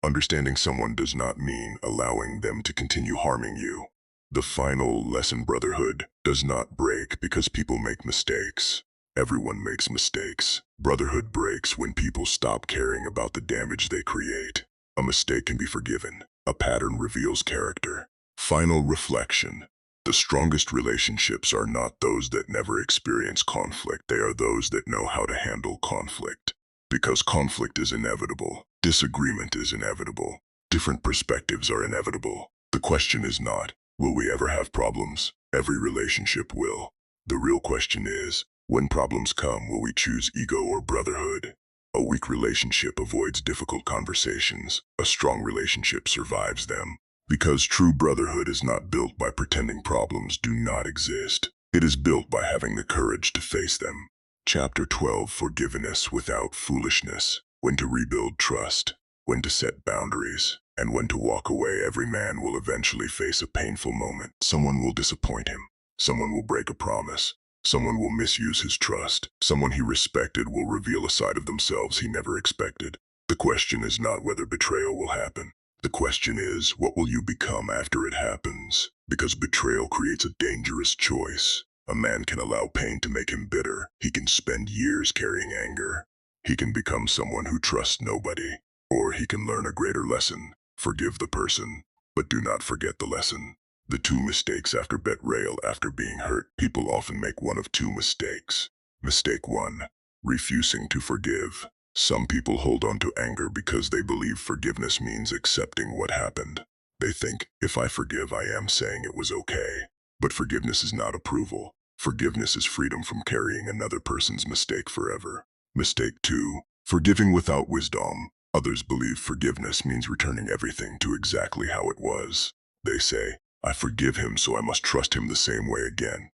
A: Understanding someone does not mean allowing them to continue harming you. The final lesson: brotherhood does not break because people make mistakes. Everyone makes mistakes. Brotherhood breaks when people stop caring about the damage they create. A mistake can be forgiven. A pattern reveals character. Final reflection. The strongest relationships are not those that never experience conflict. They are those that know how to handle conflict. Because conflict is inevitable. Disagreement is inevitable. Different perspectives are inevitable. The question is not, will we ever have problems? Every relationship will. The real question is, when problems come, will we choose ego or brotherhood? A weak relationship avoids difficult conversations. A strong relationship survives them. Because true brotherhood is not built by pretending problems do not exist. It is built by having the courage to face them. Chapter 12: Forgiveness without foolishness. When to rebuild trust, when to set boundaries, and when to walk away. Every man will eventually face a painful moment. Someone will disappoint him. Someone will break a promise. Someone will misuse his trust. Someone he respected will reveal a side of themselves he never expected. The question is not whether betrayal will happen. The question is, what will you become after it happens? Because betrayal creates a dangerous choice. A man can allow pain to make him bitter. He can spend years carrying anger. He can become someone who trusts nobody. Or he can learn a greater lesson. Forgive the person, but do not forget the lesson. The two mistakes after betrayal. After being hurt, people often make one of two mistakes. Mistake 1. Refusing to forgive. Some people hold on to anger because they believe forgiveness means accepting what happened. They think, if I forgive, I am saying it was okay. But forgiveness is not approval. Forgiveness is freedom from carrying another person's mistake forever. Mistake 2. Forgiving without wisdom. Others believe forgiveness means returning everything to exactly how it was. They say, I forgive him, so I must trust him the same way again.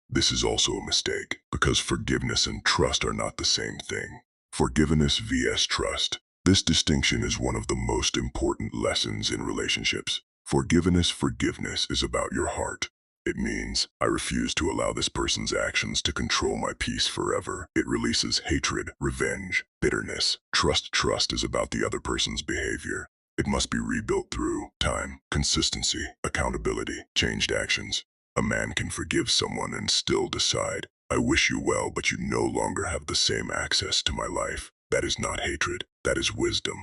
A: This is also a mistake, because forgiveness and trust are not the same thing. Forgiveness vs. trust. This distinction is one of the most important lessons in relationships. Forgiveness is about your heart. It means, I refuse to allow this person's actions to control my peace forever. It releases hatred, revenge, bitterness. Trust is about the other person's behavior. It must be rebuilt through time, consistency, accountability, changed actions. A man can forgive someone and still decide, I wish you well, but you no longer have the same access to my life. That is not hatred, that is wisdom.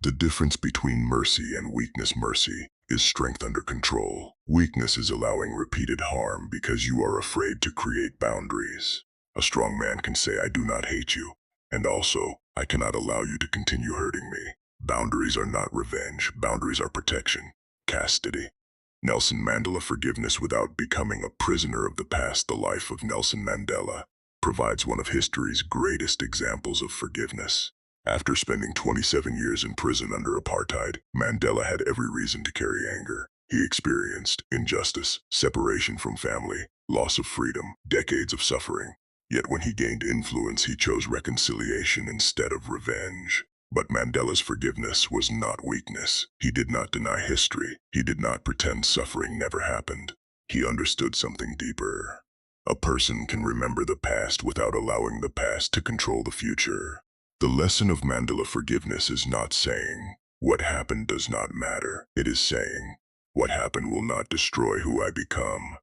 A: The difference between mercy and weakness. Mercy is strength under control. Weakness is allowing repeated harm because you are afraid to create boundaries. A strong man can say, I do not hate you, and also, I cannot allow you to continue hurting me. Boundaries are not revenge, boundaries are protection, chastity. Nelson Mandela. Forgiveness without becoming a prisoner of the past. The life of Nelson Mandela provides one of history's greatest examples of forgiveness. After spending 27 years in prison under apartheid, Mandela had every reason to carry anger. He experienced injustice, separation from family, loss of freedom, decades of suffering. Yet when he gained influence, he chose reconciliation instead of revenge. But Mandela's forgiveness was not weakness. He did not deny history. He did not pretend suffering never happened. He understood something deeper. A person can remember the past without allowing the past to control the future. The lesson of Mandela forgiveness is not saying, what happened does not matter. It is saying, what happened will not destroy who I become.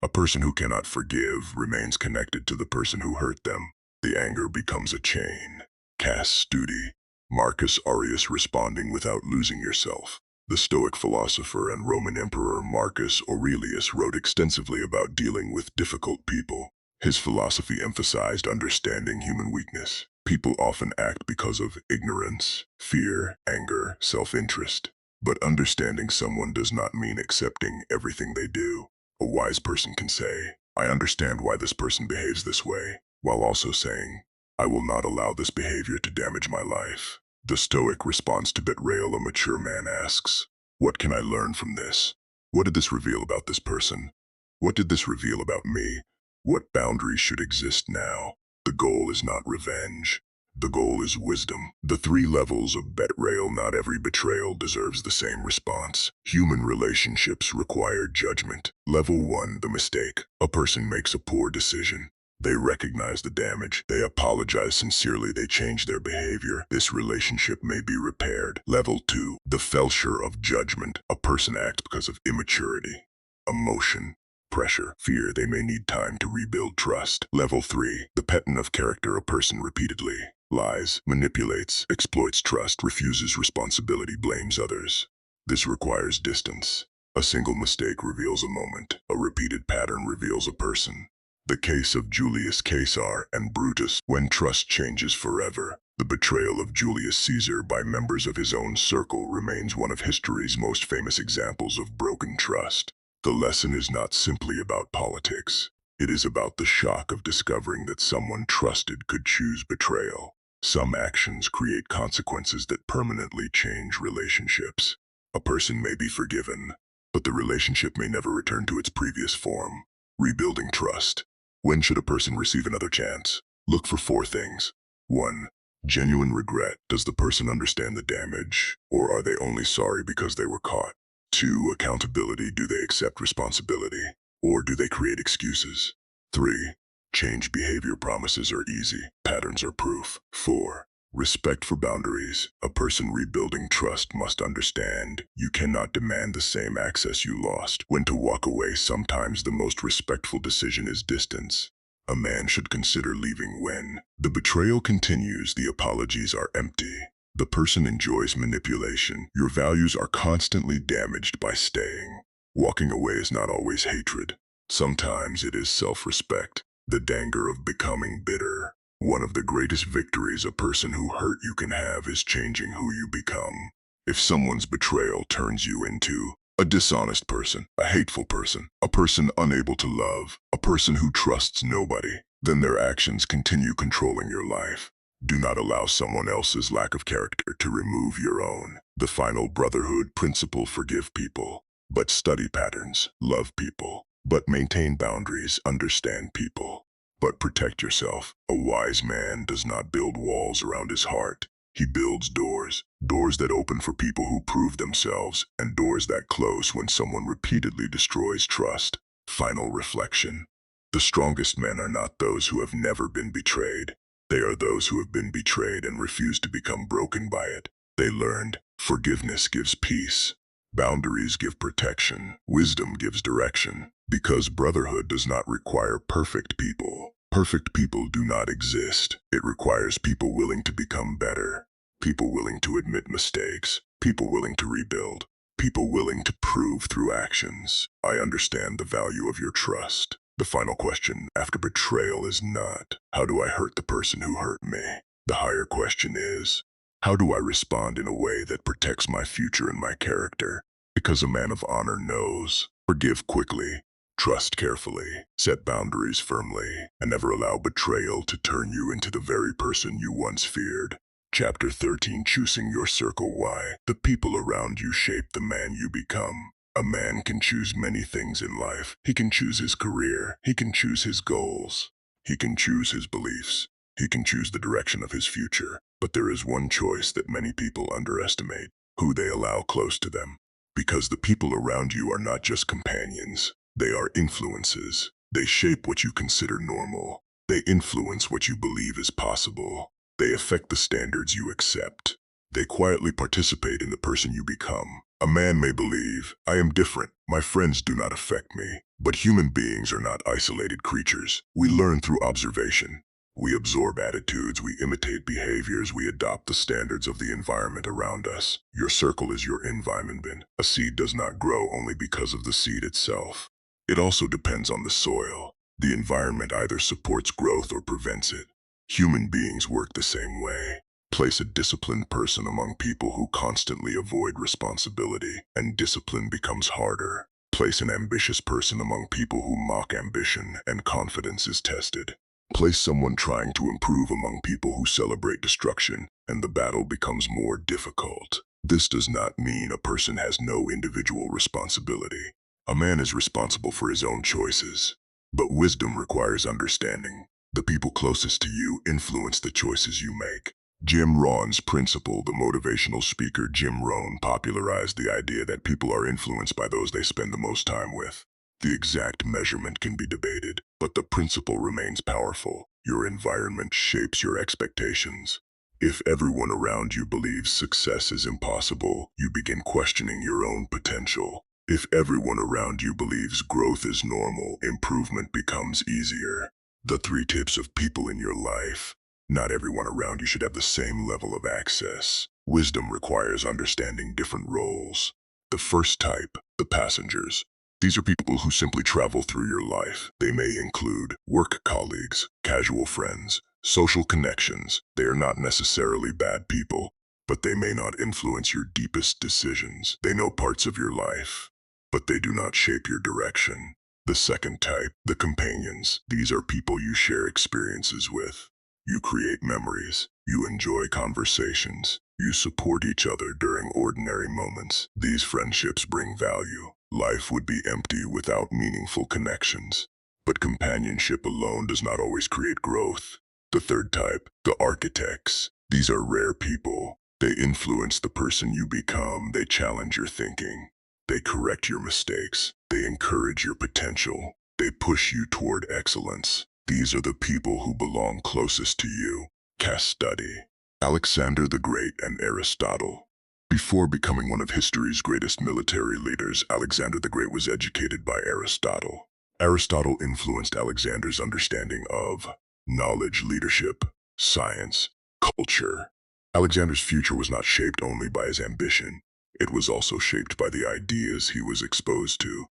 A: A person who cannot forgive remains connected to the person who hurt them. The anger becomes a chain. Caste duty. Marcus Aurelius. Responding without losing yourself. The Stoic philosopher and Roman Emperor Marcus Aurelius wrote extensively about dealing with difficult people. His philosophy emphasized understanding human weakness. People often act because of ignorance, fear, anger, self-interest. But understanding someone does not mean accepting everything they do. A wise person can say, I understand why this person behaves this way, while also saying, I will not allow this behavior to damage my life. The Stoic response to betrayal. A mature man asks, what can I learn from this? What did this reveal about this person? What did this reveal about me? What boundaries should exist now? The goal is not revenge. The goal is wisdom. The 3 levels of betrayal. Not every betrayal deserves the same response. Human relationships require judgment. Level 1, the mistake. A person makes a poor decision. They recognize the damage. They apologize sincerely. They change their behavior. This relationship may be repaired. Level 2, the failure of judgment. A person acts because of immaturity, emotion, pressure, fear. They may need time to rebuild trust. Level 3, the pattern of character. A person repeatedly lies, manipulates, exploits trust, refuses responsibility, blames others. This requires distance. A single mistake reveals a moment. A repeated pattern reveals a person. The case of Julius Caesar and Brutus. When trust changes forever, the betrayal of Julius Caesar by members of his own circle remains one of history's most famous examples of broken trust. The lesson is not simply about politics. It is about the shock of discovering that someone trusted could choose betrayal. Some actions create consequences that permanently change relationships. A person may be forgiven, but the relationship may never return to its previous form. Rebuilding trust. When should a person receive another chance? Look for 4 things. 1. Genuine regret. Does the person understand the damage, or are they only sorry because they were caught? 2. Accountability. Do they accept responsibility, or do they create excuses? 3. Change behavior. Promises are easy. Patterns are proof. 4. Respect for boundaries. A person rebuilding trust must understand you cannot demand the same access you lost. When to walk away. Sometimes the most respectful decision is distance. A man should consider leaving when the betrayal continues. The apologies are empty. The person enjoys manipulation. Your values are constantly damaged by staying. Walking away is not always hatred. Sometimes it is self-respect, the danger of becoming bitter. One of the greatest victories a person who hurt you can have is changing who you become. If someone's betrayal turns you into a dishonest person, a hateful person, a person unable to love, a person who trusts nobody, then their actions continue controlling your life. Do not allow someone else's lack of character to remove your own. The final Brotherhood principle: forgive people, but study patterns. Love people, but maintain boundaries. Understand people, but protect yourself. A wise man does not build walls around his heart. He builds doors. Doors that open for people who prove themselves, and doors that close when someone repeatedly destroys trust. Final reflection. The strongest men are not those who have never been betrayed. They are those who have been betrayed and refuse to become broken by it. They learned forgiveness gives peace. Boundaries give protection. Wisdom gives direction. Because brotherhood does not require perfect people. Perfect people do not exist. It requires people willing to become better. People willing to admit mistakes. People willing to rebuild. People willing to prove through actions. I understand the value of your trust. The final question after betrayal is not, how do I hurt the person who hurt me? The higher question is, how do I respond in a way that protects my future and my character? Because a man of honor knows, forgive quickly, trust carefully, set boundaries firmly, and never allow betrayal to turn you into the very person you once feared. Chapter 13: Choosing Your Circle. Why? The people around you shape the man you become. A man can choose many things in life. He can choose his career. He can choose his goals. He can choose his beliefs. He can choose the direction of his future. But there is one choice that many people underestimate: who they allow close to them. Because the people around you are not just companions. They are influences. They shape what you consider normal. They influence what you believe is possible. They affect the standards you accept. They quietly participate in the person you become. A man may believe, I am different, my friends do not affect me. But human beings are not isolated creatures. We learn through observation. We absorb attitudes, we imitate behaviors, we adopt the standards of the environment around us. Your circle is your environment. A seed does not grow only because of the seed itself. It also depends on the soil. The environment either supports growth or prevents it. Human beings work the same way. Place a disciplined person among people who constantly avoid responsibility, and discipline becomes harder. Place an ambitious person among people who mock ambition, and confidence is tested. Place someone trying to improve among people who celebrate destruction, and the battle becomes more difficult. This does not mean a person has no individual responsibility. A man is responsible for his own choices. But wisdom requires understanding. The people closest to you influence the choices you make. Jim Rohn's principle. The motivational speaker Jim Rohn popularized the idea that people are influenced by those they spend the most time with. The exact measurement can be debated, but the principle remains powerful. Your environment shapes your expectations. If everyone around you believes success is impossible, you begin questioning your own potential. If everyone around you believes growth is normal, improvement becomes easier. The 3 tips of people in your life. Not everyone around you should have the same level of access. Wisdom requires understanding different roles. The first type, the passengers. These are people who simply travel through your life. They may include work colleagues, casual friends, social connections. They are not necessarily bad people, but they may not influence your deepest decisions. They know parts of your life, but they do not shape your direction. The second type, the companions. These are people you share experiences with. You create memories. You enjoy conversations. You support each other during ordinary moments. These friendships bring value. Life would be empty without meaningful connections. But companionship alone does not always create growth. The third type, the architects. These are rare people. They influence the person you become. They challenge your thinking. They correct your mistakes. They encourage your potential. They push you toward excellence. These are the people who belong closest to you. Case study: Alexander the Great and Aristotle. Before becoming one of history's greatest military leaders, Alexander the Great was educated by Aristotle. Aristotle influenced Alexander's understanding of knowledge, leadership, science, culture. Alexander's future was not shaped only by his ambition. it was also shaped by the ideas he was exposed to.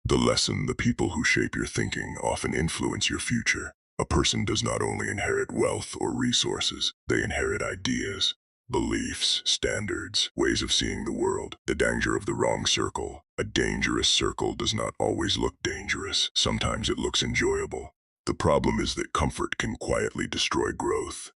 A: The lesson: the people who shape your thinking often influence your future. A person does not only inherit wealth or resources, they inherit ideas, beliefs, standards, ways of seeing the world. The danger of the wrong circle. A dangerous circle does not always look dangerous. Sometimes it looks enjoyable. The problem is that comfort can quietly destroy growth.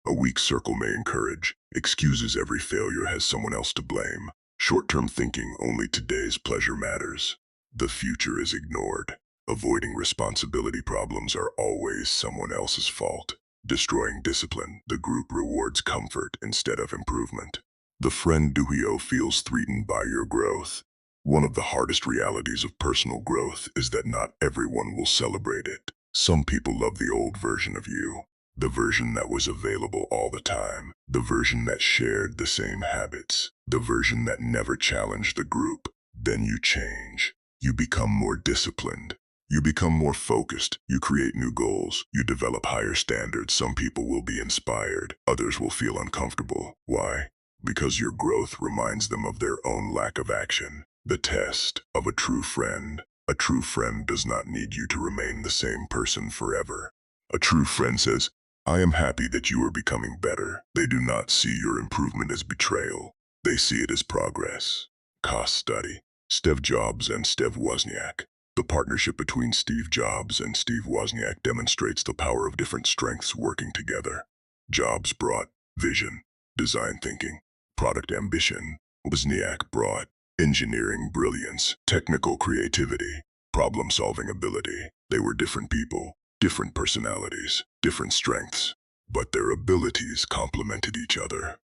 A: A weak circle may encourage, excuses every failure has someone else to blame. Short-term thinking: only today's pleasure matters. The future is ignored. Avoiding responsibility: problems are always someone else's fault. Destroying discipline: the group rewards comfort instead of improvement. The friend duo feels threatened by your growth. One of the hardest realities of personal growth is that not everyone will celebrate it. Some people love the old version of you, the version that was available all the time, the version that shared the same habits, the version that never challenged the group. Then you change. You become more disciplined. You become more focused. You create new goals. You develop higher standards. Some people will be inspired. Others will feel uncomfortable. Why? Because your growth reminds them of their own lack of action. The test of a true friend. A true friend does not need you to remain the same person forever. A true friend says, "I am happy that you are becoming better." They do not see your improvement as betrayal. They see it as progress. Cost study. Steve Jobs and Steve Wozniak. The partnership between Steve Jobs and Steve Wozniak demonstrates the power of different strengths working together. Jobs brought vision, design thinking, product ambition. Wozniak brought engineering brilliance, technical creativity, problem-solving ability. They were different people, different personalities, different strengths, but their abilities complemented each other.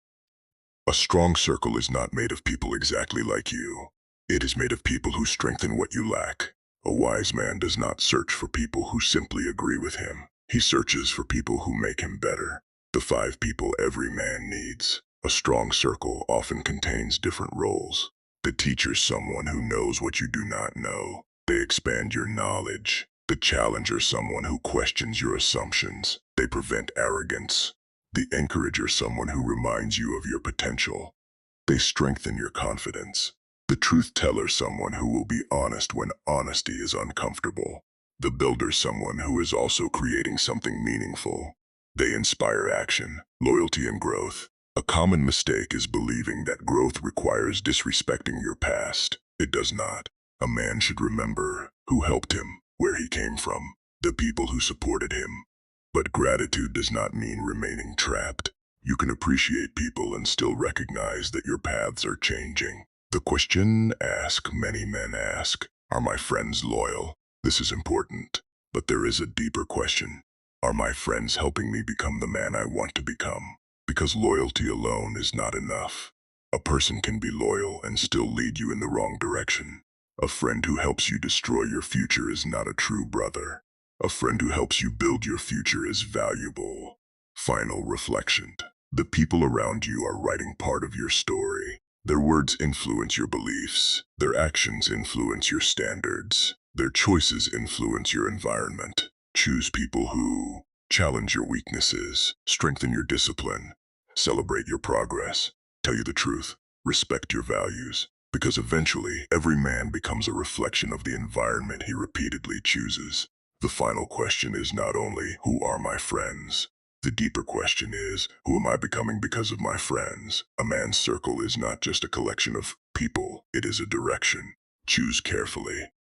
A: A strong circle is not made of people exactly like you. It is made of people who strengthen what you lack. A wise man does not search for people who simply agree with him. He searches for people who make him better. The 5 people every man needs. A strong circle often contains different roles. The teacher: someone who knows what you do not know. They expand your knowledge. The challenger: someone who questions your assumptions. They prevent arrogance. The encourager: someone who reminds you of your potential. They strengthen your confidence. The truth teller: someone who will be honest when honesty is uncomfortable. The builder: someone who is also creating something meaningful. They inspire action, loyalty, and growth. A common mistake is believing that growth requires disrespecting your past. It does not. A man should remember who helped him, where he came from, the people who supported him. But gratitude does not mean remaining trapped. You can appreciate people and still recognize that your paths are changing. The question many men ask: are my friends loyal? This is important, but there is a deeper question. Are my friends helping me become the man I want to become? Because loyalty alone is not enough. A person can be loyal and still lead you in the wrong direction. A friend who helps you destroy your future is not a true brother. A friend who helps you build your future is valuable. Final reflection. The people around you are writing part of your story. Their words influence your beliefs. Their actions influence your standards. Their choices influence your environment. Choose people who challenge your weaknesses, strengthen your discipline, celebrate your progress, tell you the truth, respect your values. Because eventually, every man becomes a reflection of the environment he repeatedly chooses. The final question is not only, who are my friends? The deeper question is, who am I becoming because of my friends? A man's circle is not just a collection of people, it is a direction. Choose carefully,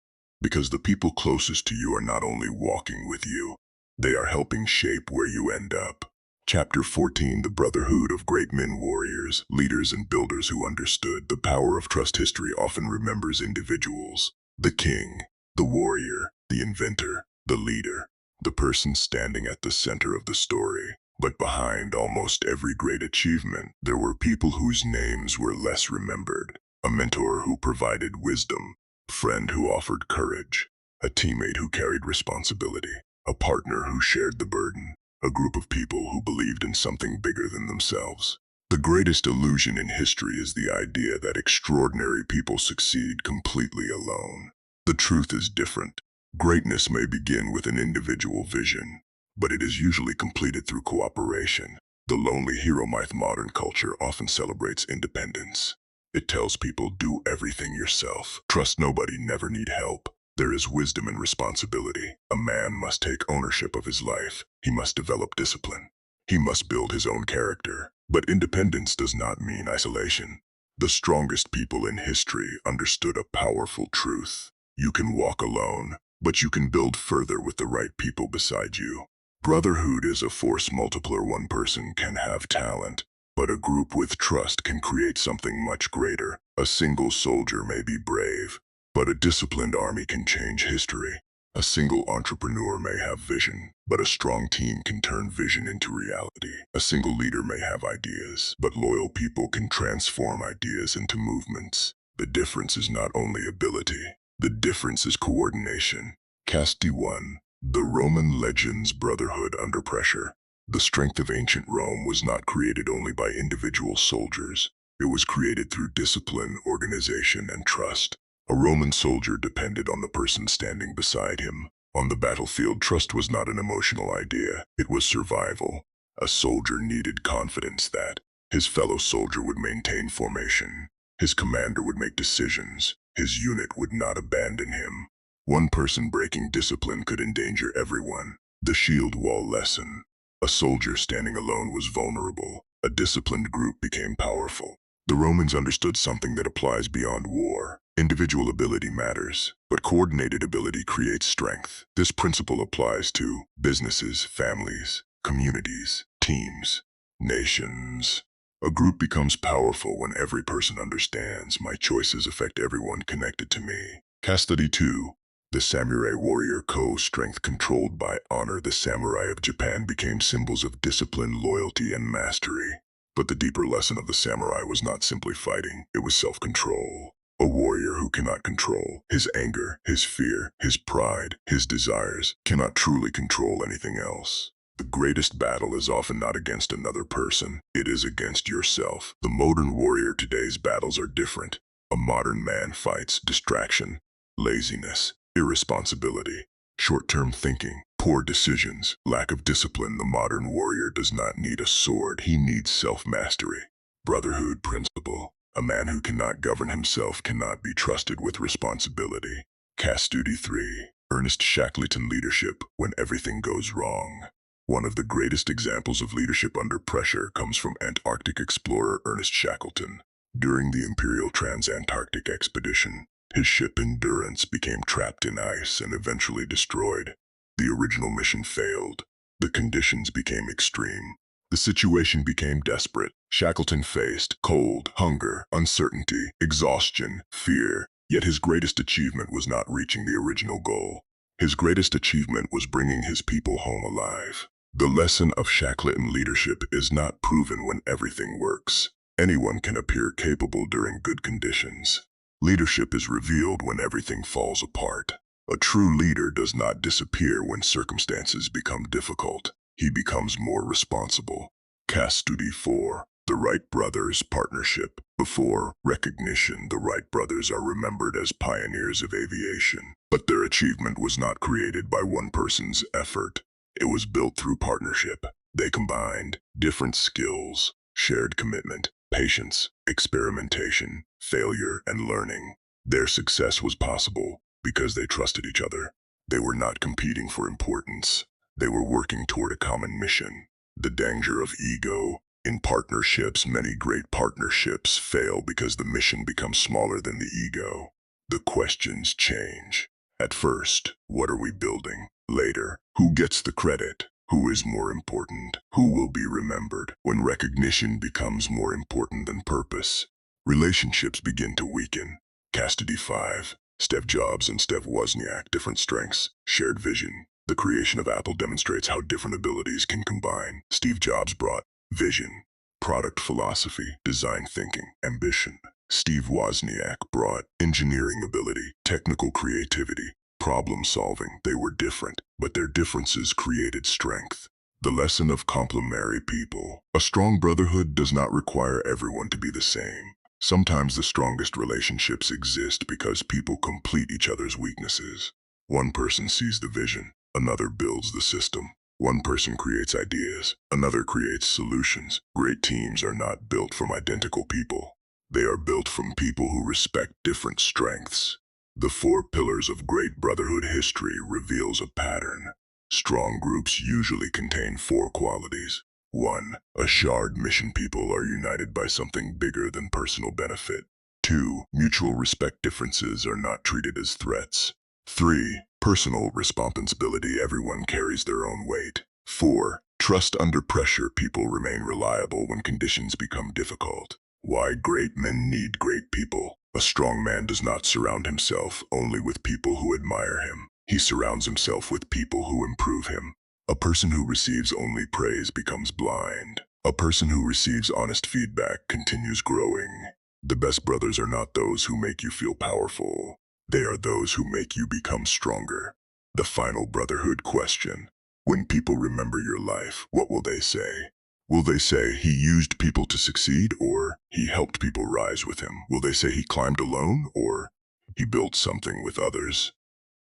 A: because the people closest to you are not only walking with you, they are helping shape where you end up. Chapter 14: The Brotherhood of Great Men, Warriors, Leaders, and Builders who understood the power of trust. History often remembers individuals: the king, the warrior, the inventor, the leader, the person standing at the center of the story. But behind almost every great achievement, there were people whose names were less remembered. A mentor who provided wisdom, a friend who offered courage, a teammate who carried responsibility, a partner who shared the burden, a group of people who believed in something bigger than themselves. The greatest illusion in history is the idea that extraordinary people succeed completely alone. The truth is different. Greatness may begin with an individual vision, but it is usually completed through cooperation. The lonely hero myth. Modern culture often celebrates independence. It tells people do everything yourself. Trust nobody, never need help. There is wisdom and responsibility. A man must take ownership of his life. He must develop discipline. He must build his own character. But independence does not mean isolation. The strongest people in history understood a powerful truth. You can walk alone, but you can build further with the right people beside you. Brotherhood is a force multiplier. One person can have talent, but a group with trust can create something much greater. A single soldier may be brave, but a disciplined army can change history. A single entrepreneur may have vision, but a strong team can turn vision into reality. A single leader may have ideas, but loyal people can transform ideas into movements. The difference is not only ability, the difference is coordination. Casti 1. The Roman legends Brotherhood under pressure. The strength of ancient Rome was not created only by individual soldiers. It was created through discipline, organization, and trust. A Roman soldier depended on the person standing beside him. On the battlefield, trust was not an emotional idea, it was survival. A soldier needed confidence that his fellow soldier would maintain formation, his commander would make decisions, his unit would not abandon him. One person breaking discipline could endanger everyone. The shield wall lesson. A soldier standing alone was vulnerable. A disciplined group became powerful. The Romans understood something that applies beyond war. Individual ability matters, but coordinated ability creates strength. This principle applies to businesses, families, communities, teams, nations. A group becomes powerful when every person understands my choices affect everyone connected to me. Custody 2. The samurai warrior strength controlled by honor. The samurai of Japan became symbols of discipline, loyalty, and mastery. But the deeper lesson of the samurai was not simply fighting, it was self-control. A warrior who cannot control his anger, his fear, his pride, his desires, cannot truly control anything else. The greatest battle is often not against another person, it is against yourself. The modern warrior today's battles are different. A modern man fights distraction, laziness, irresponsibility, short-term thinking, poor decisions, lack of discipline. The modern warrior does not need a sword, he needs self-mastery. Brotherhood principle. A man who cannot govern himself cannot be trusted with responsibility. Custody 3. Ernest Shackleton leadership when everything goes wrong. One of the greatest examples of leadership under pressure comes from Antarctic explorer Ernest Shackleton. During the Imperial Trans-Antarctic expedition, his ship Endurance became trapped in ice and eventually destroyed. The original mission failed. The conditions became extreme. The situation became desperate. Shackleton faced cold, hunger, uncertainty, exhaustion, fear. Yet his greatest achievement was not reaching the original goal. His greatest achievement was bringing his people home alive. The lesson of Shackleton leadership is not proven when everything works. Anyone can appear capable during good conditions. Leadership is revealed when everything falls apart. A true leader does not disappear when circumstances become difficult. He becomes more responsible. Custody 4. The Wright brothers partnership. Before recognition, the Wright brothers are remembered as pioneers of aviation. But their achievement was not created by one person's effort. It was built through partnership. They combined different skills, shared commitment, patience, experimentation, failure, and learning. Their success was possible because they trusted each other. They were not competing for importance. They were working toward a common mission. The danger of ego. In partnerships, many great partnerships fail because the mission becomes smaller than the ego. The questions change. At first, what are we building? Later, who gets the credit? Who is more important? Who will be remembered? When recognition becomes more important than purpose, relationships begin to weaken. Custody 5. Steve Jobs and Steve Wozniak, different strengths, shared vision. The creation of Apple demonstrates how different abilities can combine. Steve Jobs brought vision, product philosophy, design thinking, ambition. Steve Wozniak brought engineering ability, technical creativity, problem solving. They were different, but their differences created strength. The lesson of complementary people. A strong brotherhood does not require everyone to be the same. Sometimes the strongest relationships exist because people complete each other's weaknesses. One person sees the vision, another builds the system. One person creates ideas, another creates solutions. Great teams are not built from identical people. They are built from people who respect different strengths. The 4 pillars of great Brotherhood history reveals a pattern. Strong groups usually contain 4 qualities. 1. A shared mission. People are united by something bigger than personal benefit. 2. Mutual respect. Differences are not treated as threats. 3. Personal responsibility. Everyone carries their own weight. 4. Trust under pressure. People remain reliable when conditions become difficult. Why great men need great people. A strong man does not surround himself only with people who admire him. He surrounds himself with people who improve him. A person who receives only praise becomes blind. A person who receives honest feedback continues growing. The best brothers are not those who make you feel powerful. They are those who make you become stronger. The final Brotherhood question. When people remember your life, what will they say? Will they say he used people to succeed, or he helped people rise with him? Will they say he climbed alone, or he built something with others?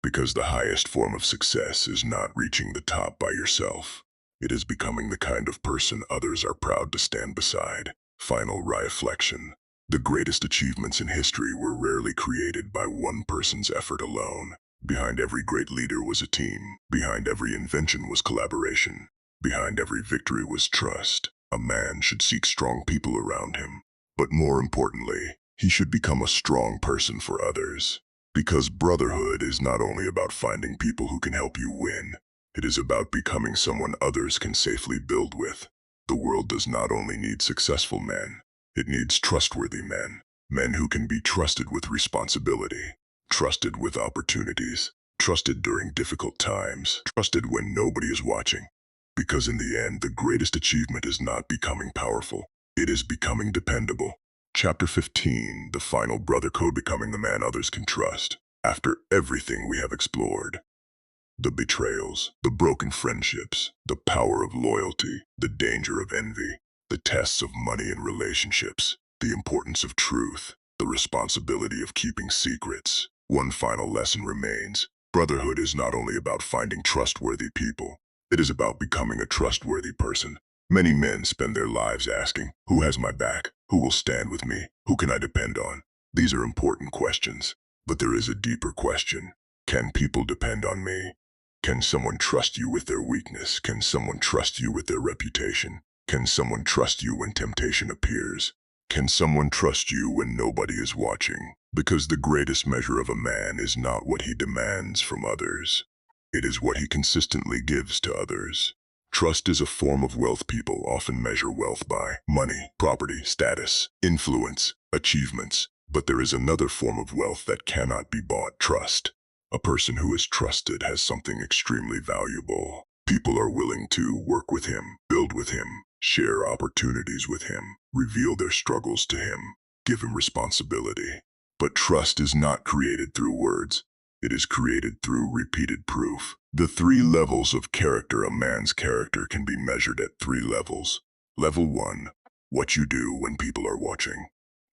A: Because the highest form of success is not reaching the top by yourself. It is becoming the kind of person others are proud to stand beside. Final reflection. The greatest achievements in history were rarely created by one person's effort alone. Behind every great leader was a team. Behind every invention was collaboration. Behind every victory was trust. A man should seek strong people around him. But more importantly, he should become a strong person for others. Because brotherhood is not only about finding people who can help you win, it is about becoming someone others can safely build with. The world does not only need successful men, it needs trustworthy men. Men who can be trusted with responsibility, trusted with opportunities, trusted during difficult times, trusted when nobody is watching. Because in the end, the greatest achievement is not becoming powerful, it is becoming dependable. Chapter 15, the final brother code, becoming the man others can trust. After everything we have explored, the betrayals, the broken friendships, the power of loyalty, the danger of envy, the tests of money and relationships, the importance of truth, the responsibility of keeping secrets, one final lesson remains. Brotherhood is not only about finding trustworthy people, it is about becoming a trustworthy person. Many men spend their lives asking, who has my back? Who will stand with me? Who can I depend on? These are important questions, but there is a deeper question. Can people depend on me? Can someone trust you with their weakness? Can someone trust you with their reputation? Can someone trust you when temptation appears? Can someone trust you when nobody is watching? Because the greatest measure of a man is not what he demands from others. It is what he consistently gives to others. Trust is a form of wealth. People often measure wealth by money, property, status, influence, achievements. But there is another form of wealth that cannot be bought: trust. A person who is trusted has something extremely valuable. People are willing to work with him, build with him, share opportunities with him, reveal their struggles to him, give him responsibility. But trust is not created through words. It is created through repeated proof. The 3 levels of character. A man's character can be measured at 3 levels. Level 1. What you do when people are watching.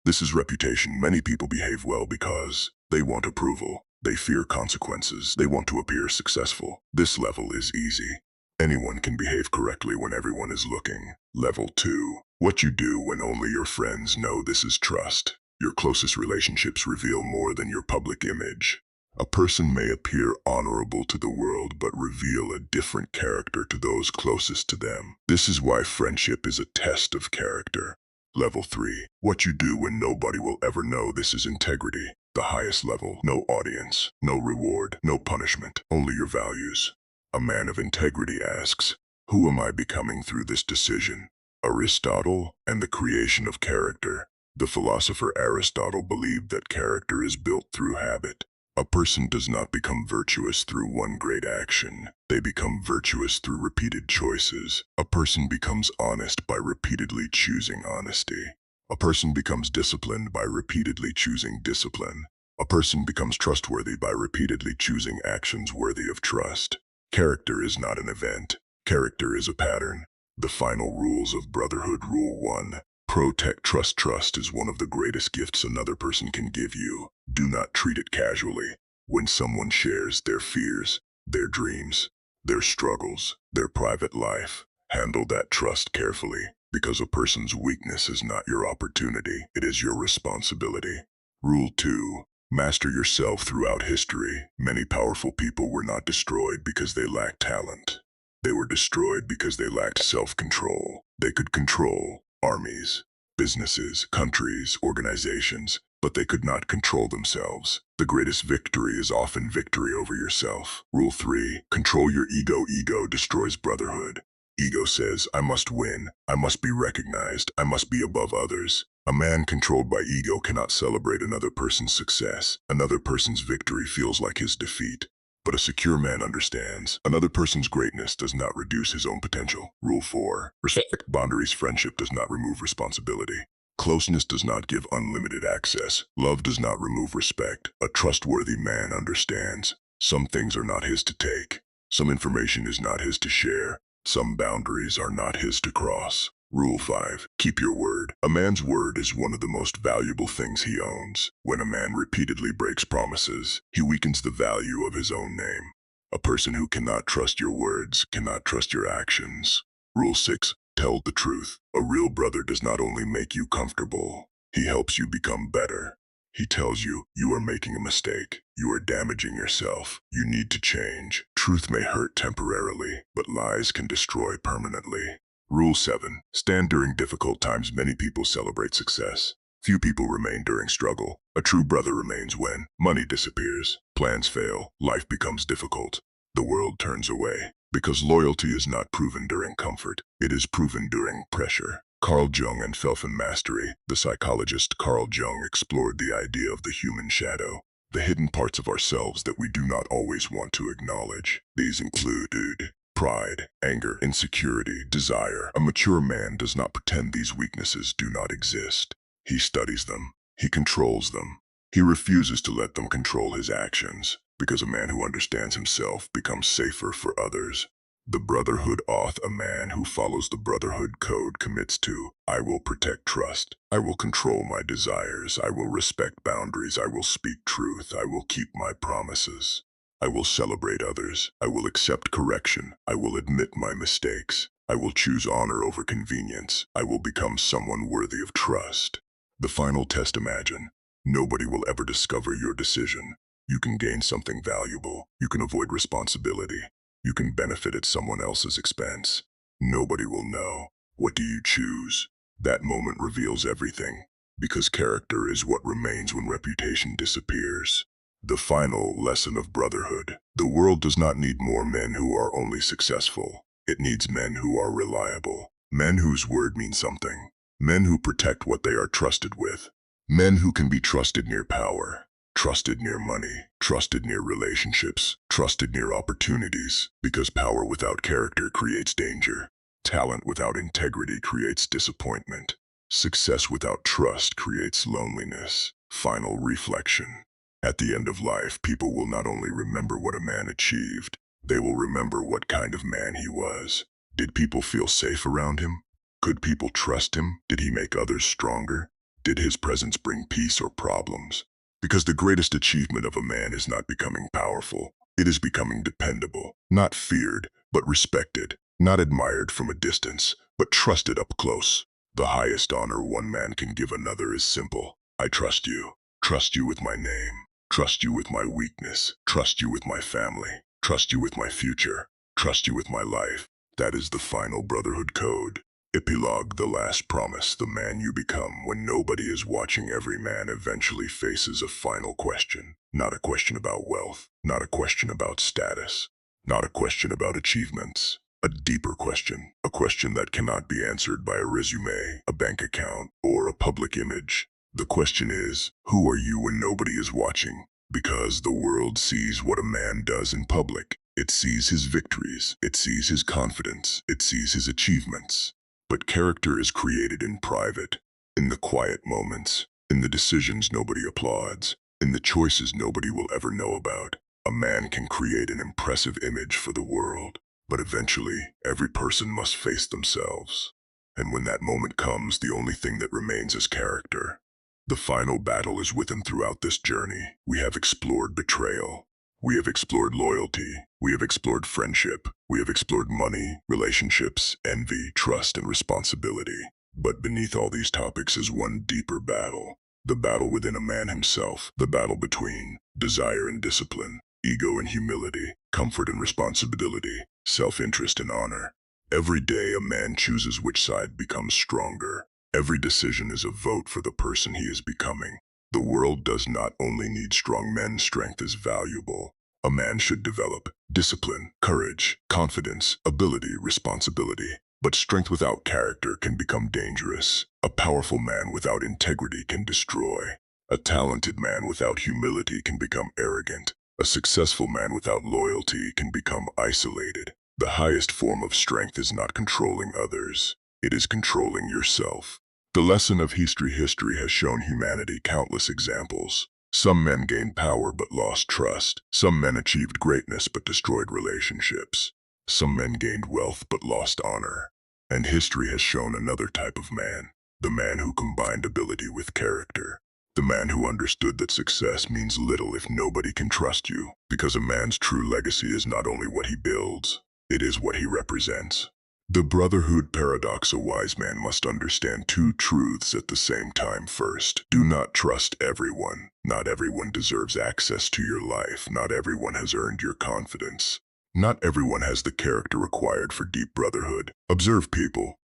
A: This is reputation. Many people behave well because they want approval. They fear consequences. They want to appear successful. This level is easy. Anyone can behave correctly when everyone is looking. Level 2. What you do when only your friends know. This is trust. Your closest relationships reveal more than your public image. A person may appear honorable to the world but reveal a different character to those closest to them. This is why friendship is a test of character. Level 3. What you do when nobody will ever know. This is integrity. The highest level. No audience, no reward, no punishment, only your values. A man of integrity asks, who am I becoming through this decision? Aristotle and the creation of character. The philosopher Aristotle believed that character is built through habit. A person does not become virtuous through one great action. They become virtuous through repeated choices. A person becomes honest by repeatedly choosing honesty. A person becomes disciplined by repeatedly choosing discipline. A person becomes trustworthy by repeatedly choosing actions worthy of trust. Character is not an event. Character is a pattern. The final rules of Brotherhood. Rule 1. Protect trust. Trust is one of the greatest gifts another person can give you. Do not treat it casually. When someone shares their fears, their dreams, their struggles, their private life, handle that trust carefully. because a person's weakness is not your opportunity, it is your responsibility. Rule 2. Master yourself throughout history. Many powerful people were not destroyed because they lacked talent. They were destroyed because they lacked self-control. They could control armies, businesses, countries, organizations, but they could not control themselves. The greatest victory is often victory over yourself. Rule 3. Control your ego. Ego destroys brotherhood. Ego says, I must win, I must be recognized, I must be above others. A man controlled by ego cannot celebrate another person's success. Another person's victory feels like his defeat. But a secure man understands, another person's greatness does not reduce his own potential. Rule 4. Respect boundaries. Friendship does not remove responsibility. Closeness does not give unlimited access. Love does not remove respect. A trustworthy man understands, some things are not his to take. Some information is not his to share. Some boundaries are not his to cross. Rule 5. Keep your word. A man's word is one of the most valuable things he owns. When a man repeatedly breaks promises, he weakens the value of his own name. A person who cannot trust your words cannot trust your actions. Rule 6. Tell the truth. A real brother does not only make you comfortable, he helps you become better. He tells you, you are making a mistake. You are damaging yourself. You need to change. Truth may hurt temporarily, but lies can destroy permanently. Rule 7. Stand during difficult times. Many people celebrate success. Few people remain during struggle. A true brother remains when money disappears, plans fail, life becomes difficult. The world turns away. Because loyalty is not proven during comfort. It is proven during pressure. Carl Jung and Mastery. The psychologist Carl Jung explored the idea of the human shadow, the hidden parts of ourselves that we do not always want to acknowledge. These include pride, anger, insecurity, desire. A mature man does not pretend these weaknesses do not exist. He studies them. He controls them. He refuses to let them control his actions, because a man who understands himself becomes safer for others. The Brotherhood auth. A man who follows the Brotherhood code commits to, I will protect trust. I will control my desires. I will respect boundaries. I will speak truth. I will keep my promises. I will celebrate others. I will accept correction. I will admit my mistakes. I will choose honor over convenience. I will become someone worthy of trust. The final test. Imagine. Nobody will ever discover your decision. You can gain something valuable. You can avoid responsibility. You can benefit at someone else's expense. Nobody will know. What do you choose? That moment reveals everything, because character is what remains when reputation disappears. The final lesson of brotherhood. The world does not need more men who are only successful. It needs men who are reliable. Men whose word means something. Men who protect what they are trusted with. Men who can be trusted near power. Trusted near money, trusted near relationships, trusted near opportunities, because power without character creates danger. Talent without integrity creates disappointment. Success without trust creates loneliness. Final reflection. At the end of life, people will not only remember what a man achieved, they will remember what kind of man he was. Did people feel safe around him? Could people trust him? Did he make others stronger? Did his presence bring peace or problems? Because the greatest achievement of a man is not becoming powerful. It is becoming dependable, not feared, but respected, not admired from a distance, but trusted up close. The highest honor one man can give another is simple. I trust you. Trust you with my name. Trust you with my weakness. Trust you with my family. Trust you with my future. Trust you with my life. That is the final brotherhood code. Epilogue. The last promise. The man you become when nobody is watching. Every man eventually faces a final question. Not a question about wealth. Not a question about status. Not a question about achievements. A deeper question. A question that cannot be answered by a resume, a bank account, or a public image. The question is, who are you when nobody is watching? Because the world sees what a man does in public. It sees his victories. It sees his confidence. It sees his achievements. But character is created in private, in the quiet moments, in the decisions nobody applauds, in the choices nobody will ever know about. A man can create an impressive image for the world, but eventually every person must face themselves. And when that moment comes, the only thing that remains is character. The final battle is with him. Throughout this journey, we have explored betrayal. We have explored loyalty. We have explored friendship. We have explored money, relationships, envy, trust, and responsibility. But beneath all these topics is one deeper battle. The battle within a man himself. The battle between desire and discipline, ego and humility, comfort and responsibility, self-interest and honor. Every day a man chooses which side becomes stronger. Every decision is a vote for the person he is becoming. The world does not only need strong men, strength is valuable. A man should develop discipline, courage, confidence, ability, responsibility. But strength without character can become dangerous. A powerful man without integrity can destroy. A talented man without humility can become arrogant. A successful man without loyalty can become isolated. The highest form of strength is not controlling others. It is controlling yourself. The lesson of history has shown humanity countless examples. Some men gained power but lost trust. Some men achieved greatness but destroyed relationships. Some men gained wealth but lost honor. And history has shown another type of man, the man who combined ability with character. The man who understood that success means little if nobody can trust you, because a man's true legacy is not only what he builds, it is what he represents. The Brotherhood paradox: a wise man must understand two truths at the same time. First, do not trust everyone. Not everyone deserves access to your life. Not everyone has earned your confidence. Not everyone has the character required for deep brotherhood. Observe people.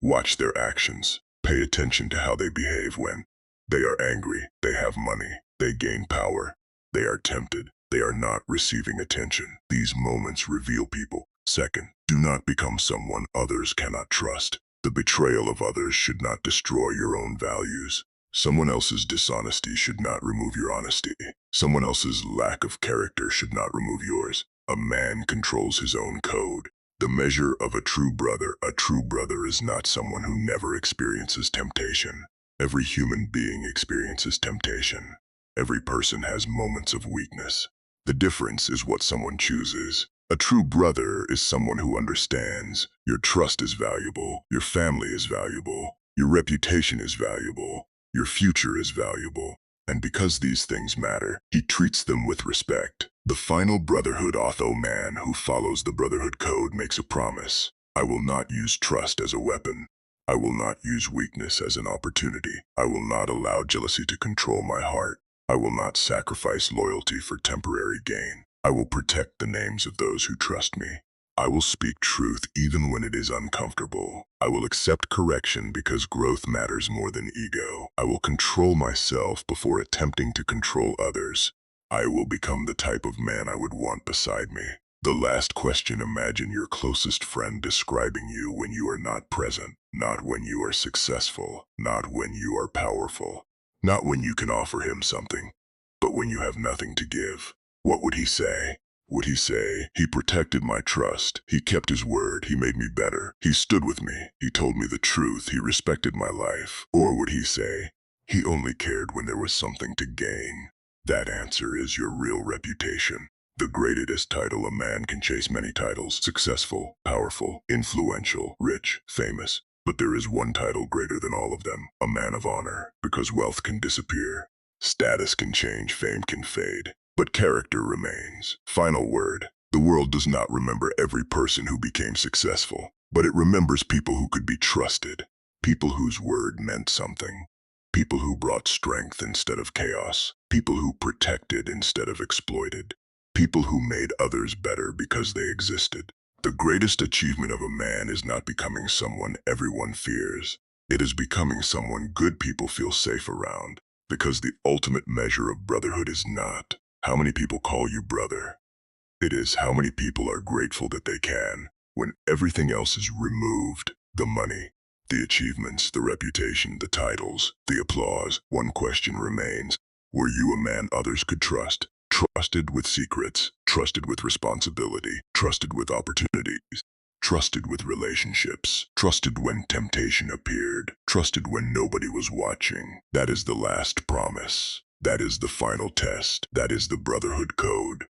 A: Watch their actions. Pay attention to how they behave when they are angry, they have money, they gain power, they are tempted, they are not receiving attention. These moments reveal people. Second, do not become someone others cannot trust. The betrayal of others should not destroy your own values. Someone else's dishonesty should not remove your honesty. Someone else's lack of character should not remove yours. A man controls his own code. The measure of a true brother is not someone who never experiences temptation. Every human being experiences temptation. Every person has moments of weakness. The difference is what someone chooses. A true brother is someone who understands your trust is valuable, your family is valuable, your reputation is valuable, your future is valuable. And because these things matter, he treats them with respect. The final brotherhood man who follows the brotherhood code makes a promise. I will not use trust as a weapon. I will not use weakness as an opportunity. I will not allow jealousy to control my heart. I will not sacrifice loyalty for temporary gain. I will protect the names of those who trust me. I will speak truth even when it is uncomfortable. I will accept correction because growth matters more than ego. I will control myself before attempting to control others. I will become the type of man I would want beside me. The last question: imagine your closest friend describing you when you are not present, not when you are successful, not when you are powerful, not when you can offer him something, but when you have nothing to give. What would he say? Would he say, he protected my trust, he kept his word, he made me better, he stood with me, he told me the truth, he respected my life? Or would he say, he only cared when there was something to gain? That answer is your real reputation. The greatest title: a man can chase many titles: successful, powerful, influential, rich, famous. But there is one title greater than all of them: a man of honor, because wealth can disappear, status can change, fame can fade, but character remains. Final word: the world does not remember every person who became successful, but it remembers people who could be trusted, people whose word meant something, people who brought strength instead of chaos, people who protected instead of exploited, people who made others better because they existed. The greatest achievement of a man is not becoming someone everyone fears. It is becoming someone good people feel safe around, because the ultimate measure of brotherhood is not how many people call you brother. It is how many people are grateful that they can, when everything else is removed: the money, the achievements, the reputation, the titles, the applause. One question remains: were you a man others could trust? Trusted with secrets, trusted with responsibility, trusted with opportunities, trusted with relationships, trusted when temptation appeared, trusted when nobody was watching. That is the last promise. That is the final test. That is the brotherhood code.